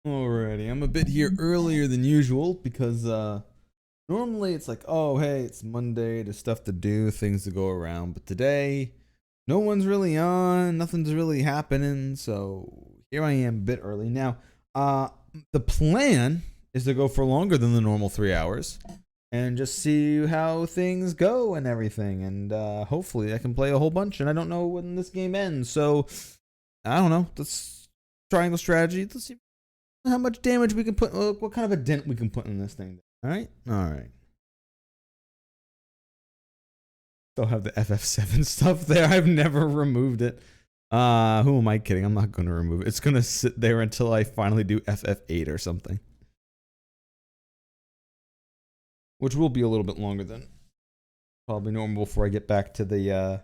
Alrighty, I'm a bit here earlier than usual because normally it's like, oh hey, it's Monday, there's stuff to do, things to go around, but today no one's really on, nothing's really happening, so here I am a bit early. Now, the plan is to go for longer than the normal 3 hours and just see how things go and everything, and hopefully I can play a whole bunch, and I don't know when this game ends, so I don't know. Let's triangle strategy. Let's see how much damage we can put, what kind of a dent we can put in this thing. All right, all right. Still have the FF7 stuff there. I've never removed it. Who am I kidding? I'm not going to remove it. It's going to sit there until I finally do FF8 or something, which will be a little bit longer than probably normal before I get back to the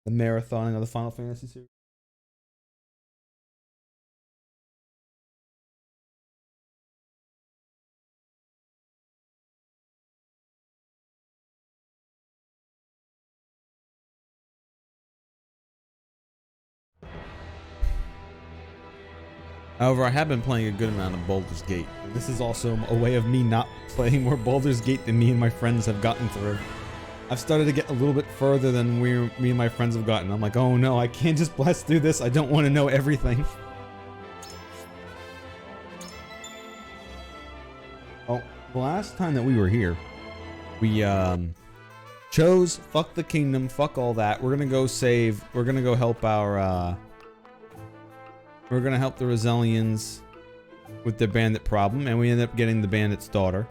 marathoning of the Final Fantasy series. However, I have been playing a good amount of Baldur's Gate. This is also a way of me not playing more Baldur's Gate than me and my friends have gotten through. I've started to get a little bit further than me and my friends have gotten. I'm like, oh no, I can't just blast through this. I don't want to know everything. Oh, the last time that we were here, we chose fuck the kingdom, fuck all that. We're gonna go save. We're gonna go help our. We're gonna help the Rosellians with their bandit problem, and we end up getting the bandit's daughter.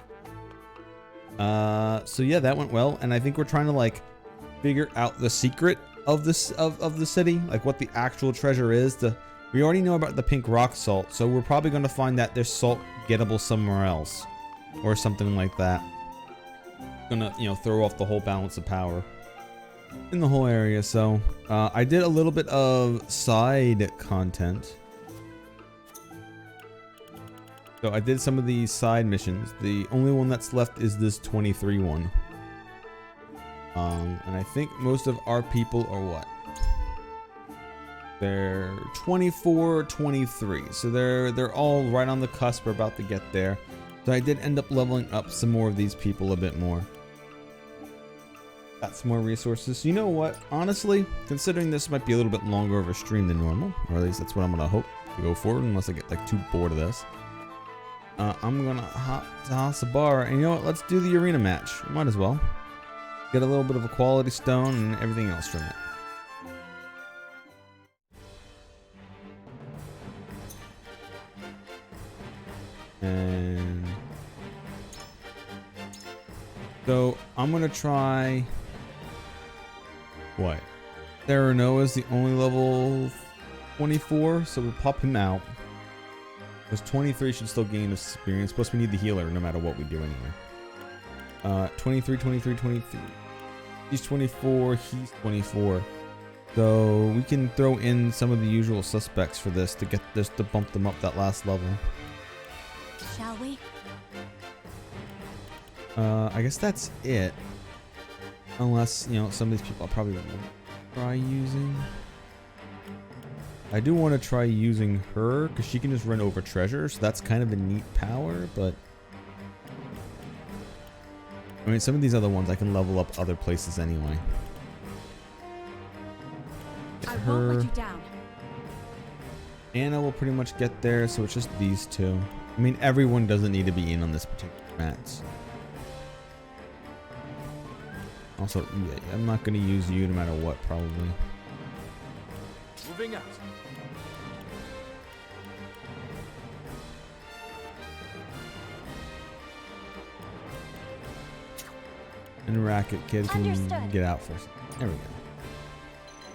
So yeah, that went well, and I think we're trying to like figure out the secret of this of the city, like what the actual treasure is. We already know about the pink rock salt, so we're probably gonna find that there's salt gettable somewhere else, or something like that. Gonna, you know, throw off the whole balance of power in the whole area. So I did a little bit of side content. So I did some of these side missions. The only one that's left is this 23 one. And I think most of our people are what? They're 24, 23. So they're all right on the cusp. We're about to get there. So I did end up leveling up some more of these people a bit more. Got some more resources. You know what? Honestly, considering this might be a little bit longer of a stream than normal, or at least that's what I'm gonna hope to go forward, unless I get like too bored of this. I'm gonna hop to Hasabara, and you know what? Let's do the arena match. Might as well. Get a little bit of a quality stone and everything else from it. And so I'm gonna try. What? Theranos is the only level 24, so we'll pop him out. Because 23 should still gain experience. Plus, we need the healer no matter what we do anyway. 23, 23, 23. He's 24. He's 24. So we can throw in some of the usual suspects for this to get this to bump them up that last level. Shall we? I guess that's it. Unless, you know, some of these people I'll probably won't try using. I do want to try using her because she can just run over treasure, so that's kind of a neat power, but I mean, some of these other ones I can level up other places anyway. Get I won't let you down. Anna will pretty much get there, so it's just these two. I mean, everyone doesn't need to be in on this particular match. Also, yeah, I'm not going to use you no matter what, probably. Moving out. And Racket Kid can Understood. get out first. There we go.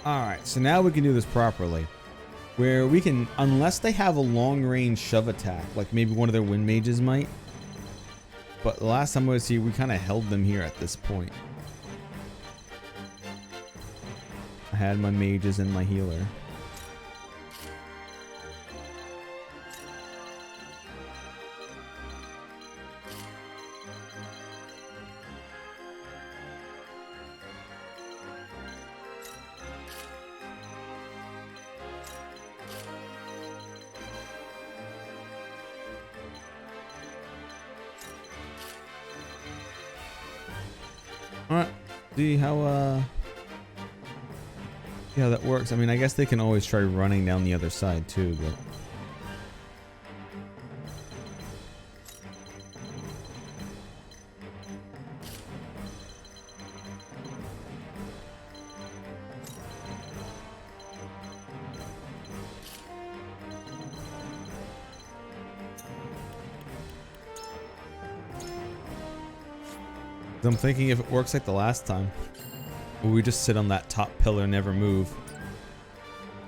Alright, so now we can do this properly. Where we can, unless they have a long range shove attack, like maybe one of their wind mages might. But the last time I was here, we kind of held them here at this point. I had my mages and my healer. Alright. See how that works. I mean, I guess they can always try running down the other side too, but I'm thinking if it works like the last time, where we just sit on that top pillar, never move,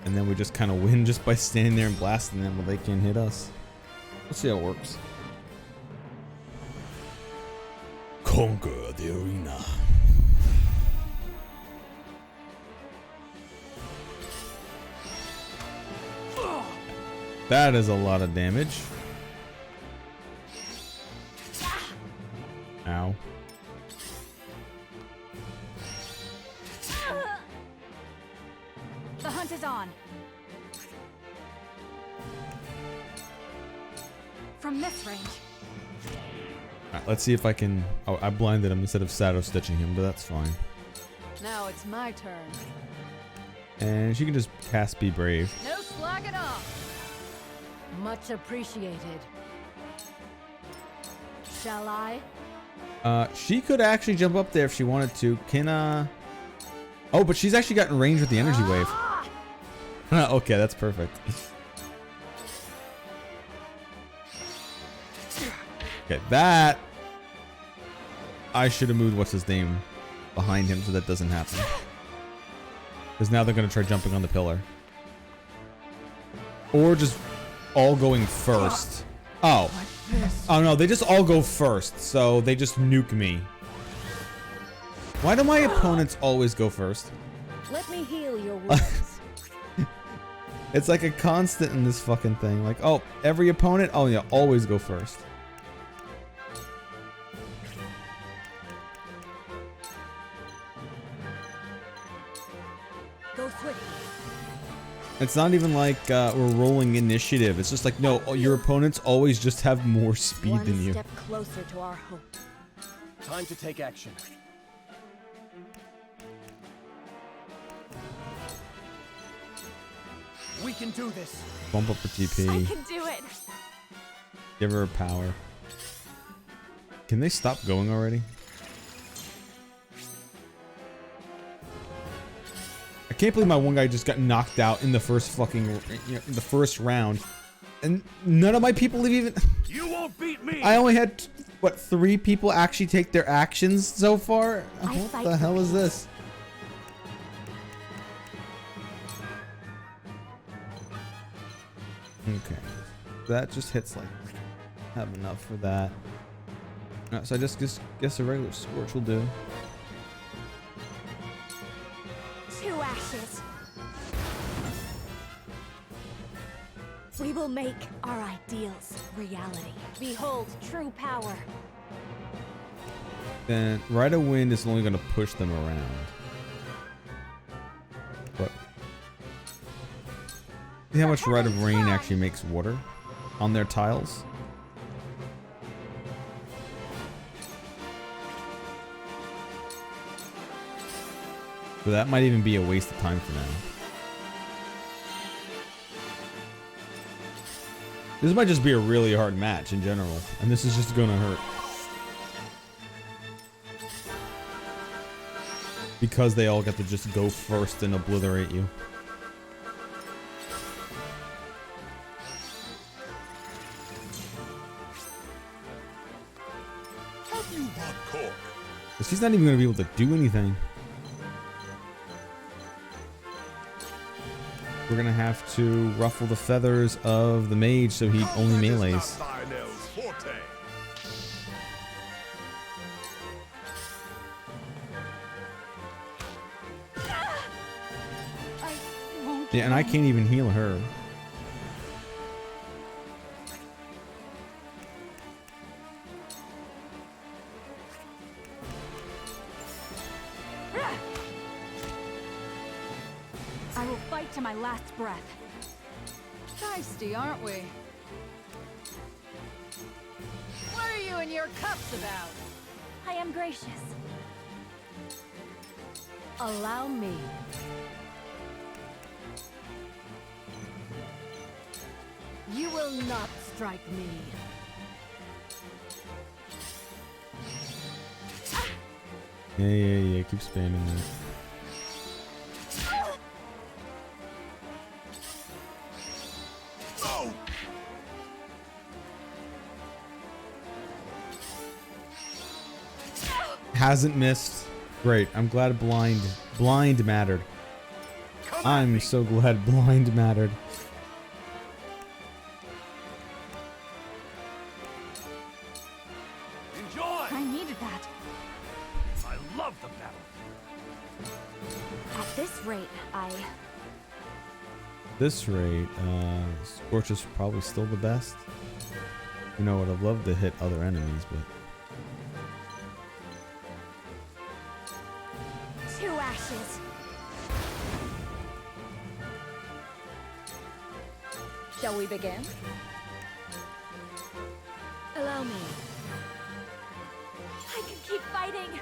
and then we just kind of win just by standing there and blasting them while they can't hit us. Let's see how it works. Conquer the arena. That is a lot of damage. Ow. The hunt is on. From this range. Alright, let's see if I can. Oh, I blinded him instead of shadow stitching him, but that's fine. Now it's my turn. And she can just cast Be Brave. No slacking off. Much appreciated. Shall I? She could actually jump up there if she wanted to. Can Oh, but she's actually got in range with the energy wave. Okay, that's perfect. Okay, that I should have moved what's his name behind him so that doesn't happen. Because now they're gonna try jumping on the pillar. Or just all going first. Oh. Oh no, they just all go first, so they just nuke me. Why do my opponents always go first? Let me heal your wounds. It's like a constant in this fucking thing. Like, oh, every opponent, oh yeah, always go first. Go swift. It's not even like we're rolling initiative. It's just like, no, your opponents always just have more speed than you. One step closer to our hope. Time to take action. We can do this. Bump up her I TP. can do it. Give her power. Can they stop going already? I can't believe my one guy just got knocked out in the first fucking, in the first round. And none of my people even... You won't beat me. I only had, what, 3 people actually take their actions so far? I What fight the for hell is peace. this? Okay. That just hits like... Have enough for that. So I just guess a regular Scorch will do. 2 ashes. We will make our ideals reality. Behold true power. Then Rite of Wind is only going to push them around. But see how much Rite of Rain actually makes water on their tiles? So that might even be a waste of time for them. This might just be a really hard match in general, and this is just gonna hurt. Because they all get to just go first and obliterate you. But she's not even gonna be able to do anything. We're gonna have to ruffle the feathers of the mage so he only melees. Yeah, and I can't even heal her. I will fight to my last breath. Feisty, aren't we? What are you and your cups about? I am gracious. Allow me. You will not strike me. Yeah. Keep spamming that. Oh! Hasn't missed. Great. I'm glad blind mattered. Come at I'm me. so glad blind mattered. Enjoy! I needed that. I love the battle. At this rate, This rate, Scorch is probably still the best. You know, would have loved to hit other enemies, but 2 ashes. Shall we begin? Allow me. I can keep fighting.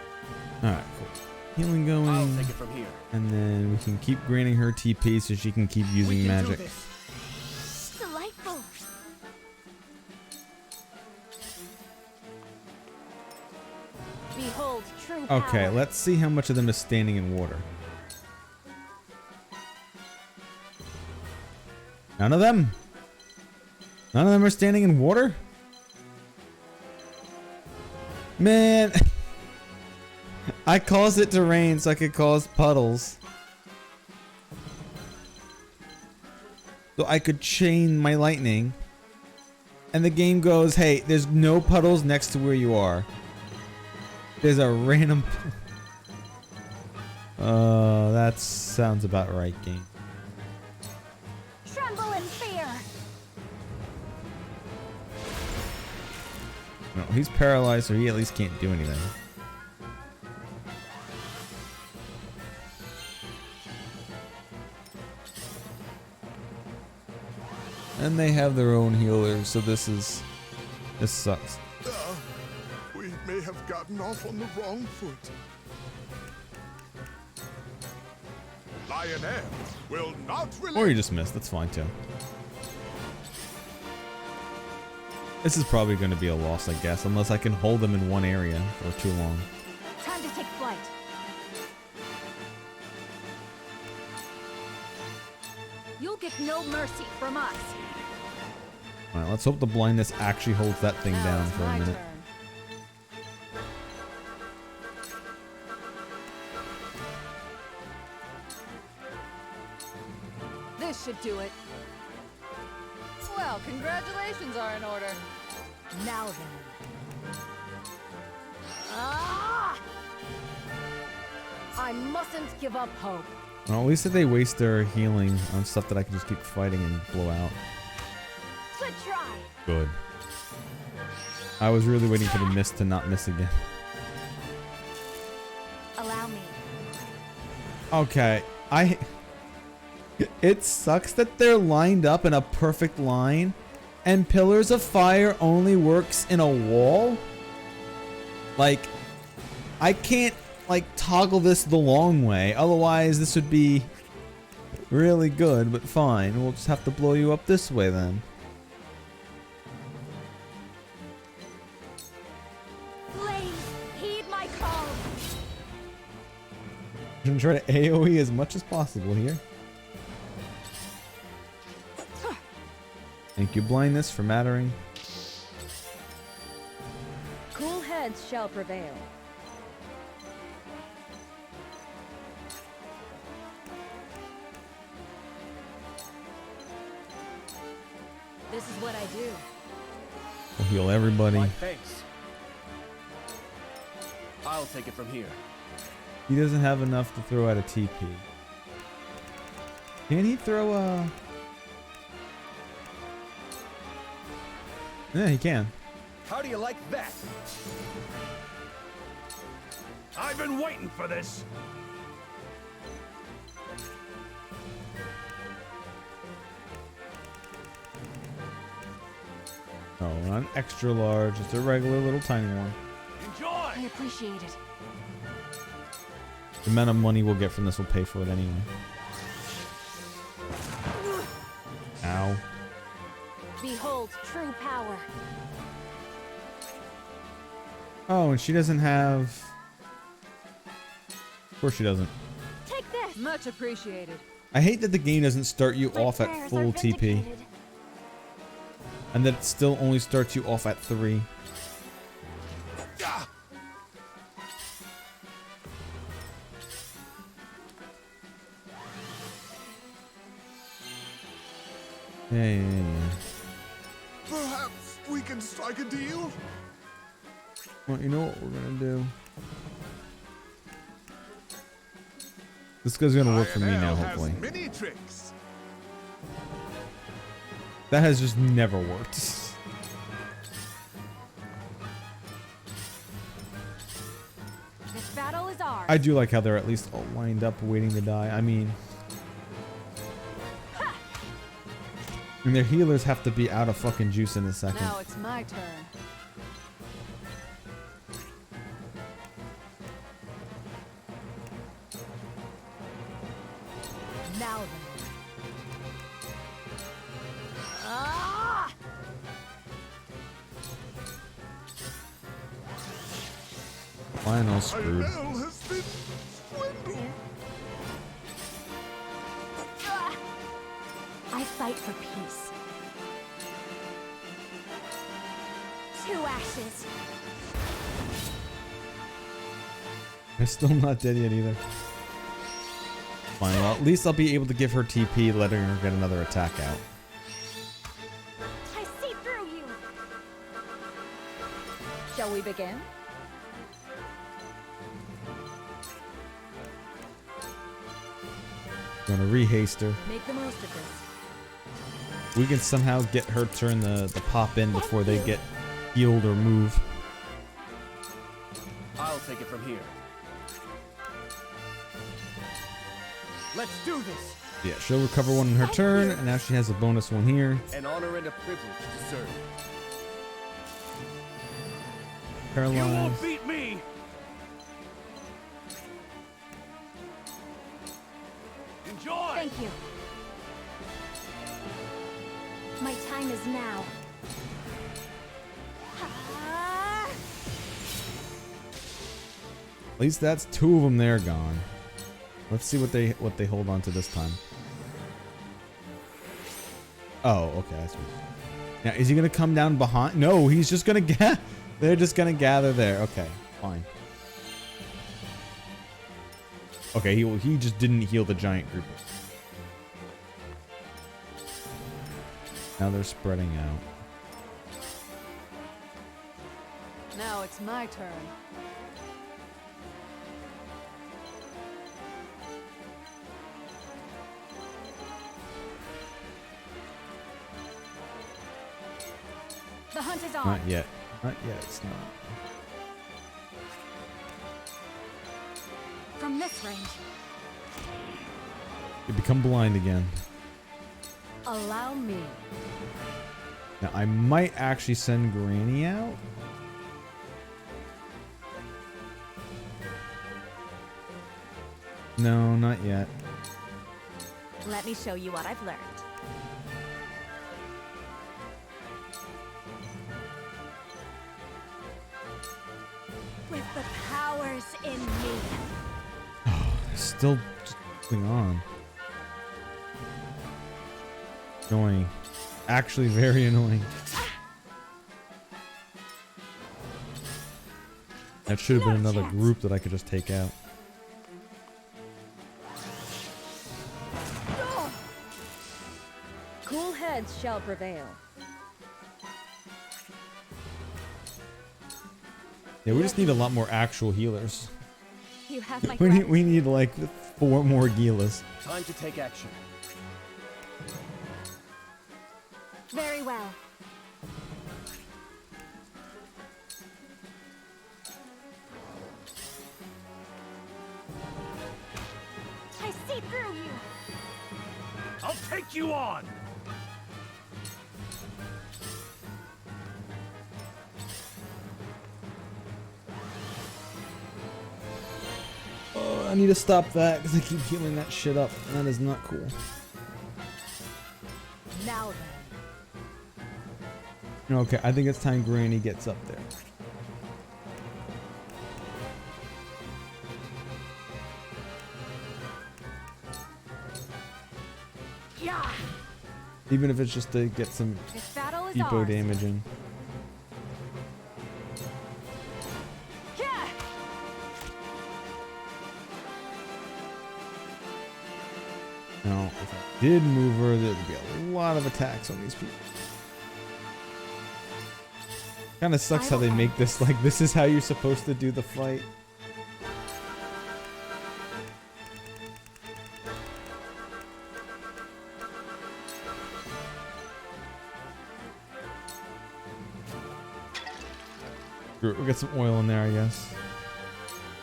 alright, cool. Healing I'll going, take it from here. and then we can keep granting her TP so she can keep We using can magic. do this. Delightful. Behold true power. Okay, let's see how much of them is standing in water. None of them? None of them are standing in water? Man, I caused it to rain so I could cause puddles. So I could chain my lightning. And the game goes, hey, there's no puddles next to where you are. There's a random... that sounds about right, game. Tremble in fear. No, he's paralyzed, so he at least can't do anything. And they have their own healers, so this sucks. We may have gotten off on the wrong foot. Lioness will not relent. Or you just missed, that's fine too. This is probably going to be a loss, I guess, unless I can hold them in one area for too long. Time to take flight. You'll get no mercy from us. Alright, let's hope the blindness actually holds that thing Now down it's for a my minute. turn. This should do it. Well, congratulations are in order. Now then. Ah! I mustn't give up hope. Well, at least if they waste their healing on stuff that I can just keep fighting and blow out. Good try. Good. I was really waiting for the miss to not miss again. Allow me. Okay, it sucks that they're lined up in a perfect line and Pillars of Fire only works in a wall. Like, I can't like toggle this the long way, otherwise this would be really good, but fine, we'll just have to blow you up this way then. Blaze, heed my call. I'm gonna try to AoE as much as possible here. Thank you, blindness, for mattering. Cool heads shall prevail. This is what I do. We'll heal everybody. My thanks. I'll take it from here. He doesn't have enough to throw out a TP. Can he throw a... Yeah, he can. How do you like that? I've been waiting for this. Oh, not an extra large, just a regular little tiny one. I Enjoy. appreciate it. The amount of money we'll get from this will pay for it anyway. Ow. Behold true power. Oh, and she doesn't have... Of course she doesn't. Take this. Much appreciated. I hate that the game doesn't start you My off at prayers full are TP. vindicated. And that it still only starts you off at 3. Ah! Yeah. Perhaps we can strike a deal? Well, you know what we're gonna do? This guy's gonna work for me now, INL has hopefully. many tricks. That has just never worked. This battle is ours. I do like how they're at least all lined up waiting to die. I mean... And their healers have to be out of fucking juice in a second. Now it's my turn. Now then. Ah! Final screwed. INL has been swindled. Ah! I fight for peace. 2 ashes. I'm still not dead yet either. Fine, well, at least I'll be able to give her TP, letting her get another attack out. I see through you. Shall we begin? Gonna rehaste her. Make the most of this. We can somehow get her turn the pop in before they get healed or move. I'll take it from here. Let's do this. Yeah, she'll recover one in her turn, and now she has a bonus one here. An honor and a privilege to serve. You Paralyzed. won't beat me. Enjoy. Thank you. My time is now. Ah! At least that's 2 of them there gone. Let's see what they hold on to this time. Oh, okay. That's what... Now, is he gonna come down behind? No, he's just gonna they're just gonna gather there. Okay, fine. Okay, he just didn't heal the giant group. Now they're spreading out. Now it's my turn. The hunt is on. Not yet. Not yet. It's not. From this range. You become blind again. Allow me. Now I might actually send Granny out. No, not yet. Let me show you what I've learned. With the powers in me. Still going on. Annoying. Actually very annoying. That should have been No another chance. group that I could just take out. Cool heads shall prevail. Yeah, we just need a lot more actual healers. You have my We need like 4 more Gilas. Time to take action. Very well. I see through you. I'll take you on. I need to stop that because I keep healing that shit up. And that is not cool. Now then. Okay, I think it's time Granny gets up there. Yeah. Even if it's just to get some This battle is depot ours. damage in. Yeah. Now, if I did move her, there would be a lot of attacks on these people. Kind of sucks how they make this like this is how you're supposed to do the fight. We'll get some oil in there, I guess.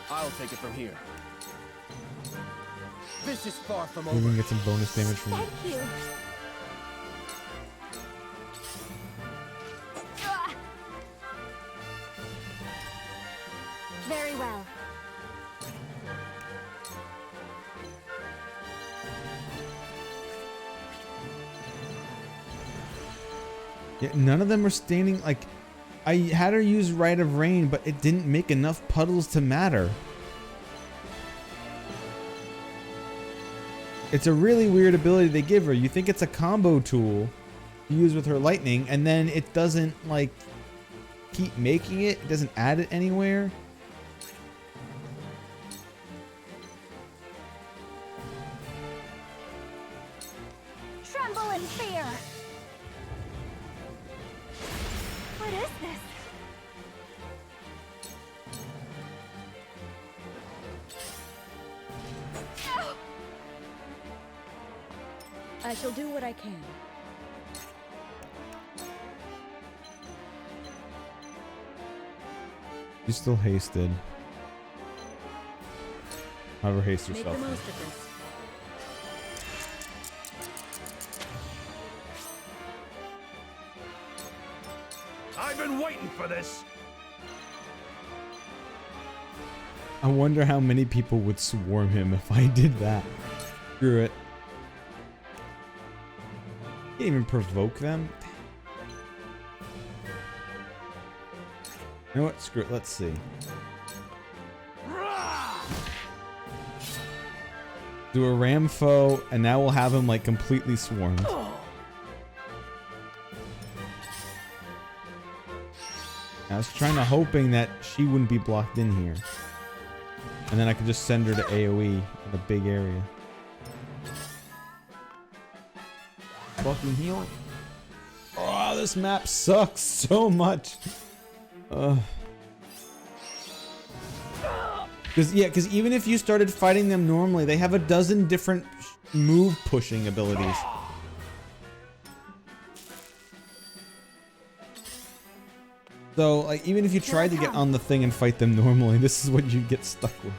I'll take it from here. This is far from Maybe we over. can get some bonus damage from it. Thank you. Ah. Very well. Yeah, none of them are standing like. I had her use Rite of Rain, but it didn't make enough puddles to matter. It's a really weird ability they give her. You think it's a combo tool to use with her lightning, and then it doesn't like keep making it. It doesn't add it anywhere. Tremble in fear. What is this? Ow! I shall do what I can. She's still hasted. Have her haste Make herself. the most of this. I've been waiting for this. I wonder how many people would swarm him if I did that. Screw it. Can't even provoke them. You know what? Screw it. Let's see. Do a ram foe, and now we'll have him like completely swarmed. I was hoping that she wouldn't be blocked in here. And then I could just send her to AoE in a big area. Fucking heal. Oh, this map sucks so much. Because even if you started fighting them normally, they have a dozen different move pushing abilities. So, like, even if you tried to get on the thing and fight them normally, this is what you get stuck with.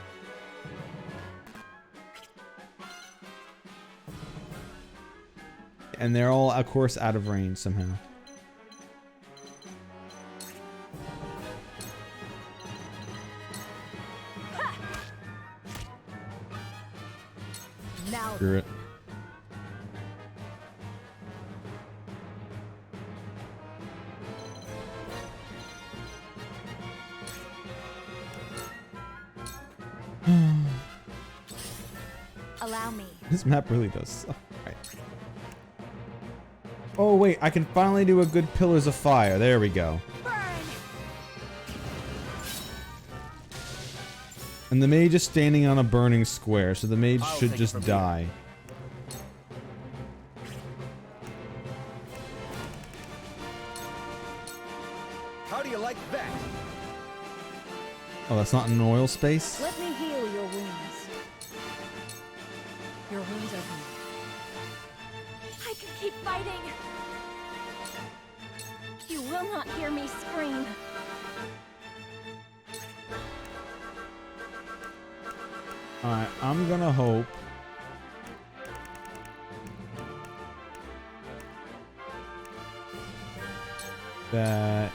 And they're all, of course, out of range somehow. Now Screw it. Allow me. This map really does suck. Right. Oh wait, I can finally do a good Pillars of Fire. There we go. Burn. And the mage is standing on a burning square, so the mage I'll should take it just from die. How do you like that? Oh, that's not an oil space? let me heal your wounds. Your wounds are healed. I can keep fighting. You will not hear me scream. Alright, I'm gonna hope that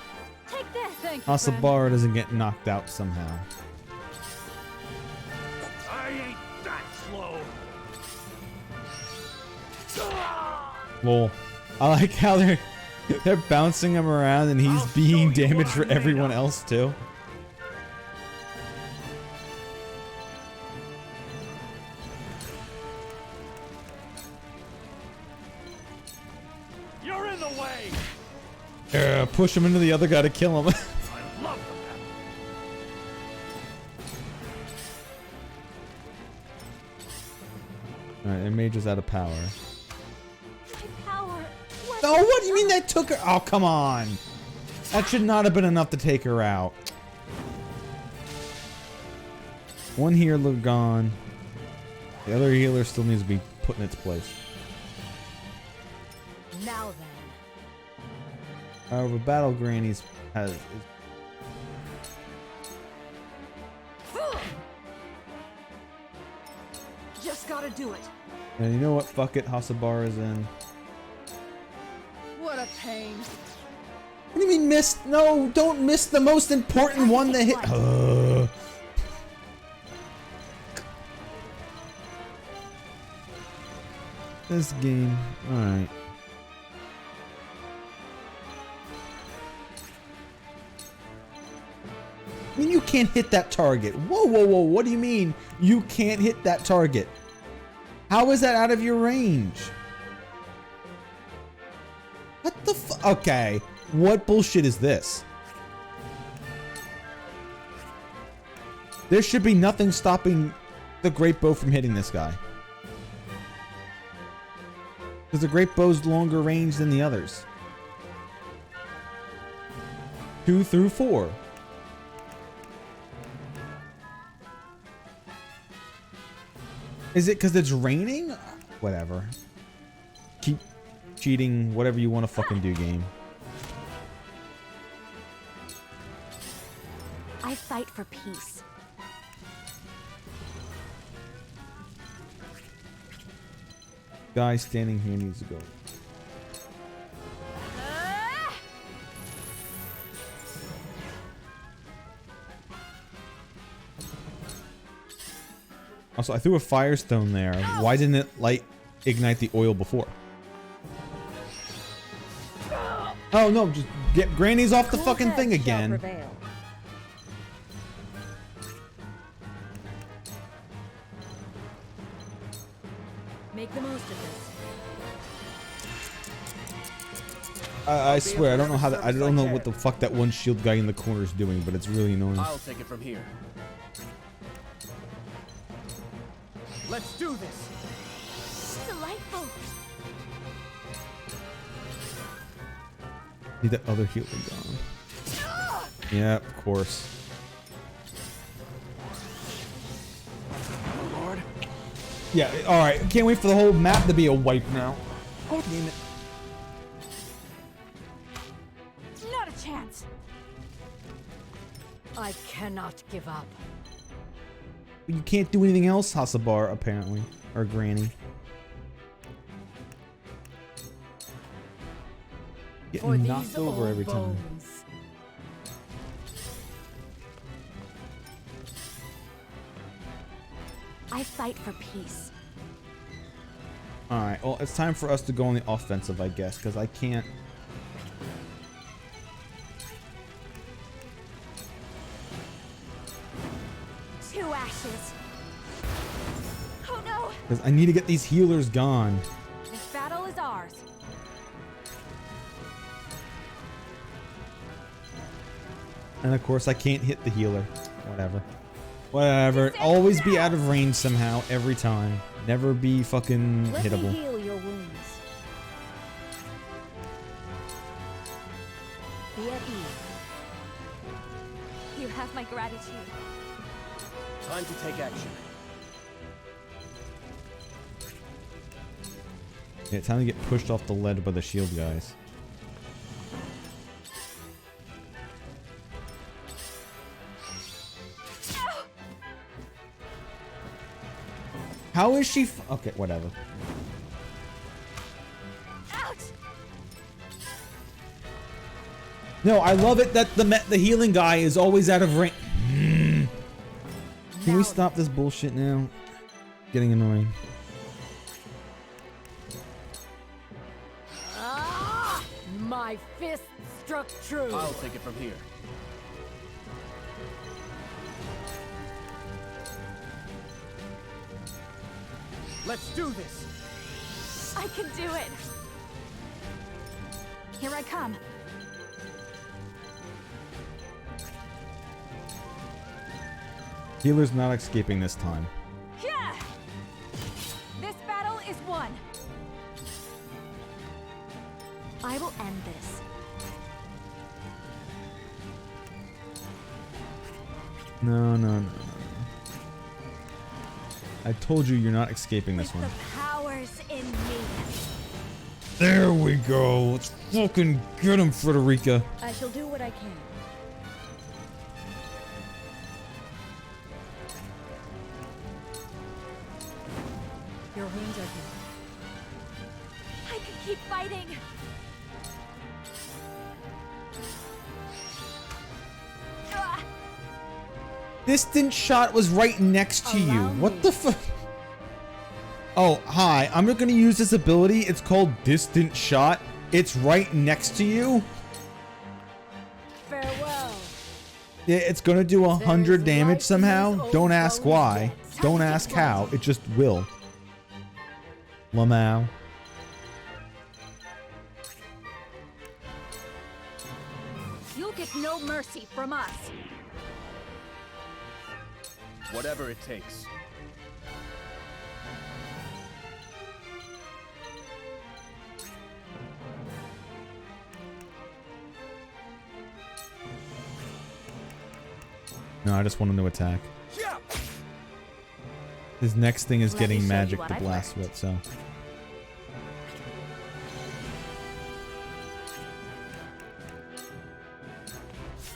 Take this. Thank you, friend. Asabara doesn't get knocked out somehow. I ain't blow. Lol. I like how they're bouncing him around and he's being damaged for everyone else too. You're in the way. Push him into the other guy to kill him. I love that. Alright, and Mage is out of power. My power. Oh, what do you mean that took her? Oh, come on. That should not have been enough to take her out. One healer gone. The other healer still needs to be put in its place. Now then. However, Battle Granny's has... Just gotta do it. And you know what? Fuck it. Hasabara is in. What a pain. What do you mean missed? No, don't miss the most important one that hit. This game. Alright. I mean, you can't hit that target. Whoa, whoa, whoa. What do you mean you can't hit that target? How is that out of your range? What the f- Okay. What bullshit is this? There should be nothing stopping the Great Bow from hitting this guy. Because the Great Bow's longer range than the others. 2 through 4. Is it because it's raining? Whatever. Keep cheating, whatever you want to fucking do, game. I fight for peace. Guy standing here needs to go. Also, I threw a firestone there. Why didn't it ignite the oil before? Oh no, just get Granny's off the fucking thing again. Make the most of this. I swear, I don't know how that, I don't know what the fuck that one shield guy in the corner is doing, but it's really annoying. I'll take it from here. Let's do this. Delightful. Need that other healer gone. Yeah, of course. Lord. Yeah, alright. Can't wait for the whole map to be a wipe now. Oh, damn it. Not a chance. I cannot give up. You can't do anything else, Hasabar, apparently. Or Granny. Getting knocked over every time. I fight for peace. Alright, well, it's time for us to go on the offensive, I guess, because I can't... Two ashes. Oh no! Because I need to get these healers gone. This battle is ours. And of course, I can't hit the healer. Whatever. Whatever. Always be out of range somehow, every time. Never be fucking Let me hittable. heal your wounds. Be at ease. You have my gratitude. Time to take action. Yeah, time to get pushed off the ledge by the shield guys. How is she okay, whatever. Ouch! No, I love it that the healing guy is always out of range. Can we stop this bullshit now? getting annoying. Ah! My fist struck true. I'll take it from here. Let's do this! I can do it! Here I come. Healer's not escaping this time. Yeah! This battle is won. I will end this. No. I told you you're not escaping this With one. the powers in me. There we go. Let's fucking get him, Frederica. I shall do what I can. Your wounds are healed. I can keep fighting. Ah, Distant shot was right next to you. Allow What me. the fuck? Oh, hi. I'm not gonna use this ability. It's called Distant Shot. It's right next to you. Farewell. Yeah, it's gonna do 100 There's damage life somehow. in these Don't old ask bones why. yet. Don't ask how. It just will. Lamau. you'll get no mercy from us. Whatever it takes. No, I just want him to attack. Yeah! His next thing is Let me getting show you magic what to I've blast learned. with, so.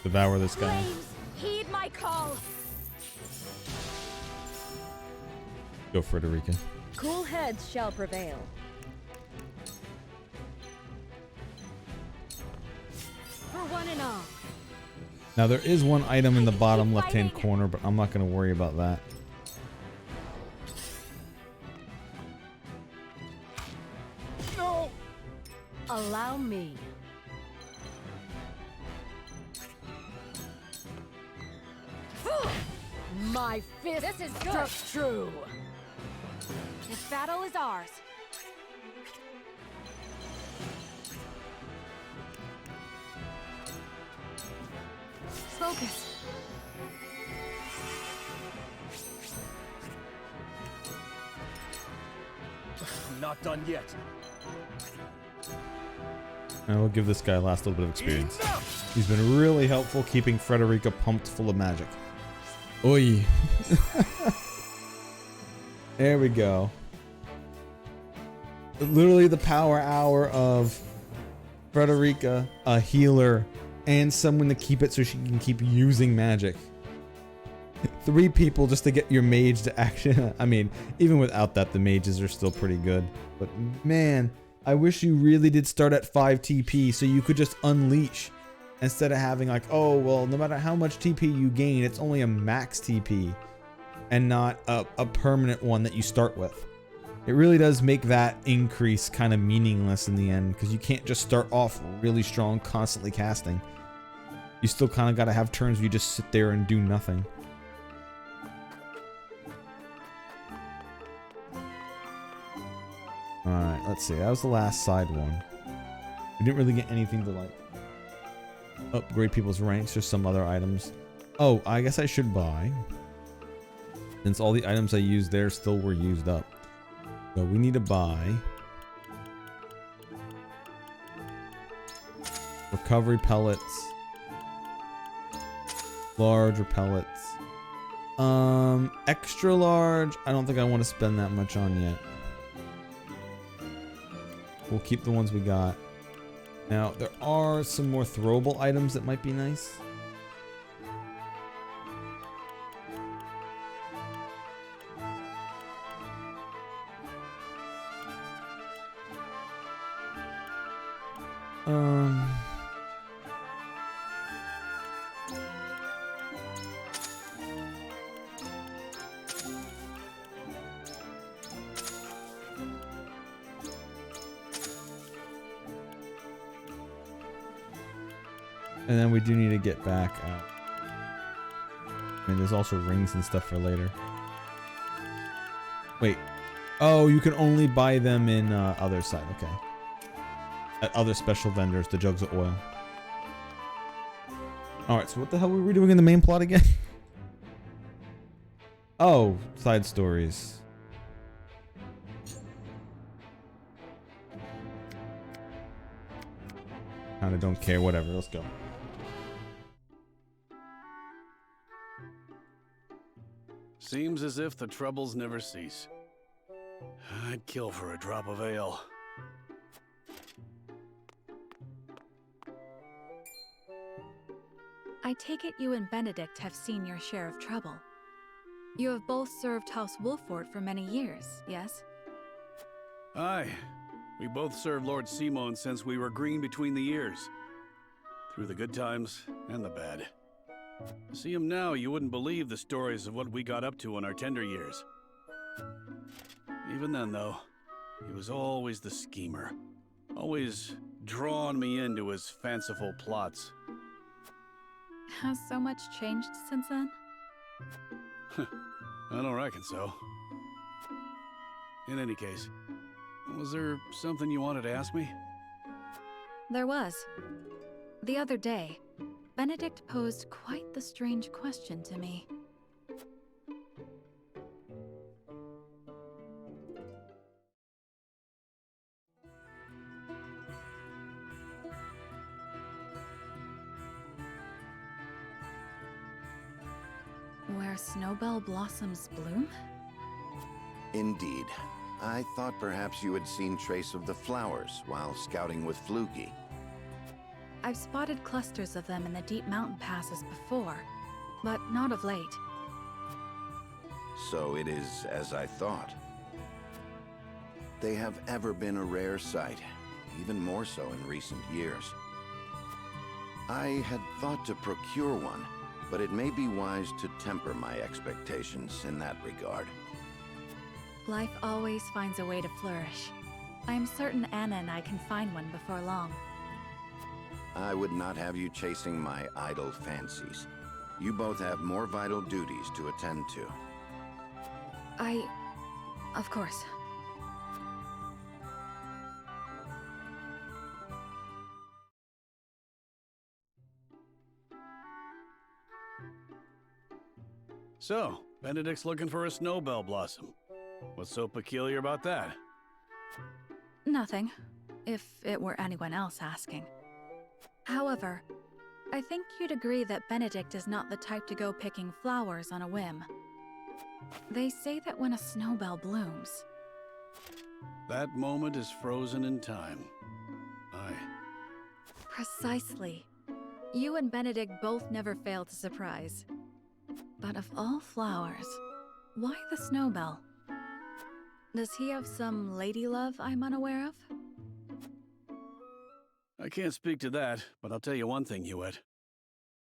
Devour this guy. Flames, heed my call. Go, Frederica. Cool heads shall prevail. For one and all. Now, there is one item in the Keep bottom left-hand fighting. corner, but I'm not going to worry about that. No! Allow me. My fist This is struck good. true. This battle is ours. Focus. Not done yet. I will give this guy a last little bit of experience. Enough! He's been really helpful keeping Frederica pumped full of magic. Oi. There we go. Literally the power hour of Frederica, a healer, and someone to keep it so she can keep using magic. 3 people just to get your mage to action. I mean, even without that, the mages are still pretty good. But man, I wish you really did start at 5 TP so you could just unleash. Instead of having like, oh, well, no matter how much TP you gain, it's only a max TP and not a permanent one that you start with. It really does make that increase kind of meaningless in the end because you can't just start off really strong, constantly casting. You still kind of got to have turns where you just sit there and do nothing. Alright, let's see. That was the last side one. We didn't really get anything to like upgrade people's ranks, just some other items. Oh, I guess I should buy. Since all the items I used there still were used up. So we need to buy recovery pellets, large pellets, extra large. I don't think I want to spend that much on yet. We'll keep the ones we got. Now, there are some more throwable items that might be nice. And then we do need to get back. I mean, there's also rings and stuff for later. Wait. Oh, you can only buy them in other side. Okay. At other special vendors, the jugs of oil. Alright, so what the hell were we doing in the main plot again? Oh, side stories. Kinda don't care, whatever, let's go. Seems as if the troubles never cease. I'd kill for a drop of ale. I take it you and Benedict have seen your share of trouble. You have both served House Wolford for many years, yes? Aye. We both served Lord Simon since we were green between the ears. Through the good times and the bad. See him now, you wouldn't believe the stories of what we got up to in our tender years. Even then, though, he was always the schemer. Always drawing me into his fanciful plots. Has so much changed since then? I don't reckon so. In any case, was there something you wanted to ask me? There was. The other day, Benedict posed quite the strange question to me. Where snowbell blossoms bloom? Indeed. I thought perhaps you had seen trace of the flowers while scouting with Fluky. I've spotted clusters of them in the deep mountain passes before, but not of late. So it is as I thought. They have ever been a rare sight, even more so in recent years. I had thought to procure one, but it may be wise to temper my expectations in that regard. Life always finds a way to flourish. I am certain Anna and I can find one before long. I would not have you chasing my idle fancies. You both have more vital duties to attend to. Of course. So, Benedict's looking for a snowbell blossom. What's so peculiar about that? Nothing, if it were anyone else asking. However, I think you'd agree that Benedict is not the type to go picking flowers on a whim. They say that when a snowbell blooms... That moment is frozen in time. Aye. Precisely. You and Benedict both never fail to surprise. But of all flowers, why the snowbell? Does he have some lady love I'm unaware of? I can't speak to that, but I'll tell you one thing, Hewitt.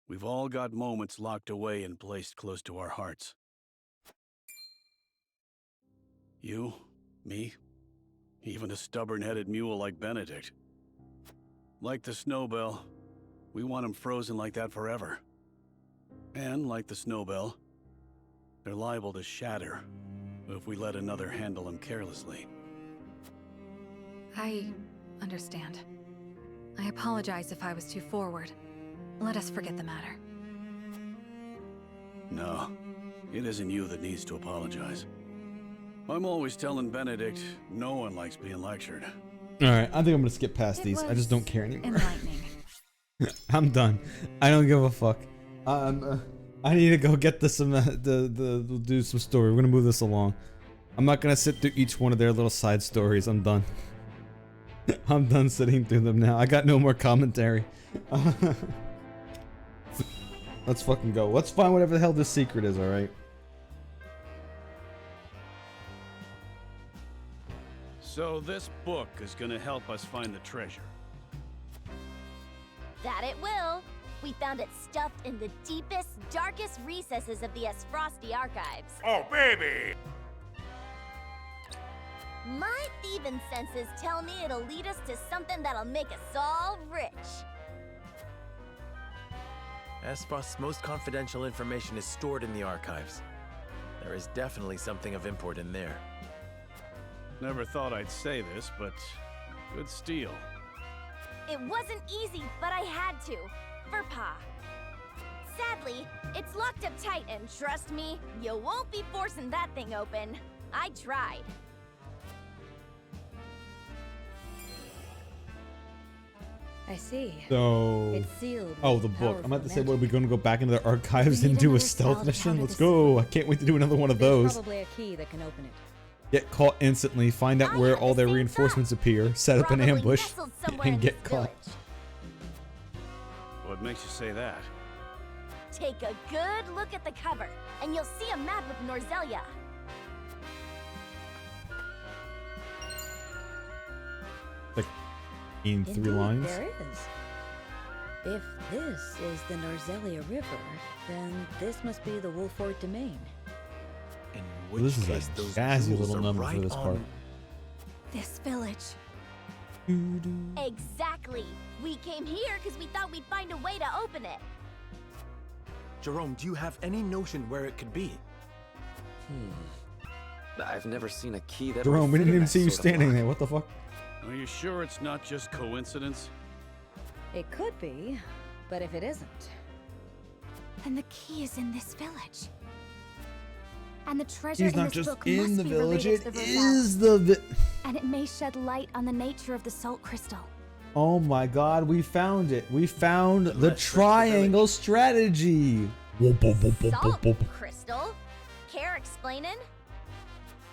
We've all got moments locked away and placed close to our hearts. You, me, even a stubborn-headed mule like Benedict. Like the snowbell, we want him frozen like that forever. And like the snowbell, they're liable to shatter if we let another handle him carelessly. I understand. I apologize if I was too forward. Let us forget the matter. No, it isn't you that needs to apologize. I'm always telling Benedict no one likes being lectured. Alright, I think I'm gonna skip past these. I just don't care anymore. Enlightening. I'm done. I don't give a fuck. I need to go get do some story. We're gonna move this along. I'm not gonna sit through each one of their little side stories. I'm done. I'm done sitting through them now. I got no more commentary. Let's fucking go. Let's find whatever the hell this secret is, alright? So this book is gonna help us find the treasure. That it will. We found it stuffed in the deepest, darkest recesses of the Esfrosti archives. Oh, baby! My thieving senses tell me it'll lead us to something that'll make us all rich. Esphos' most confidential information is stored in the archives. There is definitely something of import in there. Never thought I'd say this, but good steal. It wasn't easy, but I had to. For Pa. Sadly, it's locked up tight, and trust me, you won't be forcing that thing open. I tried. I see. So, It's sealed. oh, the with book. I'm about to powerful say, what, are we magic. going to go back into the archives We and need do a another stealth cell to mission? counter Let's the go. I can't wait to do another one of There's those. probably a key that can open it. Get caught instantly, find out I where had all the their same reinforcements appear, set up an Probably ambush, nestled somewhere and in get this caught. village. What makes you say that? Take a good look at the cover, and you'll see a map of Norzelia. In 3 Indeed, lines. there is. If this is the Norzelia River, then this must be the Wolford Domain. In Well, which this is a case those jazzy jewels little are number right for this part. on- This village. Exactly. We came here because we thought we'd find a way to open it. Jerome, do you have any notion where it could be? I've never seen a key that Jerome, we would fit didn't in even that see you sort of standing lock. there. What the fuck? Are you sure it's not just coincidence? It could be, but if it isn't, And the key is in this village. And the treasure He's in not this just book in must the be village, related it to the Roselle. is the And it may shed light on the nature of the salt crystal. Oh my god, we found it. We found the Let's search the triangle strategy. Salt crystal? Care explaining?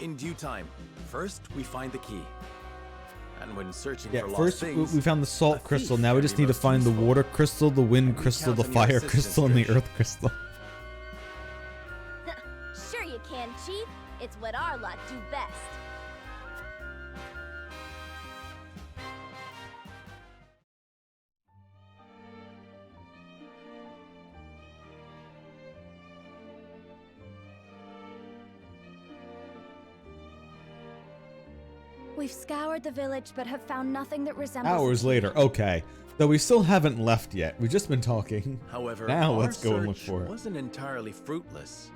In due time. First, we find the key. And when searching Yeah, for lost first things, we found the a salt thief crystal. Now we can just be need to most find the useful. water crystal, the wind We crystal, the count on your fire assistance, crystal, and the Trish. earth crystal. Sure you can, Chief. It's what our lot do best. We've scoured the village but have found nothing that resembles the Hours key. later, okay. Though we still haven't left yet. We've just been talking. However, Now our let's go and look search for it. wasn't entirely fruitless.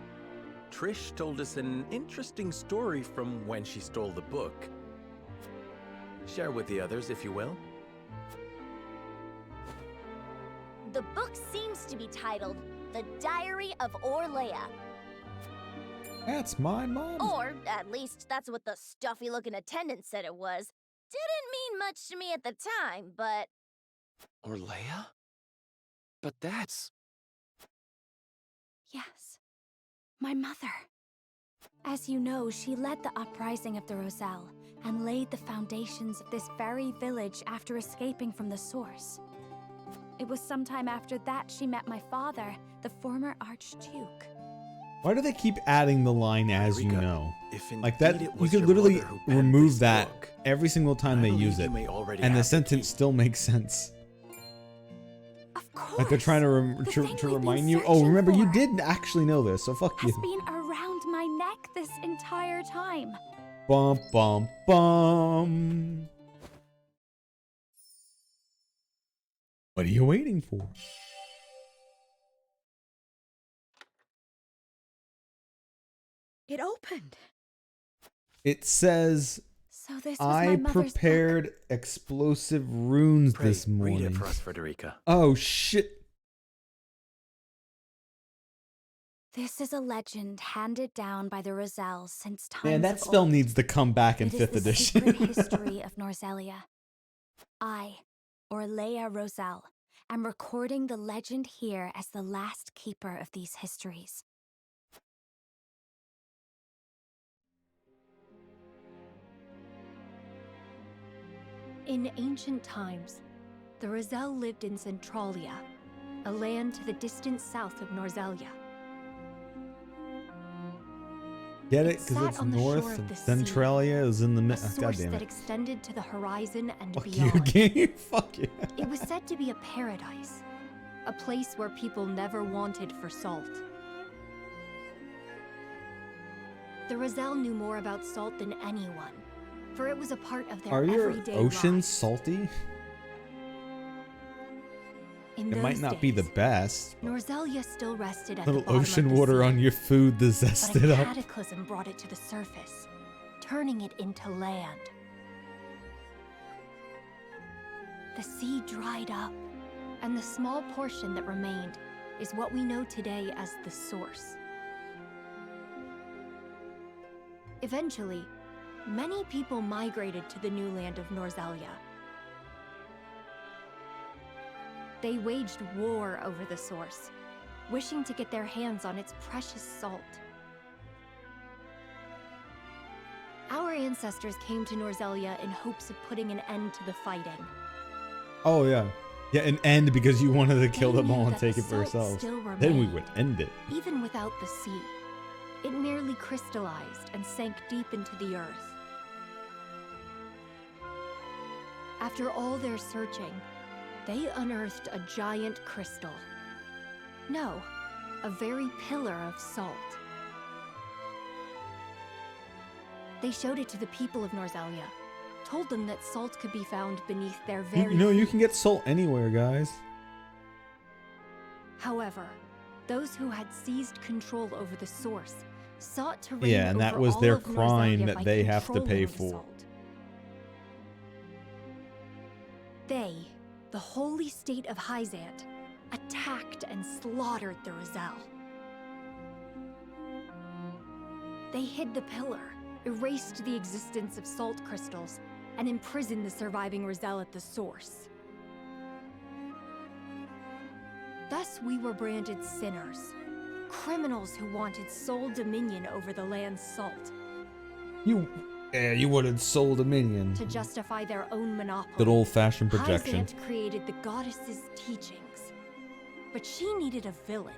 Trish told us an interesting story from when she stole the book. Share with the others, if you will. The book seems to be titled The Diary of Orlea. That's my mom. Or, at least, that's what the stuffy-looking attendant said it was. Didn't mean much to me at the time, but... Orlea? But that's... Yes. My mother. As you know, she led the uprising of the Roselle and laid the foundations of this very village after escaping from the source. It was sometime after that she met my father, the former Archduke. Why do they keep adding the line "as you Rika, know"? if Like that, indeed it you was could your literally mother who penned remove this that book, every single time I they believe use you it, may already and the have sentence key. still makes sense. Of course. Like they're trying to, The to thing we've been remind you. Oh, searching remember, you for did actually know this, so fuck has you. been around my neck this entire time. Bum bum bum. What are you waiting for? it opened. It says, So this was I my mother's book. prepared explosive runes Pray, this morning. read it for us, Frederica. Oh shit. This is a legend handed down by the Roselle since times Man, that of spell old. needs to come back in It is 5th the edition. secret history of Norzelia. I, Orlea Roselle, am recording the legend here as the last keeper of these histories. In ancient times, the Roselle lived in Centralia, a land to the distant south of Norzelia. Get It it? Because sat it's on the shore north of and the sea, Centralia is in the A middle. God source damn that it. extended to the horizon and Fuck you, beyond. game. Fuck you. It was said to be a paradise, a place where people never wanted for salt. The Roselle knew more about salt than anyone, for it was a part of their Are your everyday oceans lives. salty? In It might those not be the days, best. Norzelia still rested at Little the bottom ocean of the water sea, on your food to zest but it a up. cataclysm brought it to the surface, turning it into land. The sea dried up, and the small portion that remained is what we know today as the Source. Eventually, many people migrated to the new land of Norzelia. They waged war over the Source, wishing to get their hands on its precious salt. Our ancestors came to Norzelia in hopes of putting an end to the fighting. Oh yeah. Yeah, an end because you wanted to kill They them all knew and that take the it for salt yourselves. still Then we remained, would end it. even without the sea. It merely crystallized and sank deep into the earth. After all their searching, they unearthed a giant crystal. No, a very pillar of salt. They showed it to the people of Norzelia, told them that salt could be found beneath their very You know, you feet. can get salt anywhere, guys. However, those who had seized control over the Source sought to reign Yeah, and that over was all their of crime Norzelia that by they have to pay controlling the for. salt. They, the holy state of Hyzant, attacked and slaughtered the Roselle. They hid the pillar, erased the existence of salt crystals, and imprisoned the surviving Roselle at the Source. Thus we were branded sinners, criminals who wanted sole dominion over the land's salt, You wanted Soul Dominion. to justify their own monopoly. Good old-fashioned projection. Hyzant created the goddess's teachings, but she needed a villain.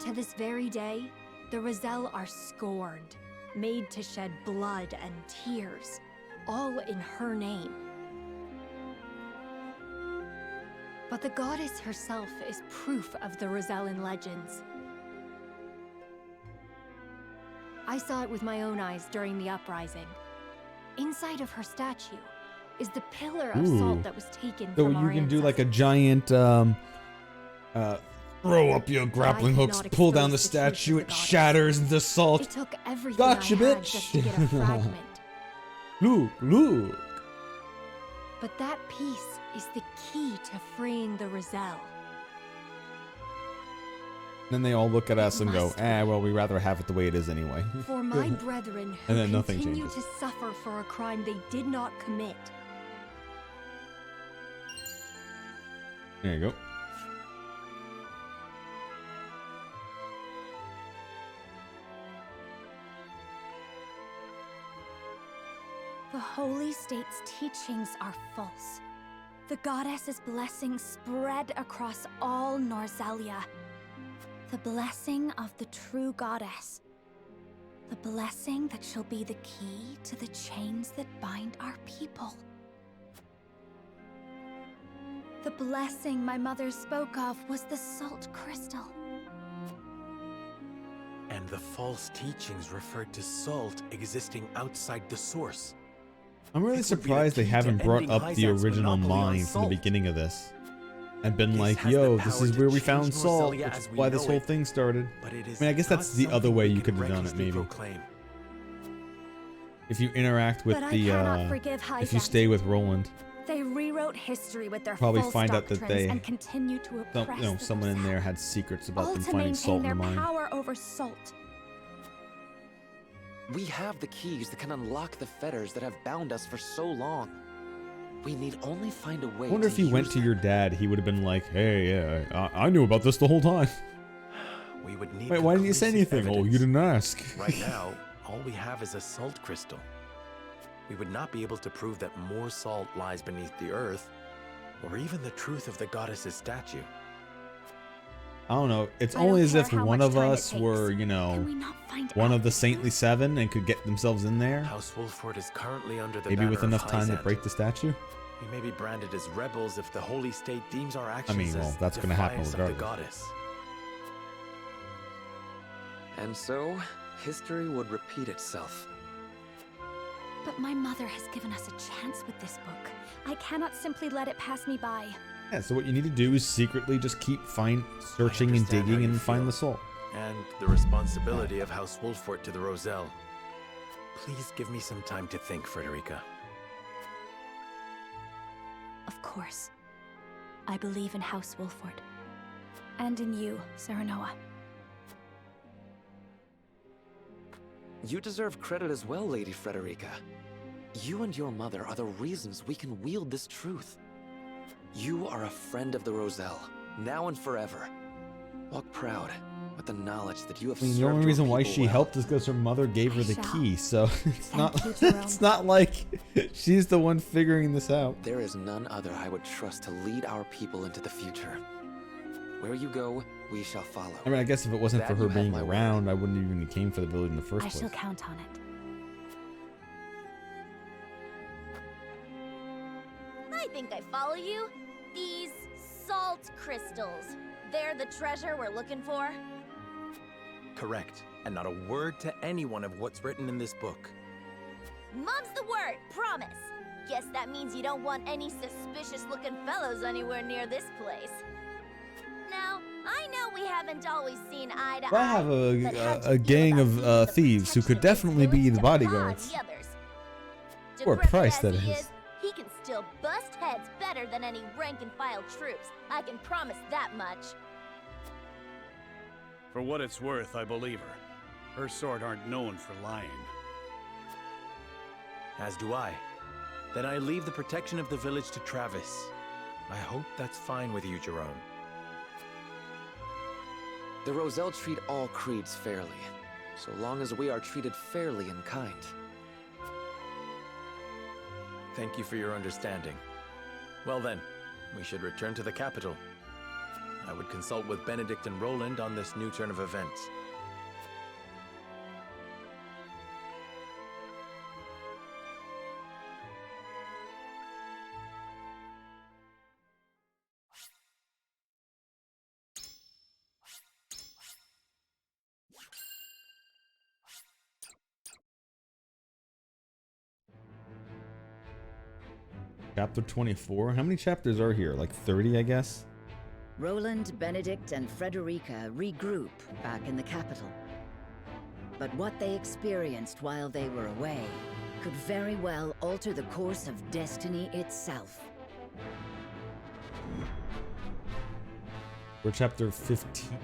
To this very day, the Roselle are scorned, made to shed blood and tears, all in her name. But the goddess herself is proof of the Rosellan legends. I saw it with my own eyes during the uprising. Inside of her statue is the pillar of Ooh. salt that was taken So from you our can do like a ancestors. giant throw up your grappling could hooks, not pull down the expose the truth of statue, the it goddess. shatters into It salt. took everything Gotcha, I had bitch. just to get a fragment. Look. But that piece is the key to freeing the Roselle. Then they all look at us and go, must well, we'd rather have it the way it is anyway. For my brethren who And then nothing continue changes. to suffer for a crime they did not commit. There you go. The holy state's teachings are false. The goddess's blessing spread across all Norzelia. The blessing of the true goddess. The blessing that shall be the key to the chains that bind our people. The blessing my mother spoke of was the salt crystal. And the false teachings referred to salt existing outside the source. I'm really It would be the surprised they key to haven't brought ending up the Hyzant's original monopoly on mine from the salt. beginning of this. And been This like, has the yo, this power is to where we change found salt, Norzelia which as is we why this know whole it. thing started. But it is I mean, I guess not that's the other something way we you can could have done it, recklessly maybe. proclaim. If you interact with But the, I cannot forgive if you Hyzant. stay with Roland, They rewrote history with their Probably false find out that doctrines they- and continue to oppress the someone in Roselle, there had secrets about all them to finding maintain salt in their the mine. power over salt. We have the keys that can unlock the fetters that have bound us for so long. We need only find a way I wonder to if you went use to them. your dad, he would have been like, hey, yeah, I knew about this the whole time. We would need Wait, why didn't you say conclusive anything? Oh, you evidence. didn't ask. Right now, all we have is a salt crystal. We would not be able to prove that more salt lies beneath the earth, or even the truth of the goddess's statue. I don't know. It's I don't only as care if how one much of time it us takes. were, Can we not find one out of the the saintly truth? seven and could get themselves in there. House Wolford is currently under the Maybe banner with of enough time to Hyzant. break the statue. We may be branded as rebels if the holy state deems our actions well, as that's gonna happen defiance of the regardless. goddess. And so, history would repeat itself. But my mother has given us a chance with this book. I cannot simply let it pass me by. Yeah, so what you need to do is secretly just keep searching and understand how digging you and find feel. the soul. And the responsibility of House Wolfort to the Roselle. Please give me some time to think, Frederica. Of course. I believe in House Wolfort. And in you, Serenoa. You deserve credit as well, Lady Frederica. You and your mother are the reasons we can wield this truth. You are a friend of the Roselle, now and forever. Walk proud with the knowledge that you have I mean, served the only your reason why people she well. helped is because her mother gave her I the shall. key, so it's Thank not you, Jerome. it's not like she's the one figuring this out. There is none other I would trust to lead our people into the future. Where you go, we shall follow. I mean, I guess if it wasn't That for her you have being my word. around, I wouldn't even have came for the village in the first I place. shall count on it. I think I follow you. These salt crystals. They're the treasure we're looking for? Correct. And not a word to anyone of what's written in this book. Mum's the word, promise. Guess that means you don't want any suspicious-looking fellows anywhere near this place. Now, I know we haven't always seen eye to I eye, have but how'd you a feel gang about of using the thieves who could protection of this definitely be village the to paw bodyguards. the others? For a Decrepit price, as that he is. He can still bust heads better than any rank-and-file troops. I can promise that much. For what it's worth, I believe her. Her sort aren't known for lying. As do I. Then I leave the protection of the village to Travis. I hope that's fine with you, Jerome. The Roselle treat all creeds fairly, so long as we are treated fairly and kind. Thank you for your understanding. Well then, we should return to the capital. I would consult with Benedict and Roland on this new turn of events. Chapter 24. How many chapters are here? Like 30, I guess? Roland, Benedict, and Frederica regroup back in the capital. But what they experienced while they were away could very well alter the course of destiny itself. We're chapter 15.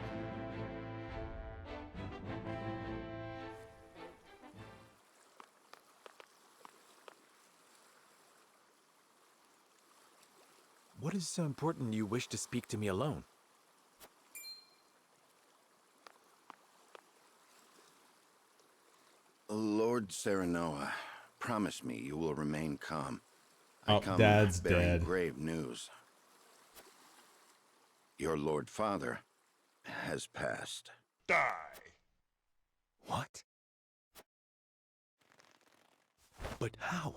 What is so important you wish to speak to me alone? Lord Serenoa, promise me you will remain calm. I Oh, come Dad's bearing dead. grave news. Your Lord Father has passed. Die. What? But how?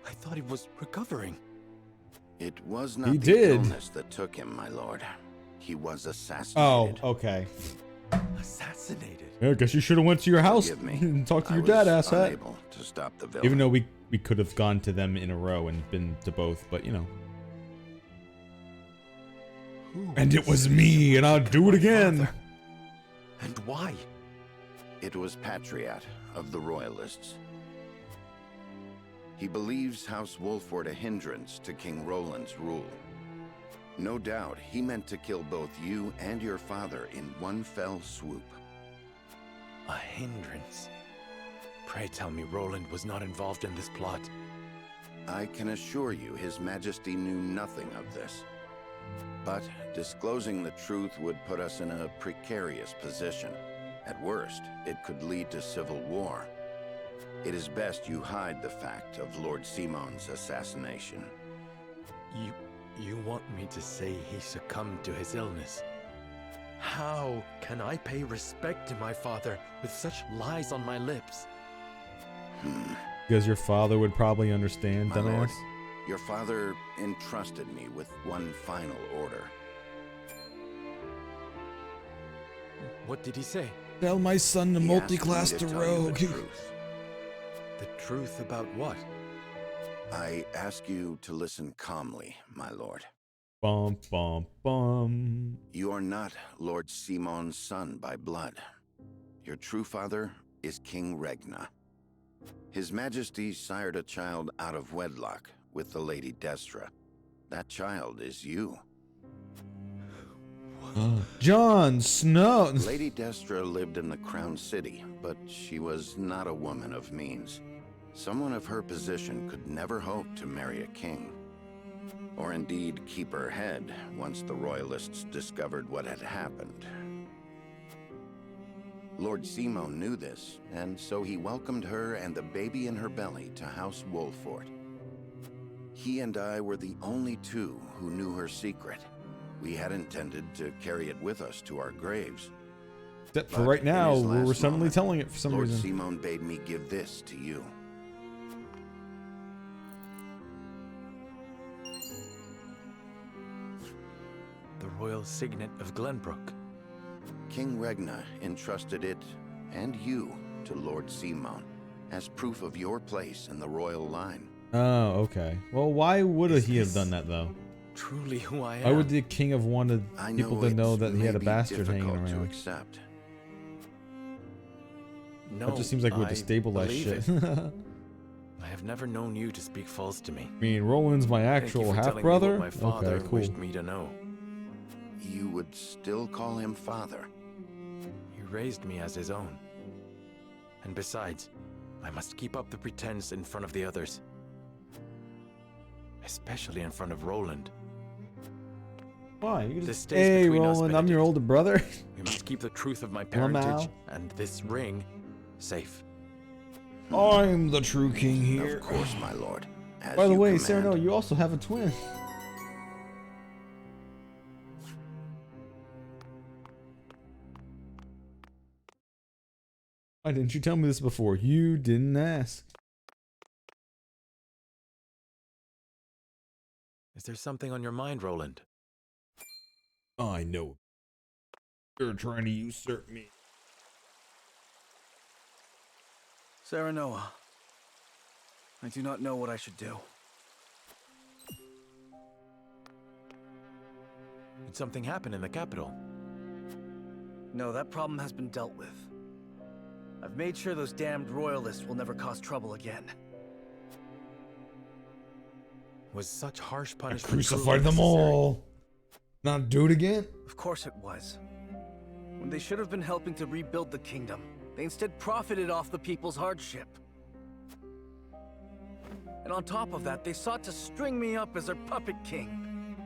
I thought he was recovering. It was not He the did. illness that took him, my lord. He was Oh, assassinated. okay. Assassinated? Yeah, I guess you should have went to your house Forgive me. and talked to I your dad, was asshat. unable to stop the villain. Even though we could have gone to them in a row and been to both, but you know. And it was me, and I'll do it again. Father. And why? It was Patriot of the Royalists. He believes House Wolfort a hindrance to King Roland's rule. No doubt he meant to kill both you and your father in one fell swoop. A hindrance? Pray tell me Roland was not involved in this plot. I can assure you His Majesty knew nothing of this. But disclosing the truth would put us in a precarious position. At worst, it could lead to civil war. It is best you hide the fact of Lord Simon's assassination. You want me to say he succumbed to his illness? How can I pay respect to my father with such lies on my lips? Because your father would probably understand, My lord, dumbass. your father entrusted me with one final order. What did he say? Tell my son to He asked me multi-class to to tell you the rogue. truth. The truth about what? I ask you to listen calmly, my lord. Bum, bum, bum. You are not Lord Simon's son by blood. Your true father is King Regna. His Majesty sired a child out of wedlock with the Lady Destra. That child is you. Jon Snow. Lady Destra lived in the Crown City, but she was not a woman of means. Someone of her position could never hope to marry a king. Or indeed keep her head once the Royalists discovered what had happened. Lord Simon knew this, and so he welcomed her and the baby in her belly to House Wolford. He and I were the only two who knew her secret. We had intended to carry it with us to our graves. Except for right now, we're suddenly telling it for some Lord reason. Simon bade me give this to you. The royal signet of Glenbrook. King Regna entrusted it, and you, to Lord Simon, as proof of your place in the royal line. Oh, okay. Well, why would he have done that, though? Truly who I am. Why would the king have wanted I people to know that he had a may be bastard hanging difficult to around? accept. No, That just seems like it would I destabilize believe shit. it. I have never known you to speak false to me. I mean, Roland's my Thank actual you for telling me half-brother? what my father Okay, cool. wished me to know. You would still call him father? He raised me as his own. And besides, I must keep up the pretense in front of the others. Especially in front of Roland. Why? You This just, stays hey, between us, Roland, I'm your Benedict. older brother. We must keep the truth of my Lamau. parentage and this ring safe. I'm the true king here. Of course, my lord. As By the you way, command. Cyrano, you also have a twin. Why didn't you tell me this before? You didn't ask. Is there something on your mind, Roland? I know. You're trying to usurp me. Serenoa, I do not know what I should do. Did something happen in the capital? No, that problem has been dealt with. I've made sure those damned royalists will never cause trouble again. Was such harsh I punishment crucified truly them necessary? all. Not do it again? Of course it was. When they should have been helping to rebuild the kingdom, they instead profited off the people's hardship. And on top of that, they sought to string me up as their puppet king.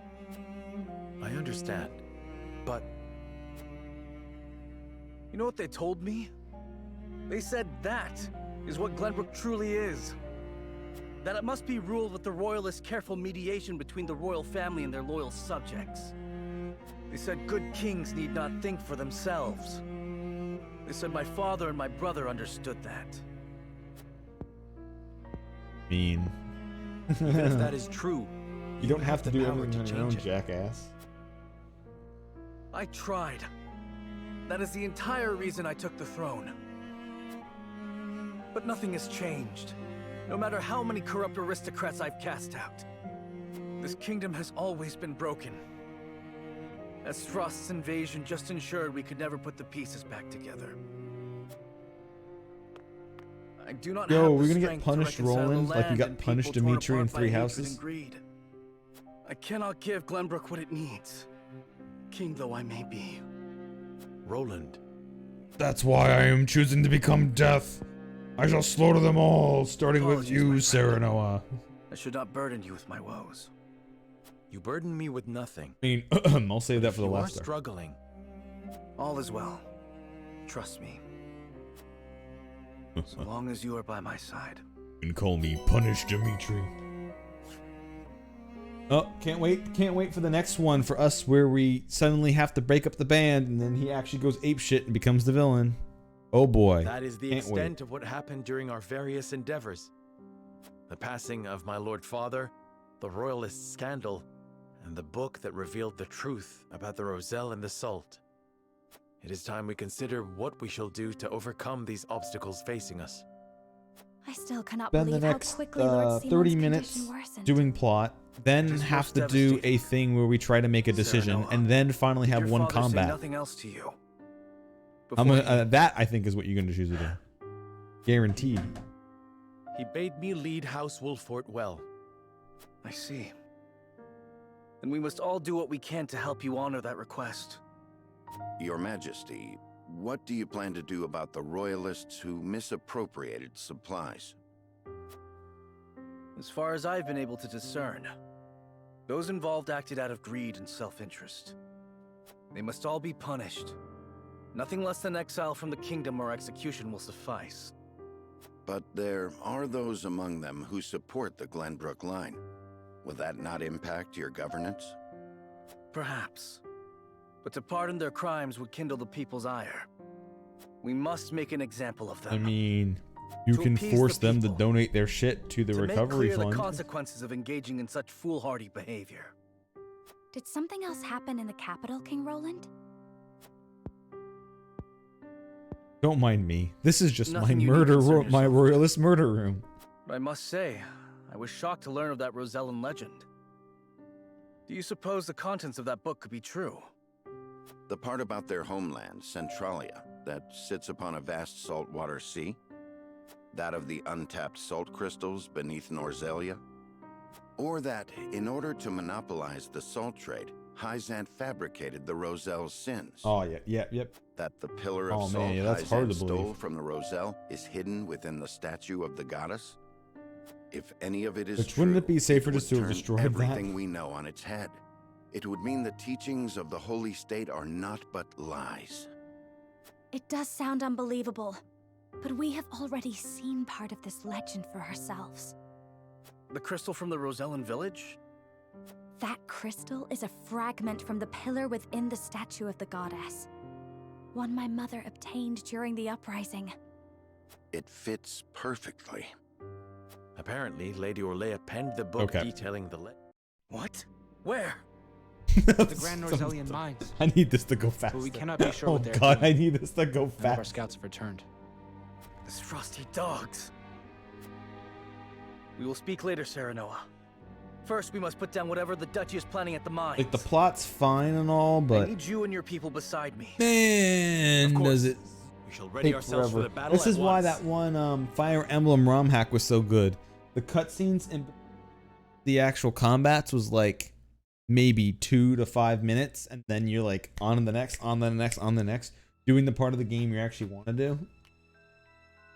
I understand, but You know what they told me? They said that is what Glenbrook truly is. That it must be ruled with the royalists' careful mediation between the royal family and their loyal subjects. They said good kings need not think for themselves. They said my father and my brother understood that. Mean. even if that is true, You don't have to the do power everything to on your own, change it. jackass. I tried. That is the entire reason I took the throne. But nothing has changed. No matter how many corrupt aristocrats I've cast out. This kingdom has always been broken. As Throst's invasion just ensured we could never put the pieces back together. I do not Yo, have we're the gonna get strength to punished, reconcile the Roland, like you land got and punished people torn Dimitri in apart by 3 hatred Houses? and greed. I cannot give Glenbrook what it needs. King though I may be. Roland, That's why I am choosing to become death. I shall slaughter them all, starting with Apologies, you, my friend. Serenoa. I should not burden you with my woes. you burden me with nothing. I mean, I'll save that for the You are last star. struggling. All is well. Trust me. So long as you are by my side. You can call me Punish Dimitri. Oh, can't wait for the next one for us where we suddenly have to break up the band and then he actually goes apeshit and becomes the villain. Oh boy. That is the Can't wait. extent of what happened during our various endeavors. The passing of my Lord Father, the Royalist scandal, and the book that revealed the truth about the Roselle and the Salt. It is time we consider what we shall do to overcome these obstacles facing us. I still cannot spend the believe how next quickly Lord 30 Simon's minutes condition worsened. doing plot, then It is have most to do a devastating. thing where we try to make a decision, Serenoa, and then finally did have your one father say combat. nothing else to you? I'm Before gonna, that I think is what you're going to choose to do. Guaranteed. He bade me lead House Wolfort well. I see. Then we must all do what we can to help you honor that request. Your Majesty, what do you plan to do about the royalists who misappropriated supplies? As far as I've been able to discern, those involved acted out of greed and self-interest. They must all be punished. Nothing less than exile from the kingdom or execution will suffice. But there are those among them who support the Glenbrook line. Will that not impact your governance? Perhaps. But to pardon their crimes would kindle the people's ire. We must make an example of them. I mean, you To can appease force the them to people. donate their shit to the To make recovery clear the fund. consequences of engaging in such foolhardy behavior. Did something else happen in the capital, King Roland? Don't mind me. This is just Nothing my you need concern my yourself. royalist murder room. But I must say, I was shocked to learn of that Rosellan legend. Do you suppose the contents of that book could be true? The part about their homeland, Centralia, that sits upon a vast saltwater sea? That of the untapped salt crystals beneath Norzelia? Or that, in order to monopolize the salt trade, Hyzant fabricated the Roselle's sins? Oh, yeah, yep. That the pillar of Oh, salt man, yeah, that's hard Hyzant to stole believe. from the Roselle is hidden within the statue of the goddess? If any of it is Which true, wouldn't it be safer would just to have turn destroyed that? everything we know on its head. It would mean the teachings of the Holy State are not but lies. It does sound unbelievable, but we have already seen part of this legend for ourselves. The crystal from the Rosellan village? That crystal is a fragment from the pillar within the statue of the goddess. One my mother obtained during the uprising. It fits perfectly. Apparently, Lady Orlea penned the book Okay. detailing the What? Where? The Grand Norzellian mines. I need this to go fast. But we cannot be sure Oh what they're god, doing. I need this to go None of our fast. scouts have returned. These frosty dogs. We will speak later, Serenoa. First, we must put down whatever the Duchy is planning at the mines. Like, the plot's fine and all, I but need you and your people beside me. man, does it We shall ready take ourselves forever. for the battle This at is why once. that one Fire Emblem ROM hack was so good. The cutscenes and the actual combats was like maybe 2 to 5 minutes, and then you're like on to the next, on the next, on the next, doing the part of the game you actually want to do.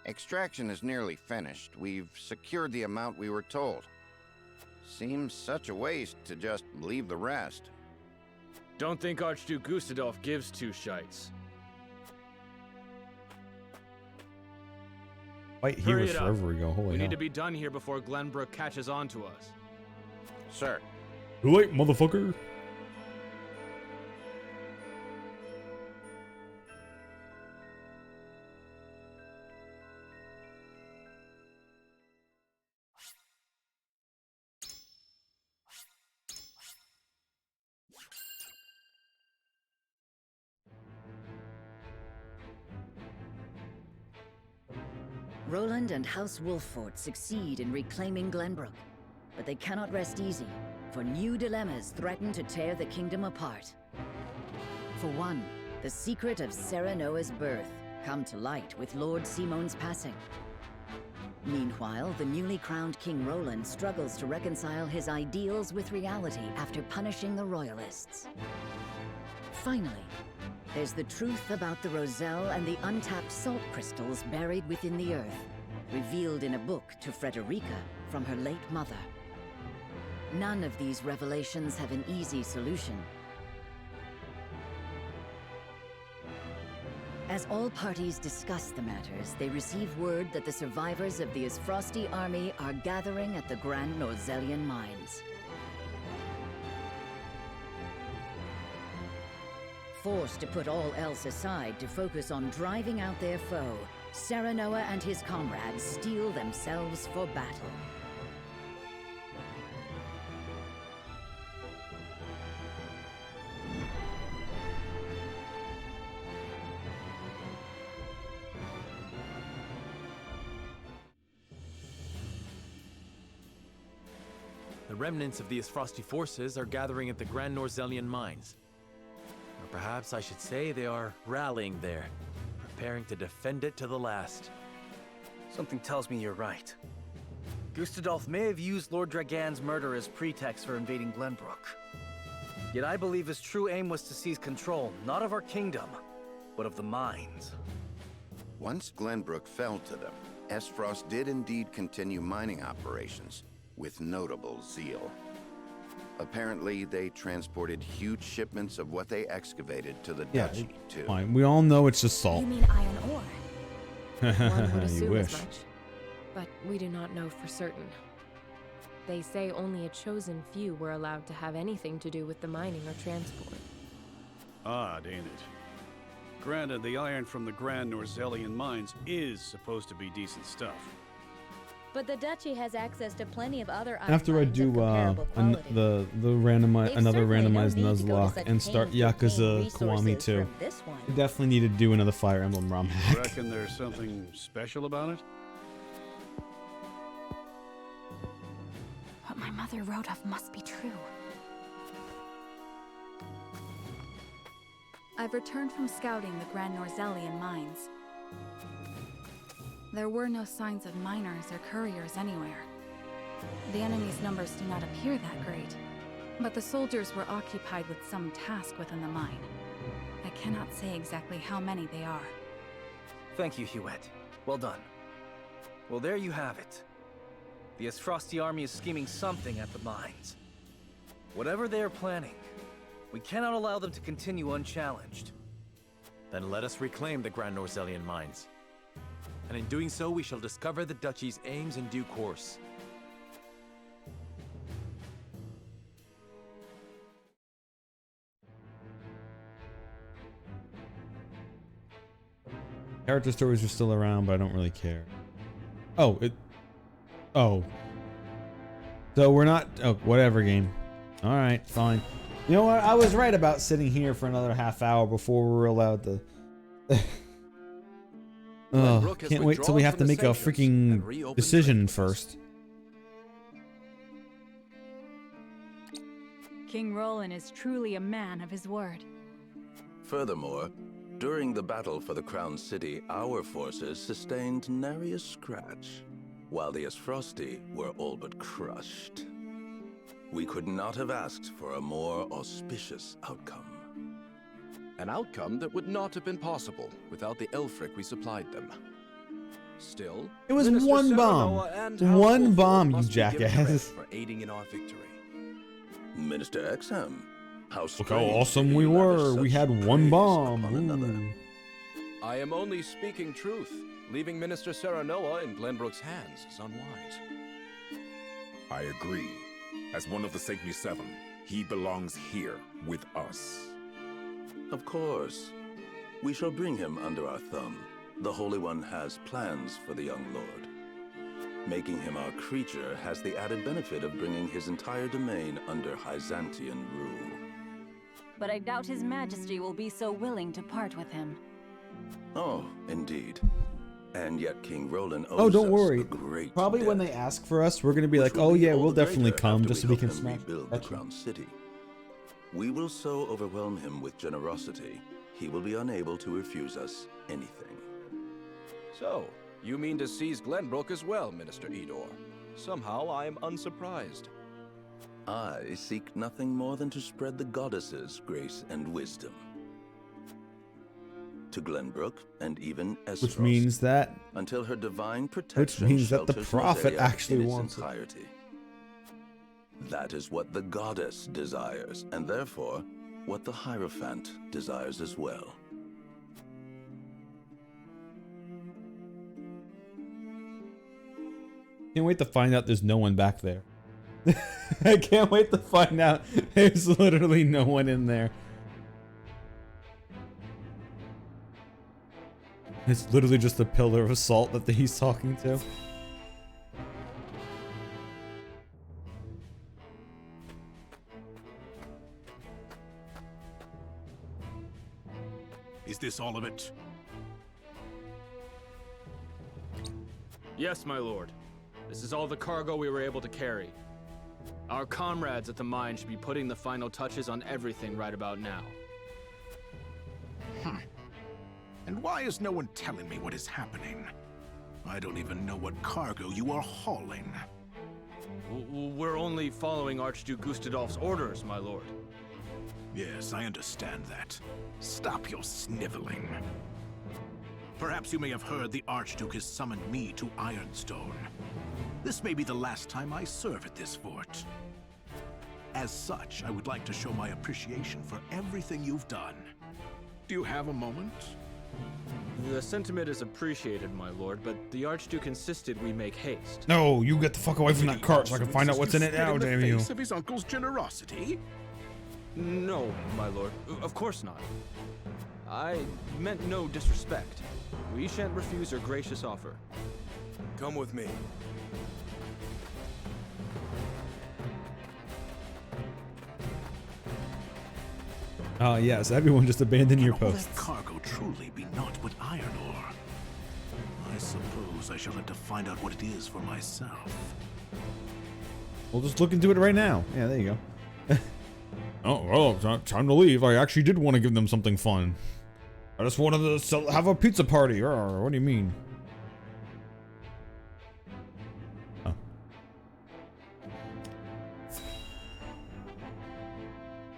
Extraction is nearly finished. We've secured the amount we were told. Seems such a waste to just leave the rest. Don't think Archduke Gustadolf gives two shites. Wait, here Hurry was it up. forever ago. Holy We hell. need to be done here before Glenbrook catches on to us. Sir. Too late, motherfucker. Roland and House Wolfort succeed in reclaiming Glenbrook, but they cannot rest easy, for new dilemmas threaten to tear the kingdom apart. For one, the secret of Serenoa's birth come to light with Lord Simon's passing. Meanwhile, the newly crowned King Roland struggles to reconcile his ideals with reality after punishing the Royalists. Finally, there's the truth about the Roselle and the untapped salt crystals buried within the earth, revealed in a book to Frederica from her late mother. None of these revelations have an easy solution. As all parties discuss the matters, they receive word that the survivors of the Isfrosti army are gathering at the Grand Norzellian mines. Forced to put all else aside to focus on driving out their foe, Serenoa and his comrades steel themselves for battle. The remnants of the Frosty forces are gathering at the Grand Norzelian mines. Or perhaps I should say they are rallying there, preparing to defend it to the last. Something tells me you're right. Gustadolf may have used Lord Dragan's murder as pretext for invading Glenbrook. Yet I believe his true aim was to seize control, not of our kingdom, but of the mines. Once Glenbrook fell to them, Esfrost did indeed continue mining operations, with notable zeal. Apparently, they transported huge shipments of what they excavated to the duchy, too. Fine. We all know it's just salt. You mean iron ore? One would You assume wish. as much, but we do not know for certain. They say only a chosen few were allowed to have anything to do with the mining or transport. Odd, ain't it? Granted, the iron from the Grand Norzelian mines is supposed to be decent stuff. But the Duchy has access to plenty of other iron After I mines do of comparable quality. the They've another certainly no randomized need to go to Nuzlocke such and start pains to obtain Yakuza Kiwami resources 2, from this one. I definitely need to do another Fire Emblem ROM hack. Reckon there's something special about it? What my mother wrote of must be true. I've returned from scouting the Grand Norzelian mines. There were no signs of miners or couriers anywhere. The enemy's numbers do not appear that great, but the soldiers were occupied with some task within the mine. I cannot say exactly how many they are. Thank you, Hewitt. Well done. Well, there you have it. The Esfrosti army is scheming something at the mines. Whatever they are planning, we cannot allow them to continue unchallenged. Then let us reclaim the Grand Norzelian mines. And in doing so, we shall discover the Duchy's aims in due course. Character stories are still around, but I don't really care. Oh, oh. So we're not, oh, whatever game. All right, fine. You know what? I was right about sitting here for another half hour before we were allowed to. Oh, can't wait till we have to make a freaking decision first. King Roland is truly a man of his word. Furthermore, during the battle for the Crown City, our forces sustained nary a scratch, while the Esfrosti were all but crushed. We could not have asked for a more auspicious outcome. An outcome that would not have been possible without the Elfric we supplied them. Still, It was Minister one Serenoa and bomb. House One Wolford bomb, you must be given credit jackass. for aiding in our victory. Minister Exham, how Look how strange awesome that we you lavish were. We such had one praise bomb. upon another. Ooh. I am only speaking truth. Leaving Minister Serenoa in Glenbrook's hands is unwise. I agree. As one of the Segni Seven, he belongs here with us. Of course. We shall bring him under our thumb. The Holy One has plans for the young lord. Making him our creature has the added benefit of bringing his entire domain under Hyzantian rule. But I doubt His Majesty will be so willing to part with him. Oh, indeed. And yet King Roland owes Oh, don't us worry. a great Probably when debt, they ask for us, we're gonna be which like, will oh be yeah, all we'll the definitely greater come after just so we we can help him smash. rebuild the Fetch him. Crown City. We will so overwhelm him with generosity, he will be unable to refuse us anything. So, you mean to seize Glenbrook as well, Minister Edor? Somehow I am unsurprised. I seek nothing more than to spread the goddess's grace and wisdom. To Glenbrook and even Esfrost. Which means that. Until her divine protection Which means that the shelters prophet Mosaic actually in its wants it. entirety. That is what the goddess desires, and therefore, what the Hierophant desires as well. Can't wait to find out there's no one back there. I can't wait to find out there's literally no one in there. It's literally just a pillar of salt that he's talking to. Is this all of it? Yes, my lord. This is all the cargo we were able to carry. Our comrades at the mine should be putting the final touches on everything right about now. And why is no one telling me what is happening? I don't even know what cargo you are hauling. We're only following Archduke Gustadolf's orders, my lord. Yes, I understand that. Stop your sniveling. Perhaps you may have heard the Archduke has summoned me to Ironstone. This may be the last time I serve at this fort. As such, I would like to show my appreciation for everything you've done. Do you have a moment? The sentiment is appreciated, my lord, but the Archduke insisted we make haste. No, you get the fuck away from that cart so I can find out what's in it now, damn you. Face of his uncle's generosity? No, my lord. Of course not. I meant no disrespect. We shan't refuse your gracious offer. Come with me. Ah, yes, everyone just abandon your Can all posts. that cargo truly be naught but iron ore? I suppose I shall have to find out what it is for myself. We'll just look into it right now. Yeah, there you go. Oh, well, it's not time to leave. I actually did want to give them something fun. I just wanted to have a pizza party. What do you mean? Oh.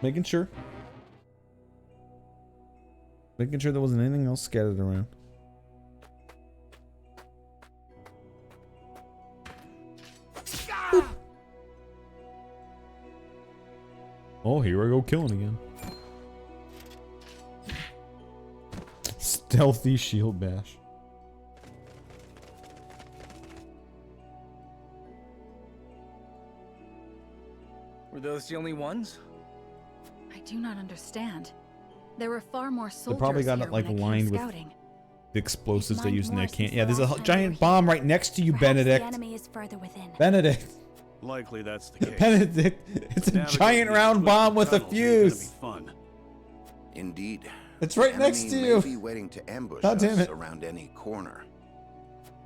Making sure. Making sure there wasn't anything else scattered around. Oh, here I go killing again. Stealthy shield bash. Were those the only ones? I do not understand. There were far more They soldiers probably got here it like when I came lined with scouting. the explosives they mined use in their more camp. since Yeah, the there's a last time giant we were bomb right next to you, Perhaps Benedict. the enemy is further within. Benedict. Likely that's the case. Benedict. It's a Navigating giant these round twisted bomb with a tunnels ain't gonna be fuse. fun. Indeed. It's right The next enemy to may you. be waiting to ambush God damn us it. around any corner.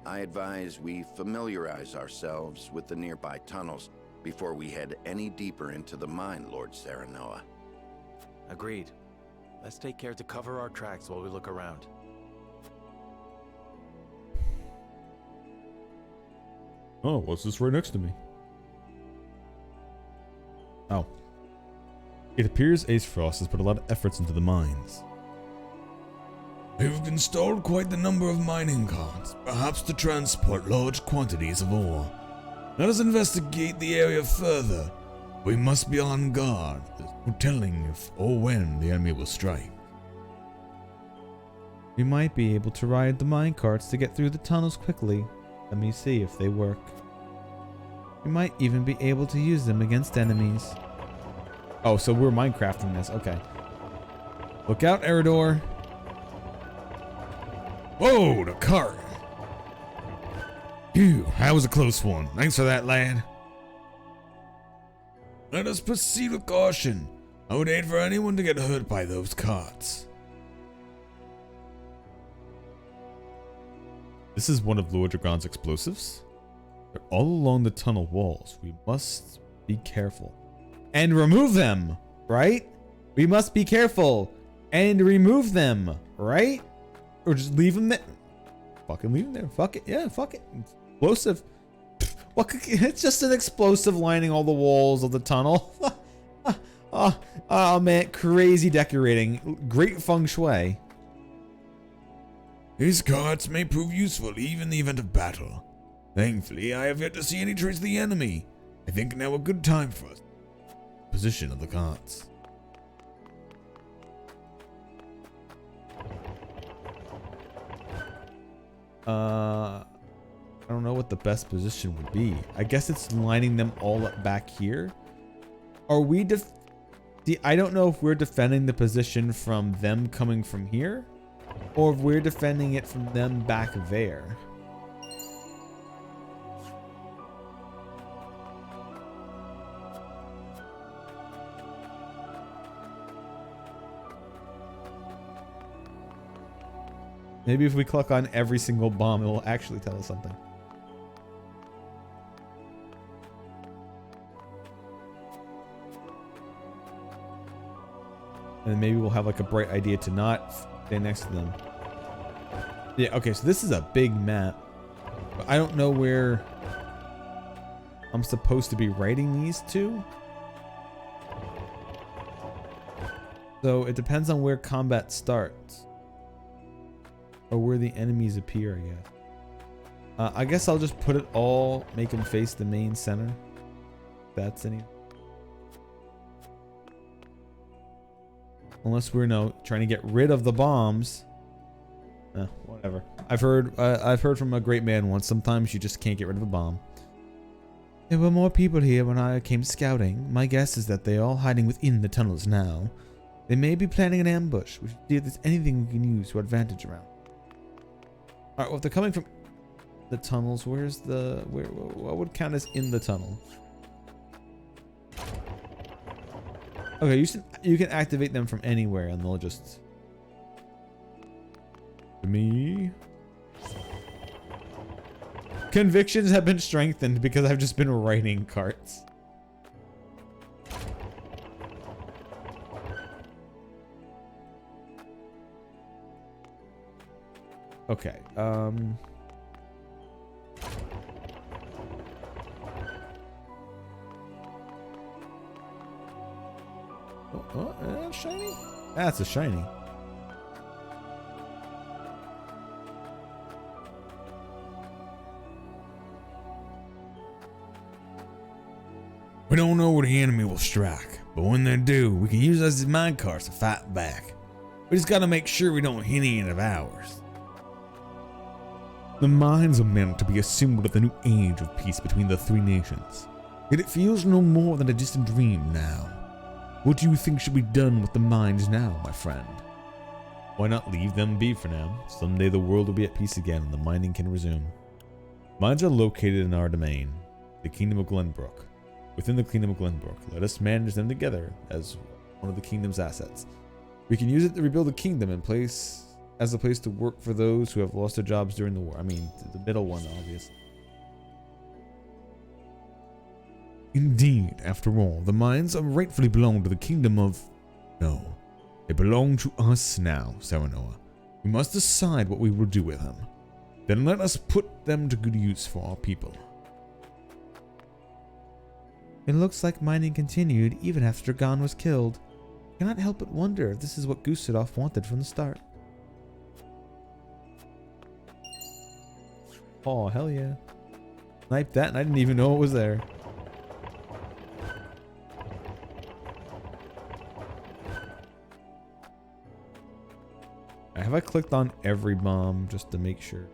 I advise we familiarize ourselves with the nearby tunnels before we head any deeper into the mine, Lord Serenoa. Agreed. Let's take care to cover our tracks while we look around. Oh, what's this right next to me? Oh. It appears Ace Frost has put a lot of efforts into the mines. We've installed quite the number of mining carts, perhaps to transport large quantities of ore. Let us investigate the area further. We must be on guard. There's no telling if or when the enemy will strike. We might be able to ride the mine carts to get through the tunnels quickly. Let me see if they work. We might even be able to use them against enemies. Oh, so we're Minecrafting this. Okay. Look out, Eridor. Whoa, the cart. Phew, that was a close one. Thanks for that, lad. Let us proceed with caution. I would hate for anyone to get hurt by those carts. This is one of Lord Dragon's explosives. They're all along the tunnel walls. We must be careful. And remove them, right? We must be careful and remove them, right? Or just leave them there. Fucking leave them there. Fuck it. Yeah, fuck it. Explosive. What? It's just an explosive lining all the walls of the tunnel. Oh man, crazy decorating. Great feng shui. These carts may prove useful even in the event of battle. Thankfully, I have yet to see any trace of the enemy. I think now a good time for us. Position of the carts. I don't know what the best position would be. I guess it's lining them all up back here. Are we I don't know if we're defending the position from them coming from here, or if we're defending it from them back there. Maybe if we click on every single bomb, it will actually tell us something. And maybe we'll have like a bright idea to not stay next to them. Yeah, okay, so this is a big map. But I don't know where I'm supposed to be writing these to. So it depends on where combat starts. Or where the enemies appear, I guess. I guess I'll just put it all, make them face the main center. If that's any. Unless we're trying to get rid of the bombs. Whatever. I've heard from a great man once. Sometimes you just can't get rid of a bomb. There were more people here when I came scouting. My guess is that they're all hiding within the tunnels now. They may be planning an ambush. We should see if there's anything we can use to advantage around. Alright, well, if they're coming from the tunnels, where's the... what would count as in the tunnel? Okay, you can activate them from anywhere and they'll just... Me? Convictions have been strengthened because I've just been writing carts. Okay, shiny? That's a shiny. We don't know where the enemy will strike, but when they do, we can use those minecarts to fight back. We just gotta make sure we don't hit any of ours. The mines are meant to be a symbol of the new age of peace between the three nations. Yet it feels no more than a distant dream now. What do you think should be done with the mines now, my friend? Why not leave them be for now? Someday the world will be at peace again and the mining can resume. Mines are located in our domain, the Kingdom of Glenbrook. Within the Kingdom of Glenbrook, let us manage them together as one of the kingdom's assets. We can use it to rebuild the kingdom and place as a place to work for those who have lost their jobs during the war. I mean, the middle one, obviously. Indeed, after all, the mines rightfully belong to the kingdom of... No, they belong to us now, Serenoa. We must decide what we will do with them. Then let us put them to good use for our people. It looks like mining continued even after Gon was killed. I cannot help but wonder if this is what Gustave wanted from the start. Oh, hell yeah. Sniped that and I didn't even know it was there. Have I clicked on every bomb just to make sure?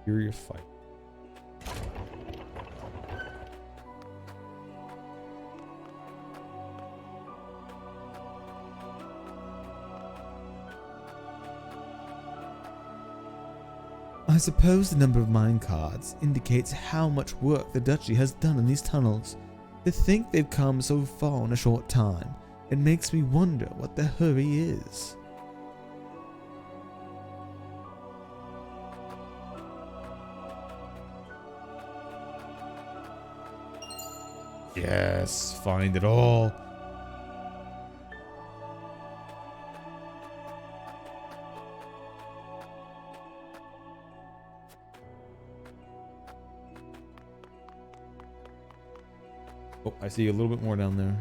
Furious fight. I suppose the number of mine cards indicates how much work the Duchy has done in these tunnels. To think they've come so far in a short time, it makes me wonder what the hurry is. Yes, find it all. Oh, I see a little bit more down there.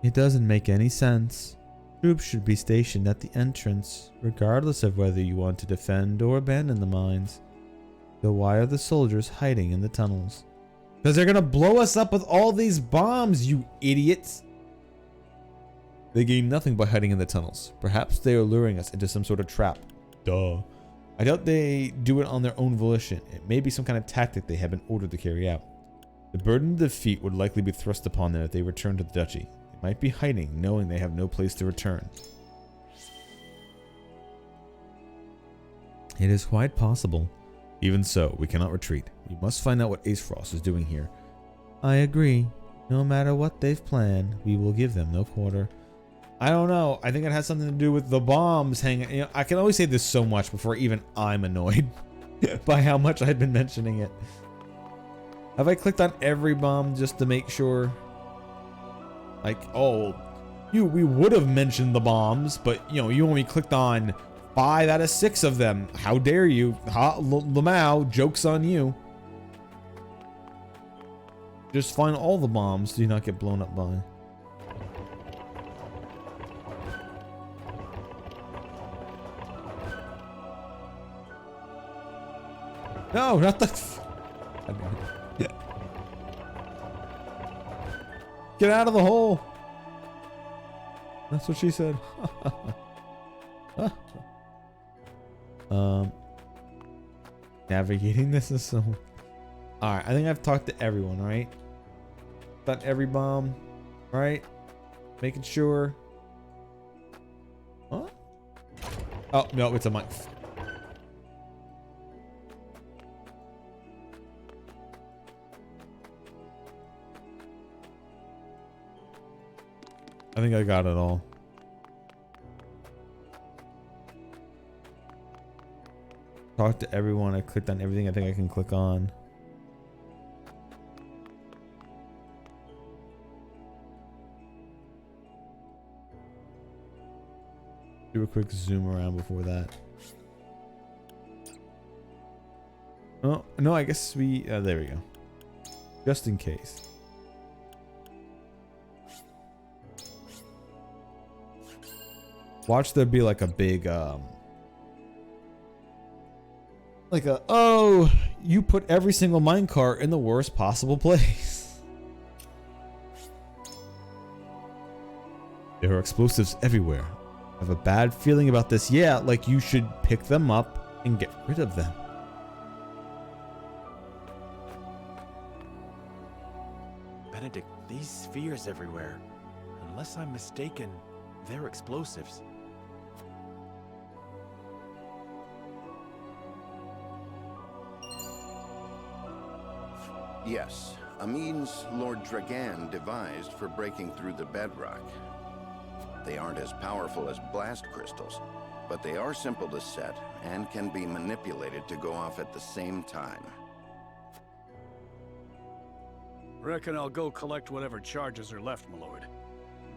It doesn't make any sense. Troops should be stationed at the entrance, regardless of whether you want to defend or abandon the mines. So why are the soldiers hiding in the tunnels? Because they're gonna blow us up with all these bombs, you idiots! They gain nothing by hiding in the tunnels. Perhaps they are luring us into some sort of trap. Duh. I doubt they do it on their own volition. It may be some kind of tactic they have been ordered to carry out. The burden of defeat would likely be thrust upon them if they return to the Duchy. They might be hiding, knowing they have no place to return. It is quite possible. Even so, we cannot retreat. We must find out what Aesfrost is doing here. I agree. No matter what they've planned, we will give them no quarter. I don't know. I think it has something to do with the bombs hanging. You know, I can always say this so much before even I'm annoyed by how much I've been mentioning it. Have I clicked on every bomb just to make sure? Like, oh, we would have mentioned the bombs, but you know, you only clicked on 5 out of 6 of them. How dare you? Ha, Lamau, joke's on you. Just find all the bombs. Do not get blown up by. No, not the. Get out of the hole. That's what she said. Navigating this is so. All right, I think I've talked to everyone, right? Got every bomb, right? Making sure. Huh? Oh no, it's a mic. I think I got it all. Talk to everyone. I clicked on everything I think I can click on. Do a quick zoom around before that. Oh, no, I guess we... there we go. Just in case. Watch there be like a big, like a, oh, you put every single minecart in the worst possible place. There are explosives everywhere. I have a bad feeling about this. Yeah, like you should pick them up and get rid of them. Benedict, these spheres everywhere. Unless I'm mistaken, they're explosives. Yes, a means Lord Dragan devised for breaking through the bedrock. They aren't as powerful as blast crystals, but they are simple to set and can be manipulated to go off at the same time. Reckon I'll go collect whatever charges are left, my lord.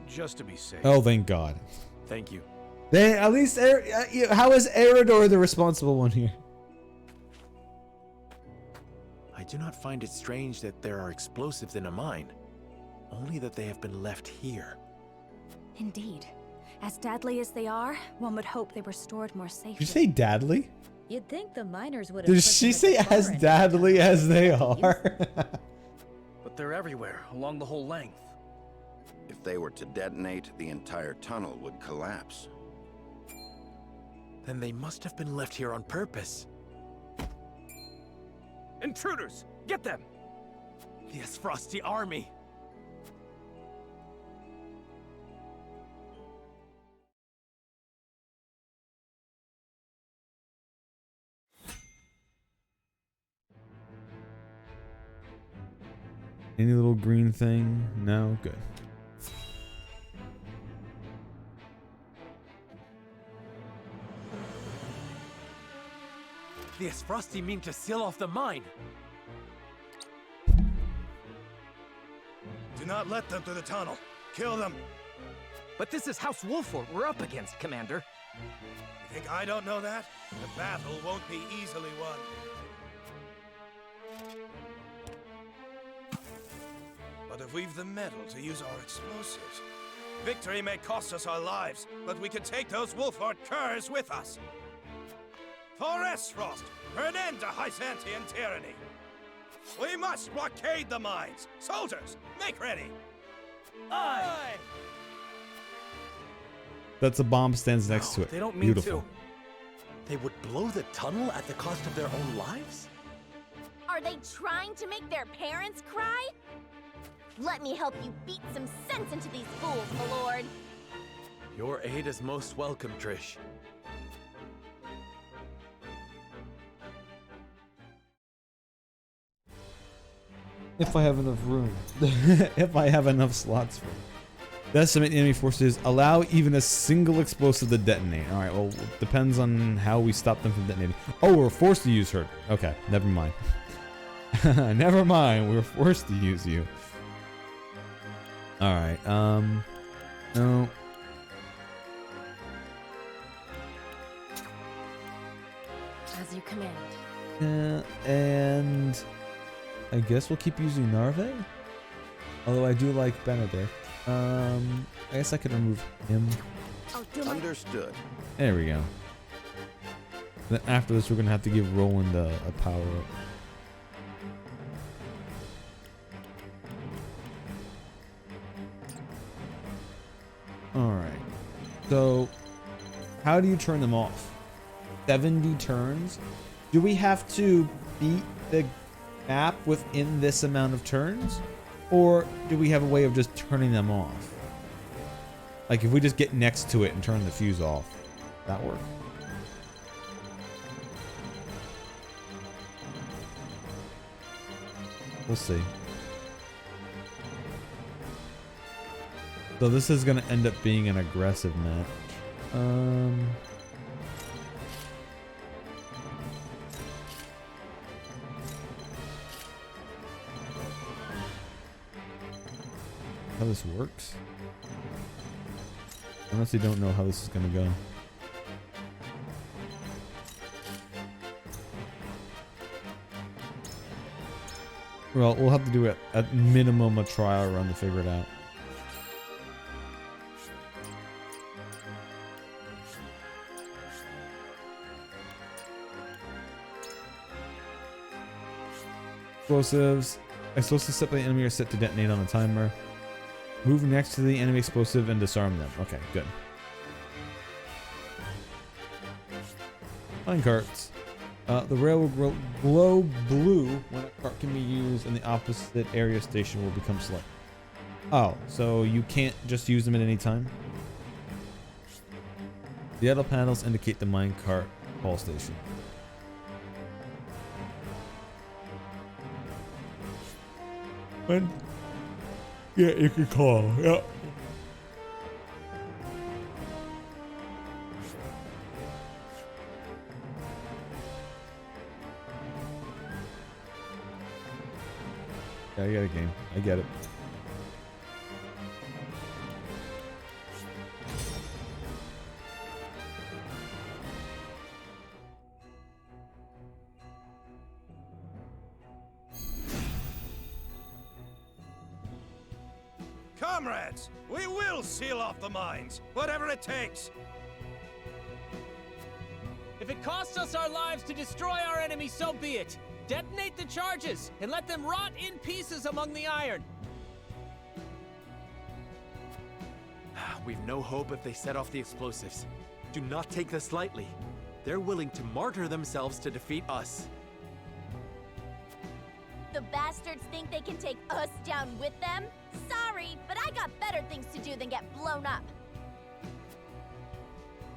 Just to be safe. Oh, thank God. Thank you. They at least how is Eridor the responsible one here? I do not find it strange that there are explosives in a mine, only that they have been left here. Indeed. As deadly as they are, one would hope they were stored more safely. Did you say deadly? You'd think the miners would have. Did she say as deadly as they are? But they're everywhere, along the whole length. If they were to detonate, the entire tunnel would collapse. Then they must have been left here on purpose. Intruders! Get them! The Asfrosti army! Any little green thing? No? Good. The Asfrosti mean to seal off the mine! Do not let them through the tunnel. Kill them. But this is House Wolford we're up against, Commander. You think I don't know that? The battle won't be easily won. But if we've the metal to use our explosives, victory may cost us our lives, but we can take those Wolford curs with us. For Esfrost, for an end to Hysantian tyranny. We must blockade the mines. Soldiers, make ready. Aye! That's a bomb stands next to it. They don't mean Beautiful. to. They would blow the tunnel at the cost of their own lives? Are they trying to make their parents cry? Let me help you beat some sense into these fools, my lord. Your aid is most welcome, Trish. If I have enough room. If I have enough slots for it. Decimate enemy forces. Allow even a single explosive to detonate. All right. Well, depends on how we stop them from detonating. Oh, we're forced to use her. Okay. Never mind. Never mind. We're forced to use you. All right. No. As you command. And I guess we'll keep using Narve. Although I do like Benedict. I guess I could remove him. Understood. There we go. Then after this, we're gonna have to give Roland a power up. All right. So, how do you turn them off? 70 turns. Do we have to beat the map within this amount of turns? Or do we have a way of just turning them off? Like if we just get next to it and turn the fuse off, that work? We'll see. So this is going to end up being an aggressive match. How this works? I honestly don't know how this is going to go. Well, we'll have to do it at minimum a trial run to figure it out. Explosives. Explosives set by the enemy are set to detonate on the timer. Move next to the enemy explosive and disarm them. Okay, good. Mine carts. The rail will glow blue when a cart can be used, and the opposite area station will become select. Oh, so you can't just use them at any time? The idle panels indicate the mine cart call station. When? Yeah, you can call. Yeah. Yeah, I get a game. I get it. Comrades, we will seal off the mines, whatever it takes. If it costs us our lives to destroy our enemy, so be it. Detonate the charges and let them rot in pieces among the iron. We've no hope if they set off the explosives. Do not take this lightly. They're willing to martyr themselves to defeat us. The bastards think they can take us down with them? Sorry, but I got better things to do than get blown up.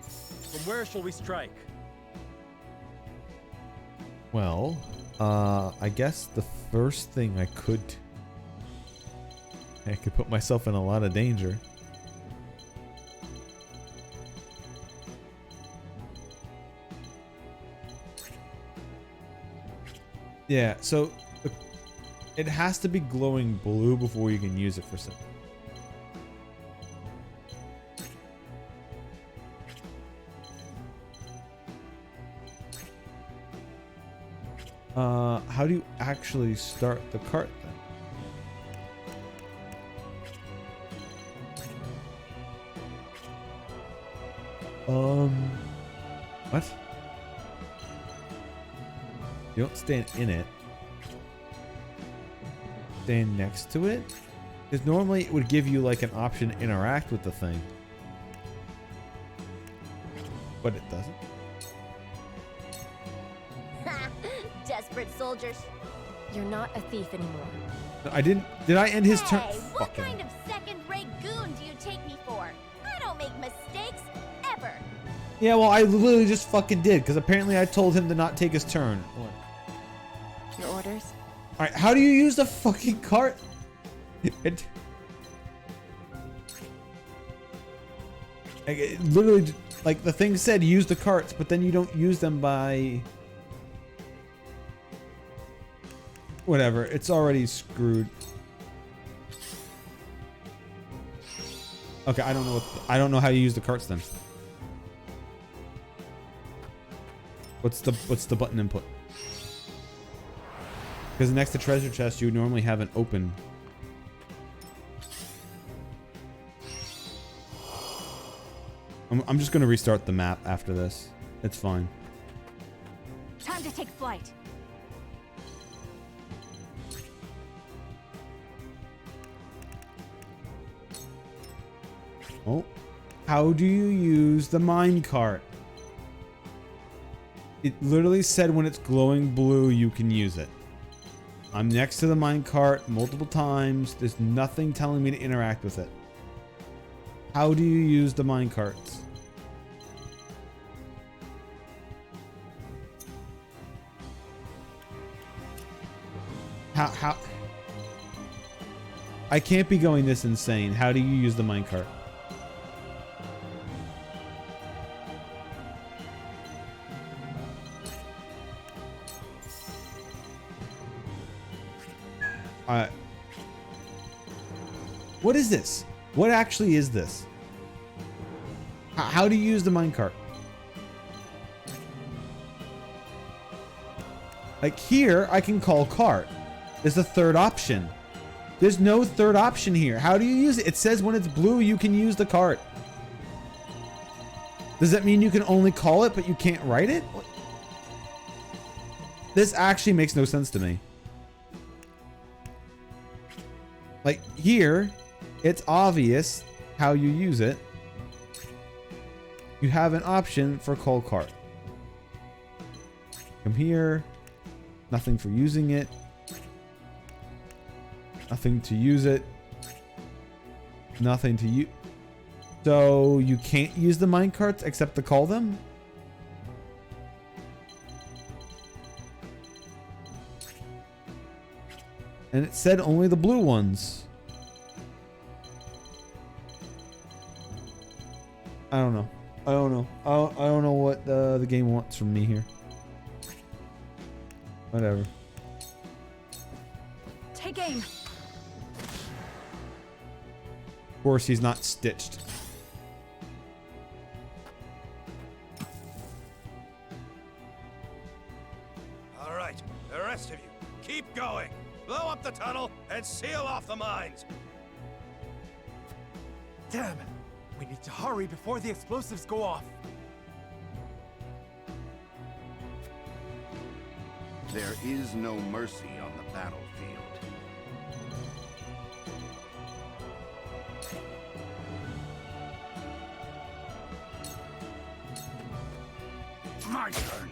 From where shall we strike? Well, I guess the first thing I could put myself in a lot of danger. Yeah, so it has to be glowing blue before you can use it for something. How do you actually start the cart then? What? You don't stand in it. Stand next to it? Because normally it would give you like an option to interact with the thing. But it doesn't. Desperate soldiers. You're not a thief anymore. No, I didn't. Did I end his turn? Hey, what kind of second-rate goon do you take me for? I don't make mistakes, ever. Yeah, well, I literally just fucking did, because apparently I told him to not take his turn. Your orders? Alright, how do you use the fucking cart? Like, it literally, like the thing said, use the carts, but then you don't use them by whatever. It's already screwed. Okay, I don't know how you use the carts then. What's the button input? Because next to treasure chest, you would normally have an open. I'm just gonna restart the map after this. It's fine. Time to take flight. Oh, how do you use the minecart? It literally said when it's glowing blue, you can use it. I'm next to the minecart multiple times. There's nothing telling me to interact with it. How do you use the minecarts? How? I can't be going this insane. How do you use the minecart? What is this? What actually is this? How do you use the minecart? Like here, I can call cart. There's a third option. There's no third option here. How do you use it? It says when it's blue, you can use the cart. Does that mean you can only call it, but you can't write it? This actually makes no sense to me. Like here, it's obvious how you use it. You have an option for call cart. Come here. Nothing for using it. Nothing to use it. Nothing to use. So you can't use the minecarts except to call them? And it said only the blue ones. I don't know. I don't know. I don't know what the game wants from me here. Whatever. Take aim. Of course, he's not stitched. All right, the rest of you, keep going. Blow up the tunnel and seal off the mines. Damn! We need to hurry before the explosives go off. There is no mercy on the battlefield. My turn.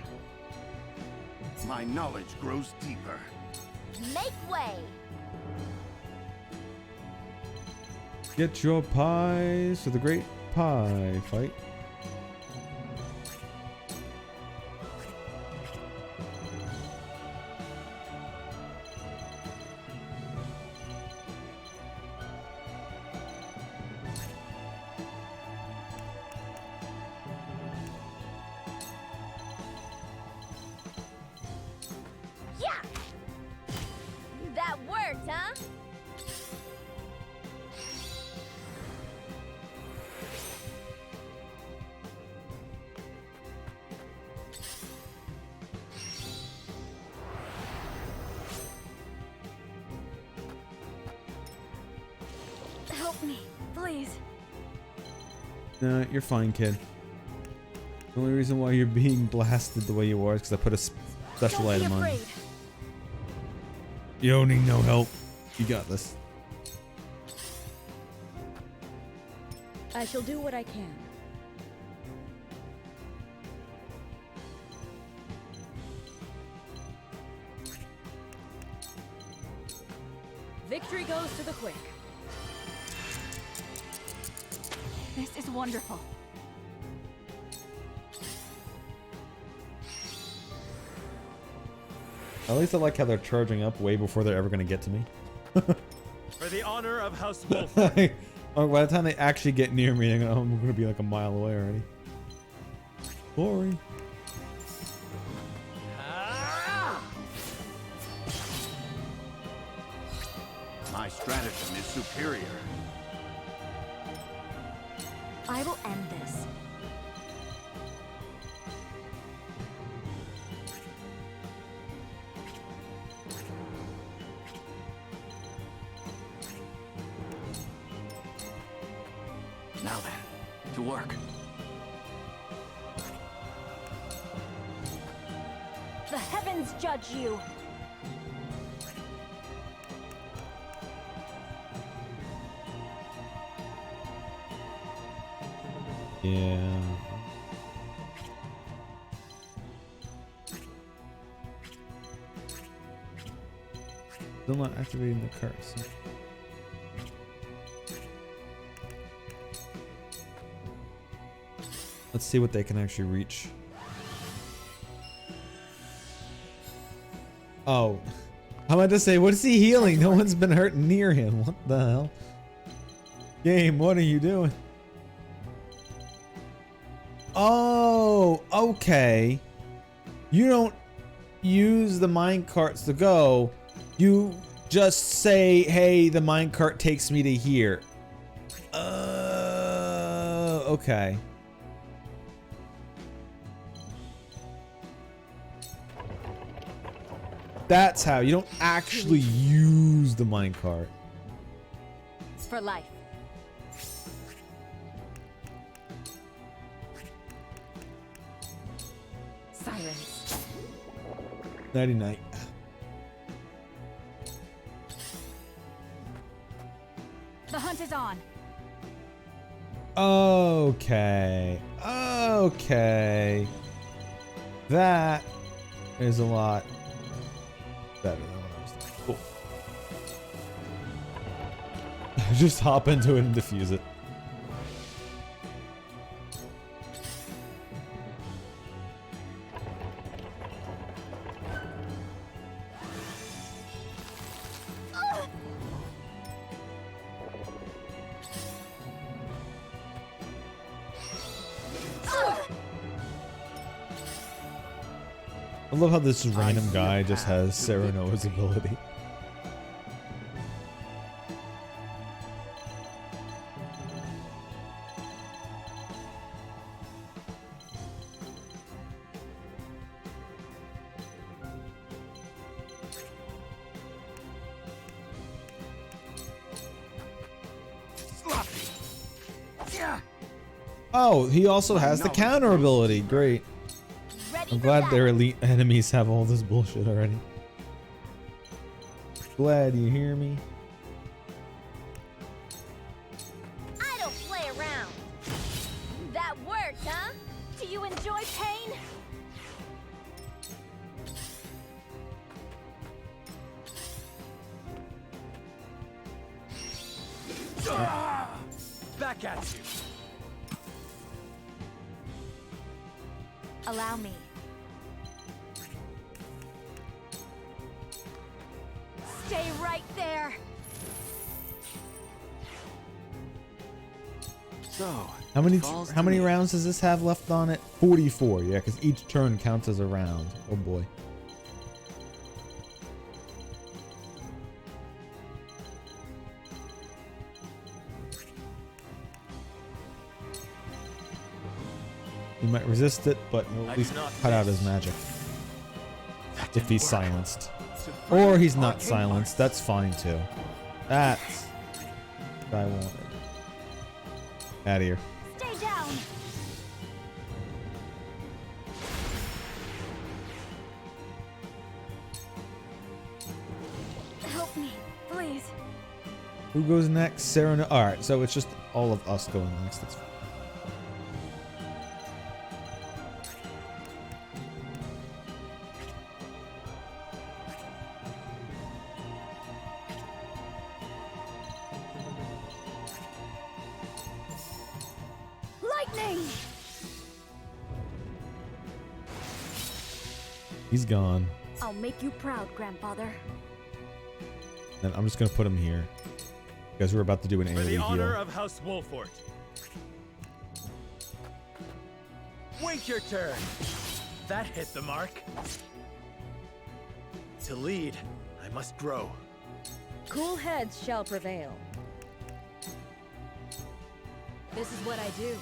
My knowledge grows deeper. Make way. Get your pies for the great pie fight. Yeah. That worked, huh? Help me, please. No, you're fine, kid. The only reason why you're being blasted the way you are is because I put a special Don't be item on. afraid. You don't need no help. You got this. I shall do what I can. Victory goes to the quick. This is wonderful. At least I like how they're charging up way before they're ever going to get to me. For the honor of House Wolf. Oh, by the time they actually get near me, I'm gonna be like a mile away already. Boring. My stratagem is superior. I will end this. Now then, to work. The heavens judge you. Yeah. Still not activating the curse. Let's see what they can actually reach. Oh. I'm about to say, what is he healing? No one's been hurt near him. What the hell? Game, what are you doing? Oh, okay. You don't use the minecarts to go. You just say, hey, the minecart takes me to here. Okay. That's how. You don't actually use the minecart. It's for life. Silence. Nighty night. The hunt is on. Okay. Okay. That is a lot better than what I was thinking. Cool. Just hop into it and defuse it. I love how this random guy just has Serenoa's ability. Oh, he also has the counter ability. Great. I'm glad their elite enemies have all this bullshit already. Glad you hear me. I don't play around. That worked, huh? Do you enjoy pain? Back at you. Allow me. Stay right there. So, How many rounds does this have left on it? 44. Yeah, because each turn counts as a round. Oh boy. He might resist it, but he'll at least cut out his magic. If he's silenced. Or he's not silenced. That's fine too. That's what I wanted. Out of here. Stay down. Help me, please. Who goes next? Serena. Alright, so it's just all of us going next. That's fine. Lightning! He's gone. I'll make you proud, Grandfather. And I'm just gonna put him here. Because we're about to do an For AoE the honor heal. of House Wolfort. Wait your turn. That hit the mark. To lead, I must grow. Cool heads shall prevail. This is what I do.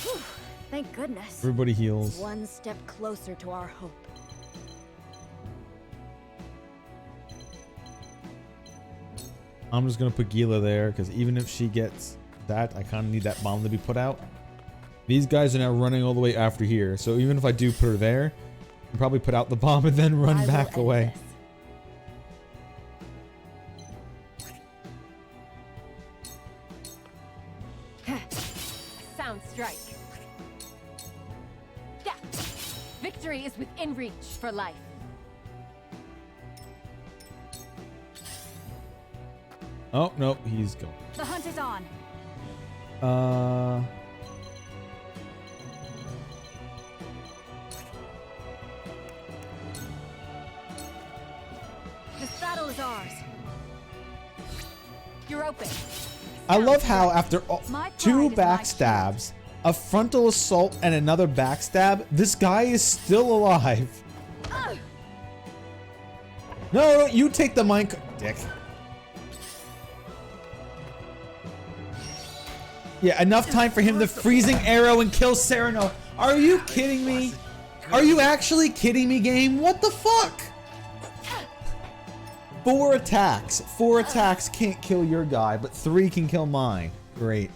Whew, thank goodness. Everybody heals. One step closer to our hope. I'm just gonna put Gila there because even if she gets that, I kind of need that bomb to be put out. These guys are now running all the way after here, so even if I do put her there, I'll probably put out the bomb and then run back away. Sound strike. Yeah. Victory is within reach for life. Oh no, he's going. The hunt is on. This battle is ours. You're open. I love how after My two pride is my backstabs, a frontal assault, and another backstab, this guy is still alive. No, you take the mine, dick. Yeah, enough time for him to freezing arrow and kill Sereno. Are you kidding me? Are you actually kidding me, game? What the fuck? 4 attacks. 4 attacks can't kill your guy, but 3 can kill mine. Great.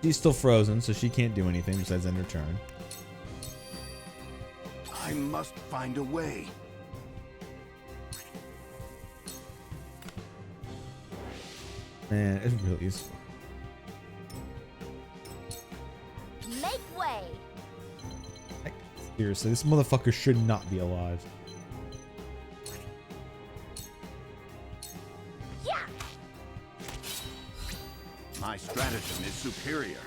She's still frozen, so she can't do anything besides end her turn. I must find a way. Man, it really is fun. Make way. Seriously, this motherfucker should not be alive. Yeah. My stratagem is superior.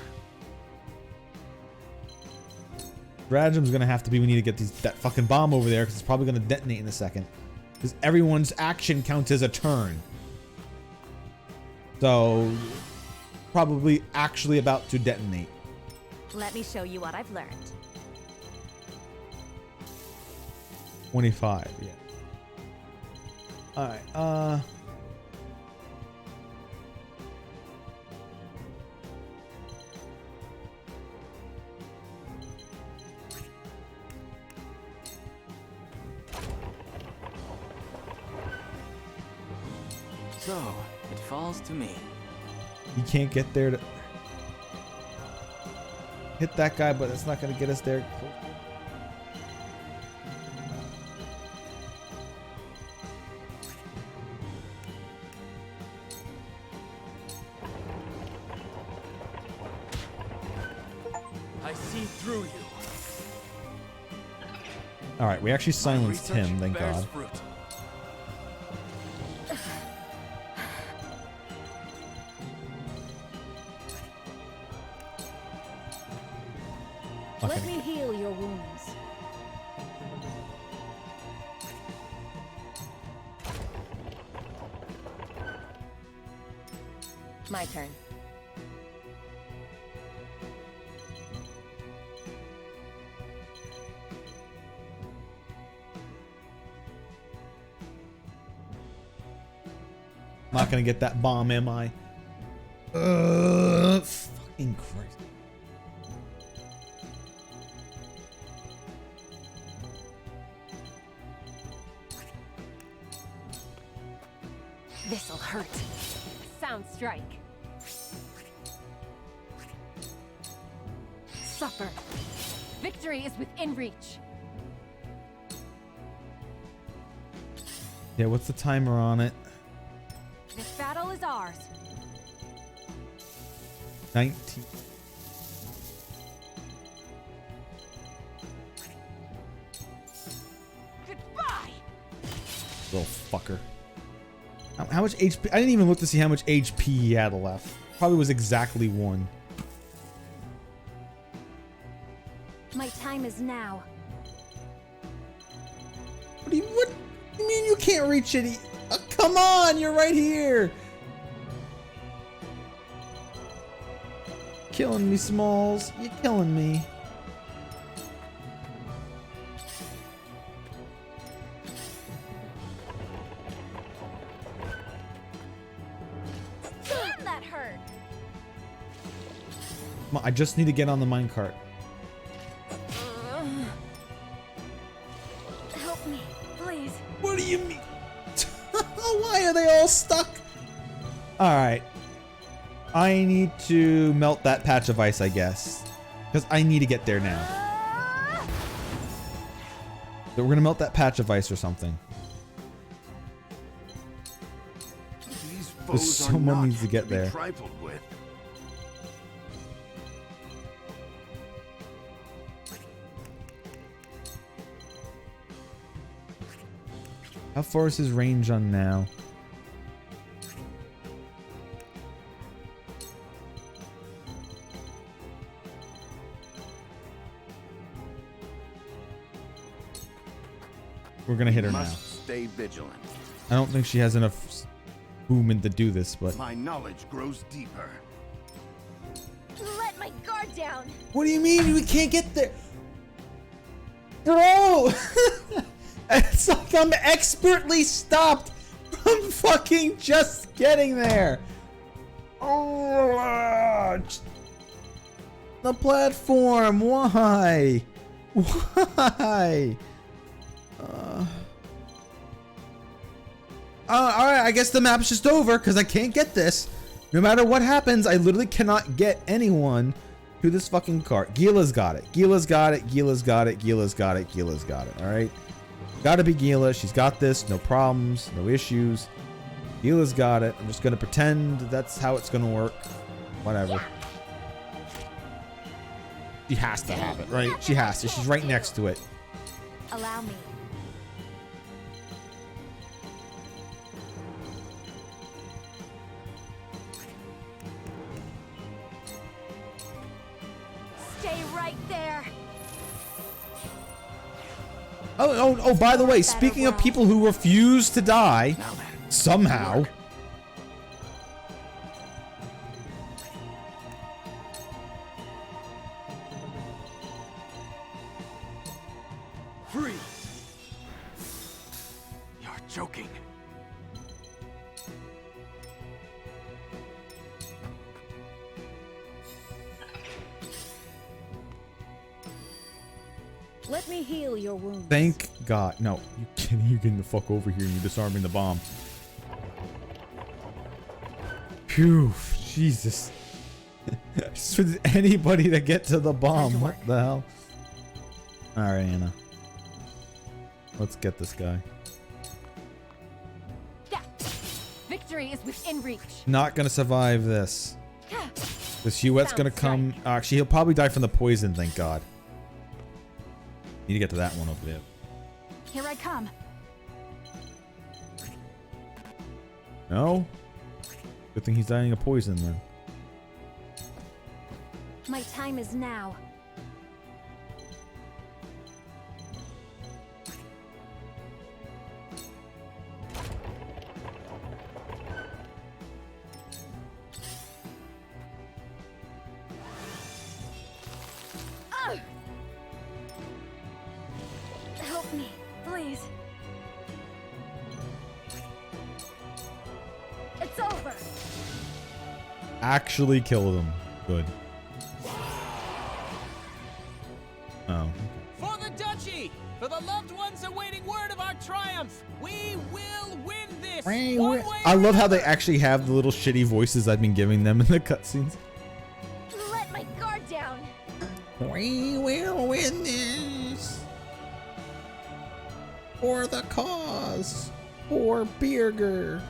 Stratagem's gonna have to be we need to get that fucking bomb over there because it's probably gonna detonate in a second. Because everyone's action counts as a turn. So, probably actually about to detonate. Let me show you what I've learned. 25, yeah. Alright, So, it falls to me. you can't get there to hit that guy, but it's not gonna get us there. I see through you. Alright, we actually silenced him, thank God. Fruit. Let me heal your wounds. My turn. I'm not gonna get that bomb, am I? Fucking Christ. This'll hurt. Sound strike. Suffer. Victory is within reach. Yeah, what's the timer on it? This battle is ours. 19. Goodbye. Little fucker. How much HP? I didn't even look to see how much HP he had left. Probably was exactly 1. My time is now. What? You mean you can't reach it? Come on, you're right here. Killing me, Smalls. You're killing me. Damn, that hurt. Come on, I just need to get on the minecart. Help me, please. What do you mean? Why are they all stuck? Alright. I need to melt that patch of ice, I guess. Because I need to get there now. So we're going to melt that patch of ice or something. There's someone needs to get there. How far is his range on now? We're gonna hit her now. Stay vigilant. I don't think she has enough movement to do this, but My knowledge grows deeper. Let my guard down. what do you mean we can't get there? Bro! It's like I'm expertly stopped from fucking just getting there. Oh, the platform. Why? Why? Alright, I guess the map's just over because I can't get this. No matter what happens, I literally cannot get anyone to this fucking cart. Gila's got it. Gila's got it. Gila's got it. Gila's got it. Gila's got it. Alright? Gotta be Gila. She's got this. No problems. No issues. Gila's got it. I'm just gonna pretend that's how it's gonna work. Whatever. She has to have it, right? She has to. She's right next to it. Allow me. Stay right there. Oh, by the way, speaking of people who refuse to die, somehow. Freeze! You're joking. Let me heal your wounds. Thank God. No, you're getting the fuck over here and you're disarming the bomb. Phew, Jesus. Just for anybody to get to the bomb. What the hell? Alright, Anna. Let's get this guy. Victory is within reach. Not gonna survive this. This Huette's gonna come. Actually, he'll probably die from the poison, thank God. Need to get to that one over there. Here I come. No? Good thing he's dying of poison then. My time is now. Help me, please. It's over. Actually killed him. Good. Oh. For the duchy! For the loved ones awaiting word of our triumph! We will win this! One way I love how they actually have the little shitty voices I've been giving them in the cutscenes. Let my guard down. We will win this! For the cause! For Birger!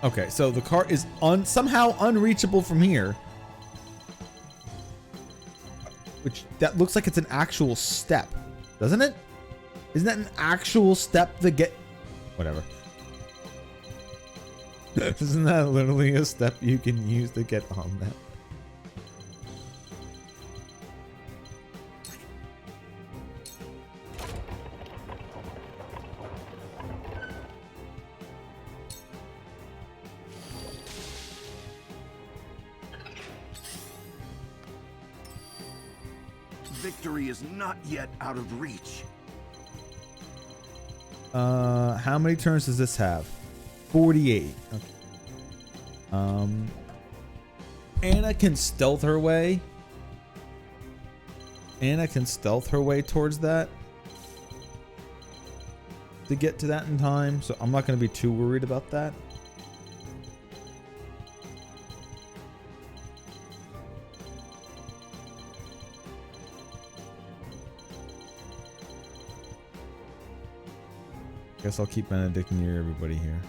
Okay, so the cart is somehow unreachable from here. Which, that looks like it's an actual step. Doesn't it? Isn't that an actual step to get... Whatever. Isn't that literally a step you can use to get on that? victory is not yet out of reach. How many turns does this have? 48. Okay. Anna can stealth her way. Anna can stealth her way towards that to get to that in time, so I'm not going to be too worried about that. Guess I'll keep Benedict near everybody here.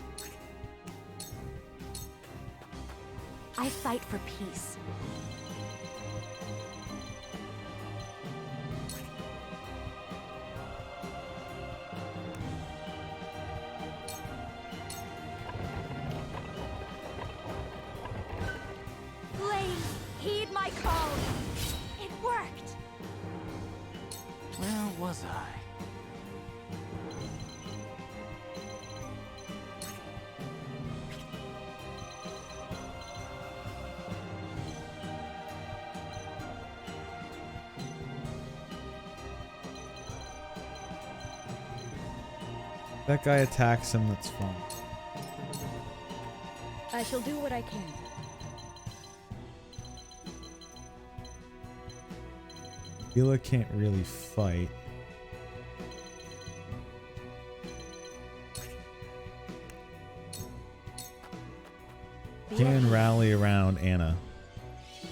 I fight for peace. Please, heed my call. It worked. Where was I? That guy attacks him, that's fine. I shall do what I can. Hila can't really fight. Can rally around Anna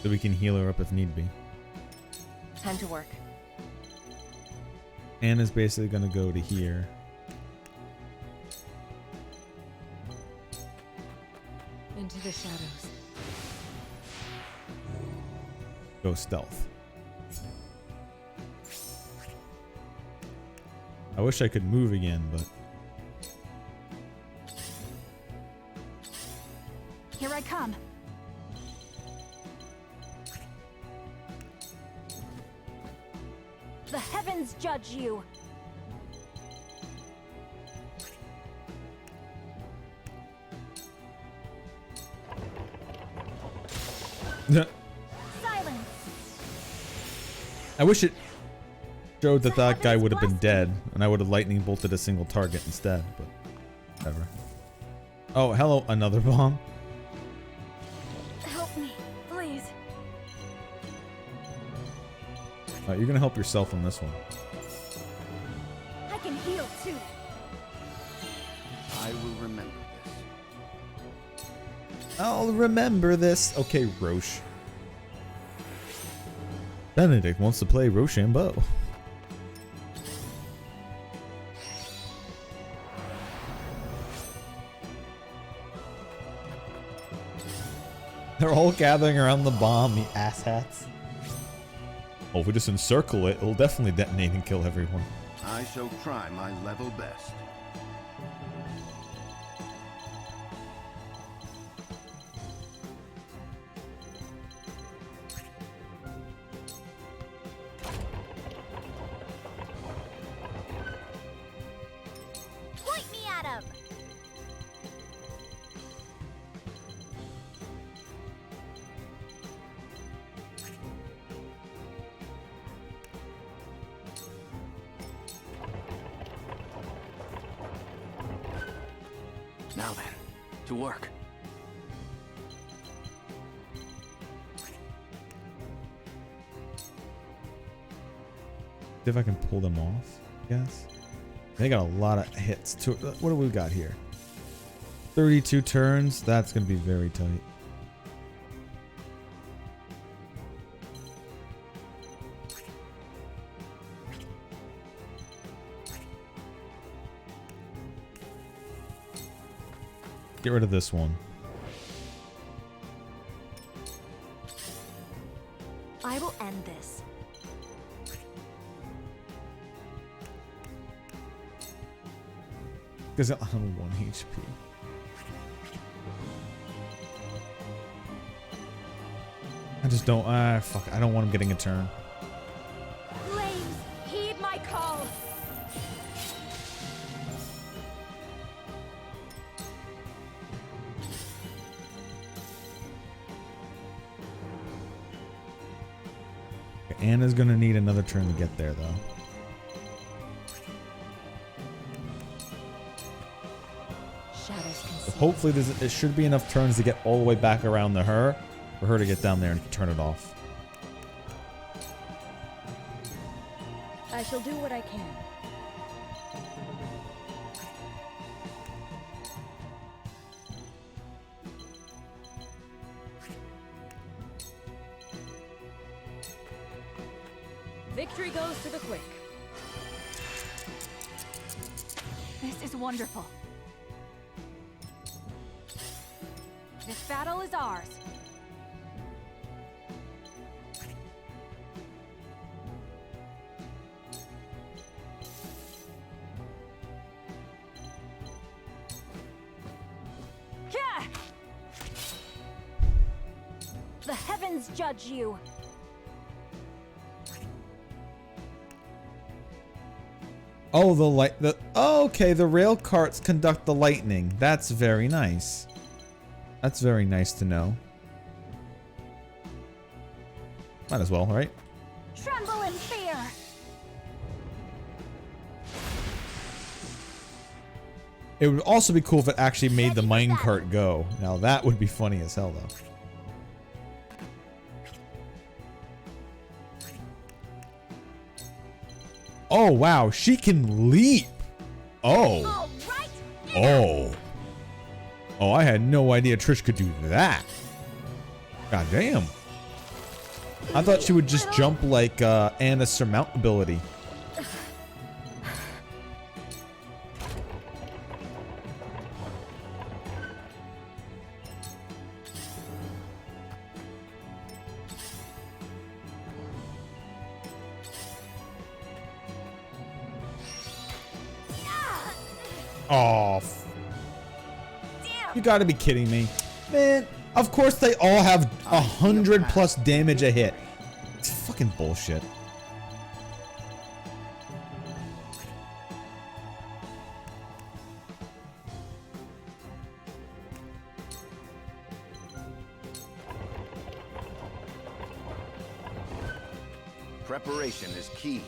so we can heal her up if need be. Time to work. Anna's basically gonna go to here. Into the shadows. Go stealth. I wish I could move again, but Here I come. The heavens judge you. Silence. I wish it showed that that guy would have been dead, and I would have lightning bolted a single target instead, but whatever. Oh, hello, another bomb. Help me, please. You're gonna help yourself on this one. I can heal too. I will remember this. I'll remember this. Okay, Roche. Benedict wants to play Rochambeau. They're all gathering around the bomb, you asshats. Oh, if we just encircle it, it'll definitely detonate and kill everyone. I shall try my level best. Point me at him. Now then, to work. See if I can pull them off, I guess. They got a lot of hits. What do we got here? 32 turns. That's going to be very tight. Get rid of this one. I will end this. Because I'm on 1 HP. I just don't. Fuck. I don't want him getting a turn. Flames, heed my call. Anna's gonna need another turn to get there, though. So hopefully there should be enough turns to get all the way back around to her, for her to get down there and turn it off. I shall do what I can. Victory goes to the quick. This is wonderful. This battle is ours. Kah! The heavens judge you. Oh, okay, the rail carts conduct the lightning. That's very nice. That's very nice to know. Might as well, right? Tremble in fear. It would also be cool if it actually made the minecart go. Now that would be funny as hell, though. Oh, wow. She can leap. Oh. Oh. Oh, I had no idea Trish could do that. God damn. I thought she would just jump like Anna's surmount ability. Oh, you gotta be kidding me. Man, of course they all have 100+ damage a hit. It's fucking bullshit. Preparation is key.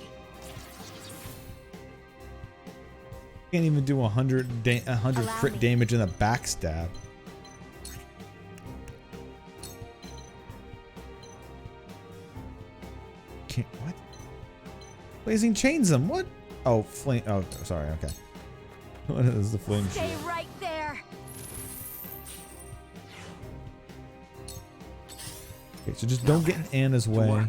Can't even do 100 crit damage in a backstab. Can't, what? Blazing chains him. What? Oh, flame. Oh, sorry. Okay. What is the flame? Stay right there. Okay, so just don't get in Anna's way.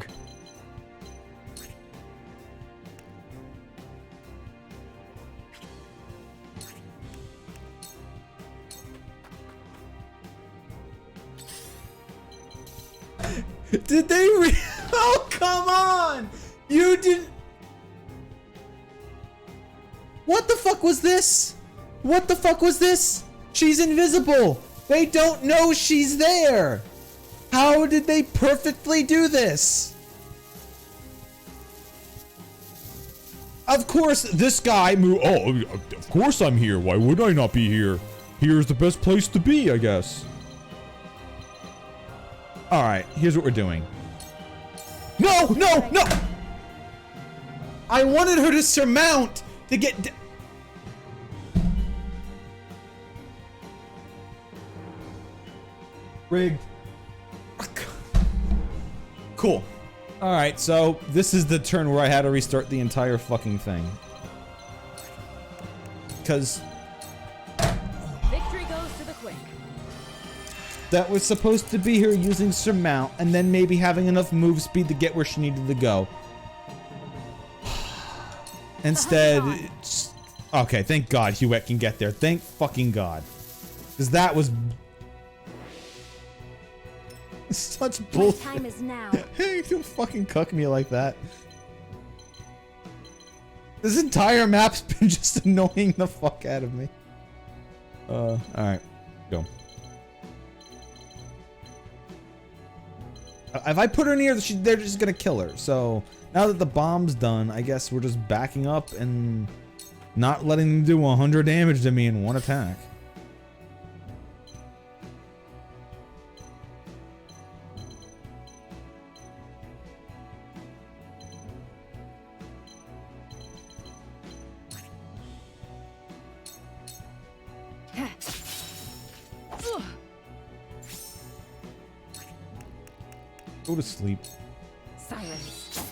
Did they oh, come on! You didn't... What the fuck was this? What the fuck was this? She's invisible! They don't know she's there! How did they perfectly do this? Of course, this guy moved... Oh, of course I'm here. Why would I not be here? Here's the best place to be, I guess. Alright, here's what we're doing. No! No! No! I wanted her to surmount to get... Rigged. Cool. Alright, so this is the turn where I had to restart the entire fucking thing. Because... Victory goes to the quick. that was supposed to be her using surmount and then maybe having enough move speed to get where she needed to go. Instead, okay, thank God Huette can get there. Thank fucking God. Because that was such bullshit. My time is now. Hey, don't fucking cuck me like that. This entire map's been just annoying the fuck out of me. Alright. Go. If I put her near, they're just gonna kill her. So now that the bomb's done, I guess we're just backing up and not letting them do 100 damage to me in one attack. Go to sleep. Silence.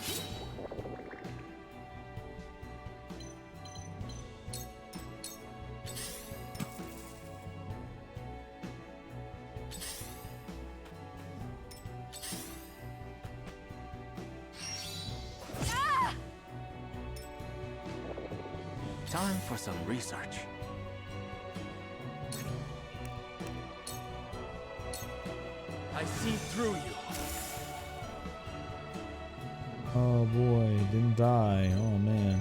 Time for some research. I see through you. Oh boy, didn't die. Oh man.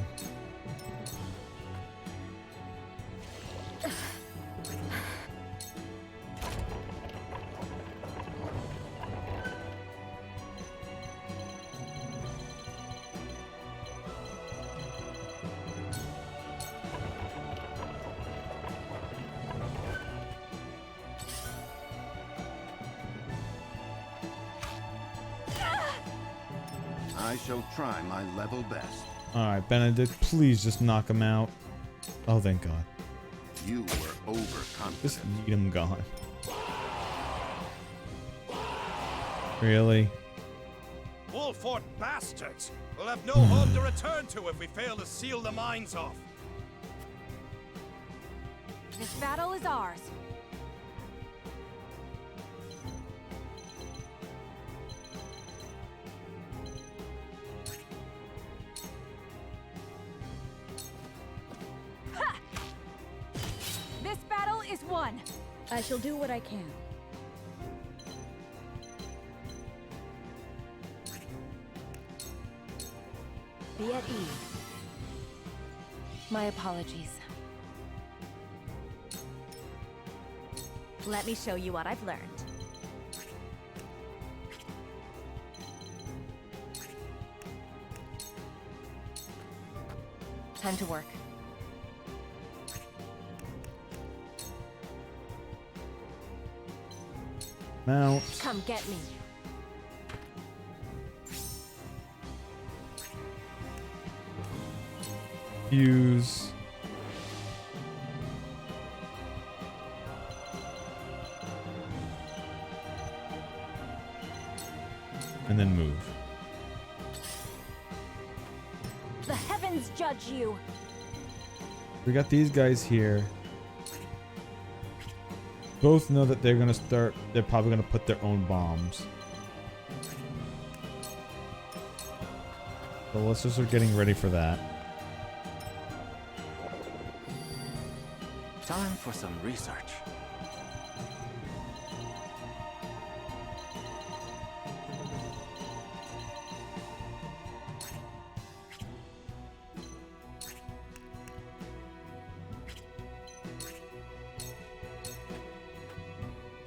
I shall try my level best. Alright, Benedict, please just knock him out. Oh, thank God. You were overconfident. Just need him gone. Really? Wolford bastards! We'll have no home to return to if we fail to seal the mines off. This battle is ours. Ha! This battle is won. I shall do what I can. Be at ease. My apologies. Let me show you what I've learned. Time to work. Mount. Come get me. Fuse. And then move. The heavens judge you. We got these guys here. Both know that they're probably gonna put their own bombs. So let's just start getting ready for that. Time for some research.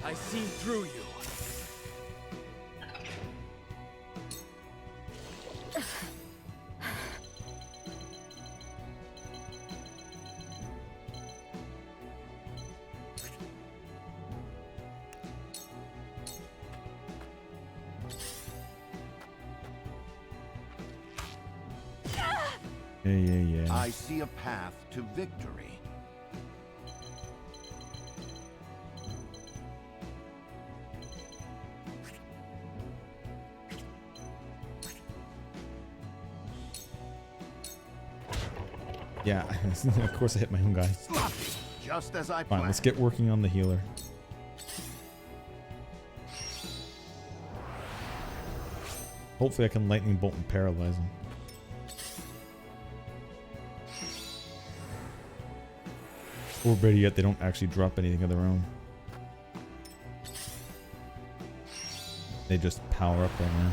I see through you. Yeah. I see a path to victory. Yeah, of course I hit my own guy. Just as I Fine, planned. let's get working on the healer. Hopefully I can lightning bolt and paralyze him. Or better yet, they don't actually drop anything of their own. They just power up right now.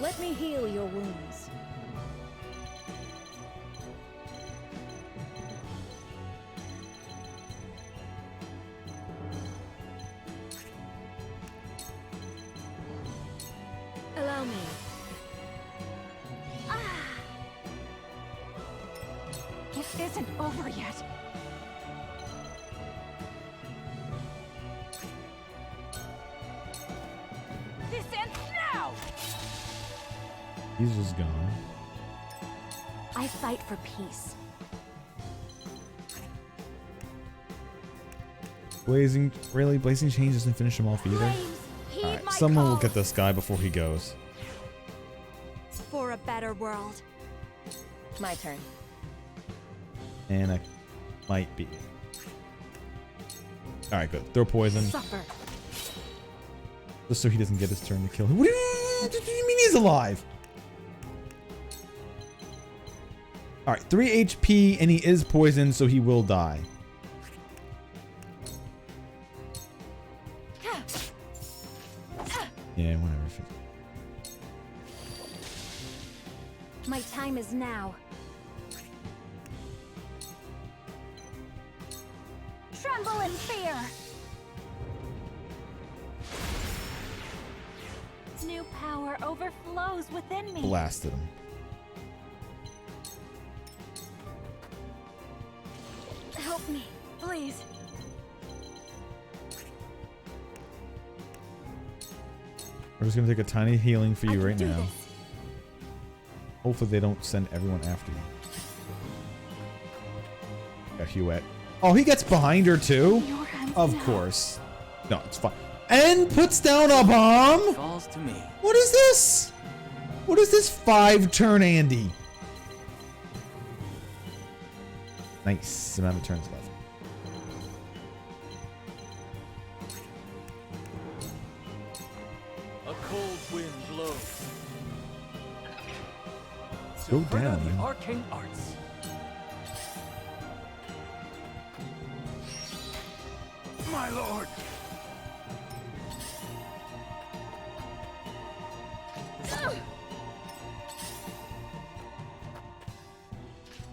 Let me heal your wounds. Allow me. It isn't over yet. This ends now! He's just gone. I fight for peace. Blazing Change doesn't finish him off either. Alright, someone will get this guy before he goes. For a better world. My turn. And I might be. Alright, good. Throw poison. Suffer. Just so he doesn't get his turn to kill him. What do you mean he's alive? Alright, 3 HP and he is poisoned, so he will die. Yeah, whatever. My time is now. Tremble in fear. New power overflows within me. Blasted him. Help me, please. We're just gonna take a tiny healing for you right now. Hopefully they don't send everyone after you. Got Huette. Oh, he gets behind her too? Of course. No, it's fine. And puts down a bomb? Falls to me. What is this? What is this 5-turn Andy? Nice amount of turns left. A cold wind blows. Go down, The man. arcane arts. My lord!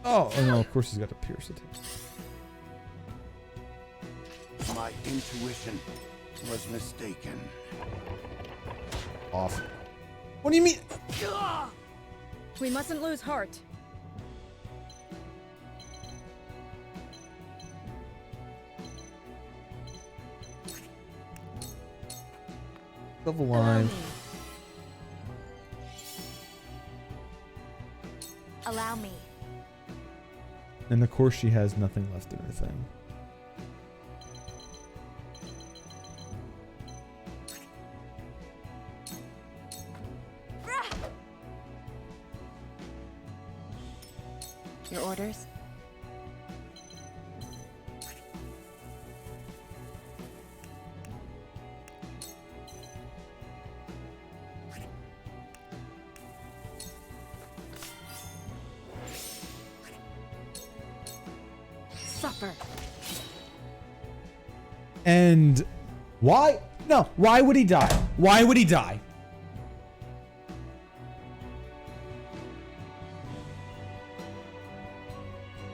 Oh no, of course he's got to pierce it. My intuition was mistaken. Off. What do you mean? We mustn't lose heart. Still alive. Allow me. And of course she has nothing left in her thing. Your orders? Suffer. And why? No, why would he die? Why would he die?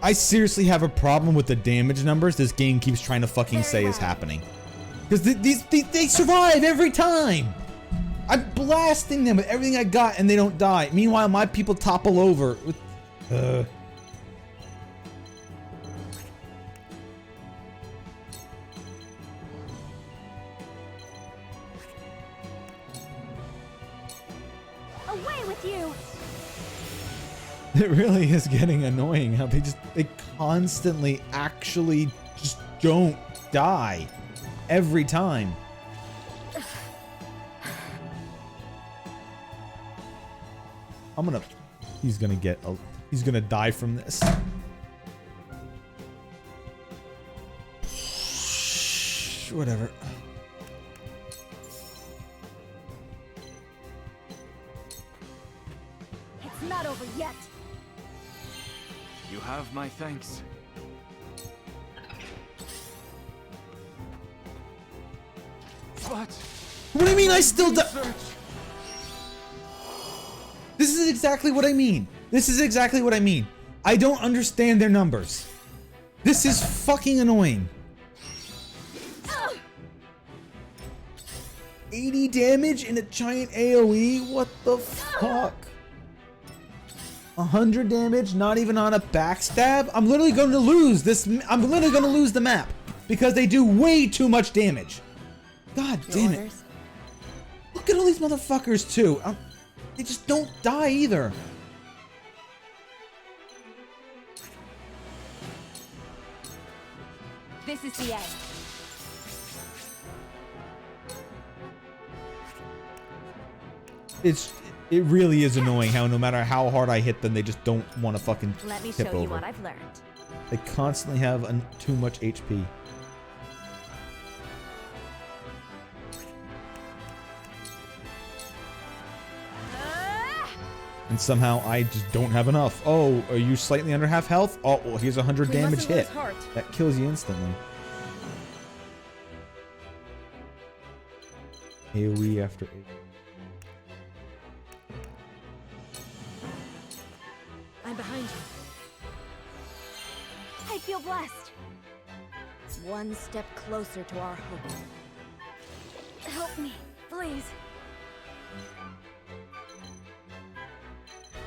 I seriously have a problem with the damage numbers this game keeps trying to fucking say is happening. Because they survive every time. I'm blasting them with everything I got and they don't die. Meanwhile, my people topple over. Away with you. It really is getting annoying how they constantly actually just don't die every time. He's gonna die from this. Whatever. It's not over yet. You have my thanks. But what do you mean I still die? This is exactly what I mean. This is exactly what I mean. I don't understand their numbers. This is fucking annoying. 80 damage in a giant AoE? What the fuck? 100 damage, not even on a backstab? I'm literally going to lose this. I'm literally going to lose the map because they do way too much damage. God damn it. Look at all these motherfuckers too. They just don't die either. This is the end. It really is annoying how no matter how hard I hit them, they just don't want to fucking Let me tip show you over. what I've learned. They constantly have too much HP. And somehow I just don't have enough. Oh, are you slightly under half health? Oh, well, here's a 100 damage hit. That kills you instantly. AoE after 8. I'm behind you. I feel blessed. One step closer to our hope. Help me, please.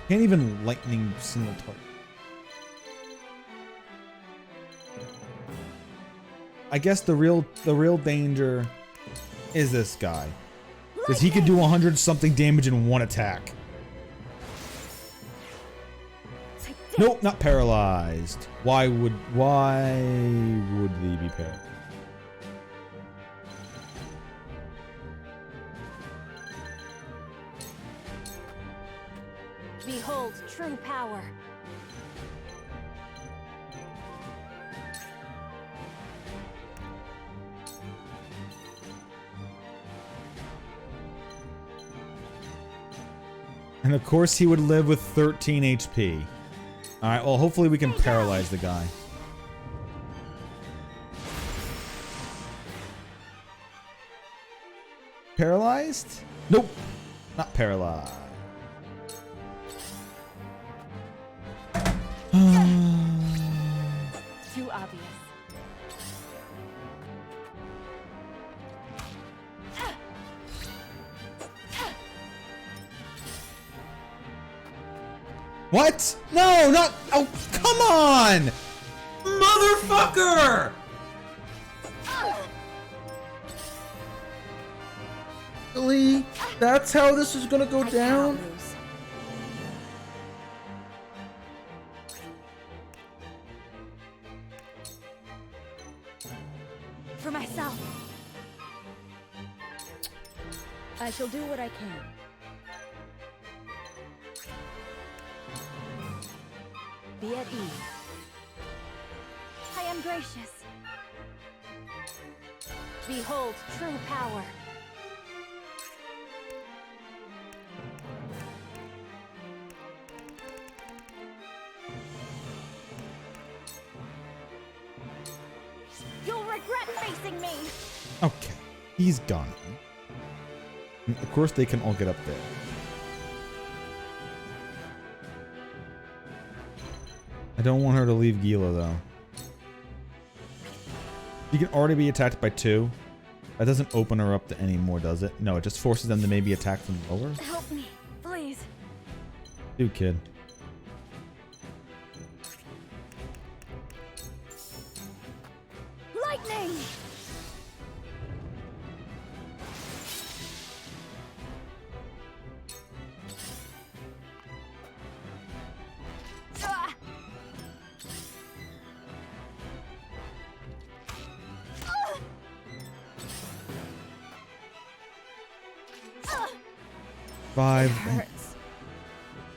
Can't even lightning single target. I guess the real danger is this guy. Because he could do 100 something damage in one attack. Nope, not paralyzed. Why would he be paralyzed? Behold true power. And of course he would live with 13 HP. Alright, well hopefully we can paralyze the guy. Paralyzed? Nope. Not paralyzed. Too obvious. What? No, not. Oh, come on! Motherfucker! Really? That's how this is gonna go down? For myself. I shall do what I can. Be at ease. I am gracious. Behold true power. You'll regret facing me. Okay, he's gone. And of course they can all get up there. I don't want her to leave Gila though. You can already be attacked by 2. That doesn't open her up to any more, does it? No, it just forces them to maybe attack from lower. Help me, please. Dude, kid. Lightning! Ah! 5. hurts.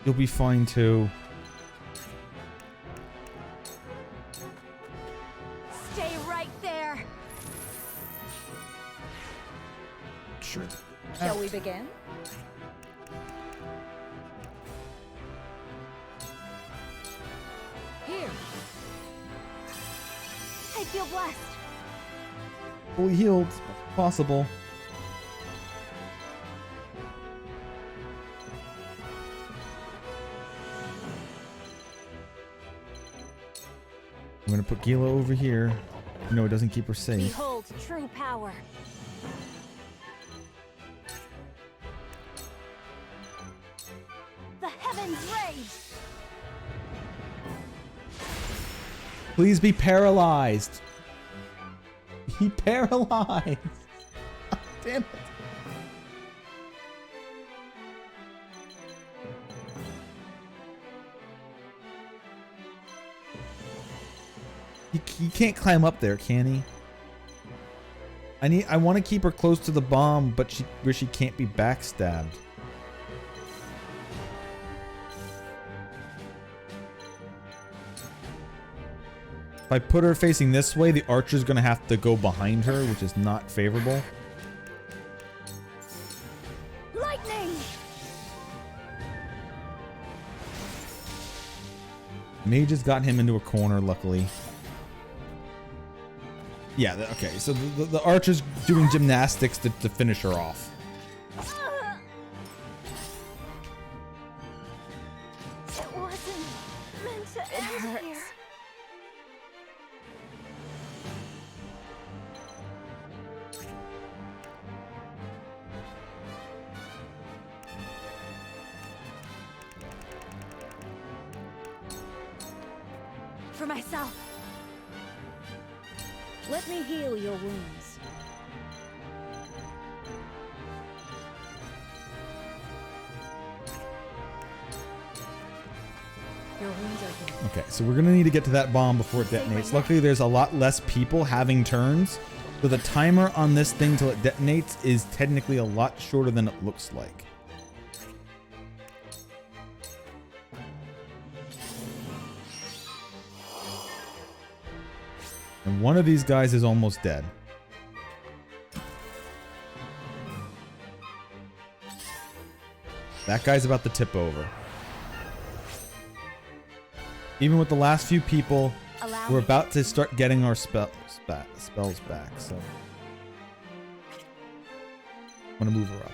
You'll be fine too. Stay right there. Sure. Shall we begin? Here. I feel blessed. Fully healed, if possible. I'm gonna put Gila over here. No, it doesn't keep her safe. Behold true power. The heavens rage. Please be paralyzed. He paralyzed. Damn it. He can't climb up there, can he? I want to keep her close to the bomb, but where she can't be backstabbed. If I put her facing this way, the archer's gonna have to go behind her, which is not favorable. Lightning! Mage has got him into a corner, luckily. Yeah, okay, so the archer's doing gymnastics to finish her off. It wasn't meant to end here. For myself. Let me heal your wounds. Your wounds are healed. Okay, so we're gonna need to get to that bomb before it detonates. Luckily, there's a lot less people having turns, so the timer on this thing till it detonates is technically a lot shorter than it looks like. And one of these guys is almost dead. That guy's about to tip over. Even with the last few people, we're about to start getting our spells back. So I'm gonna move her up.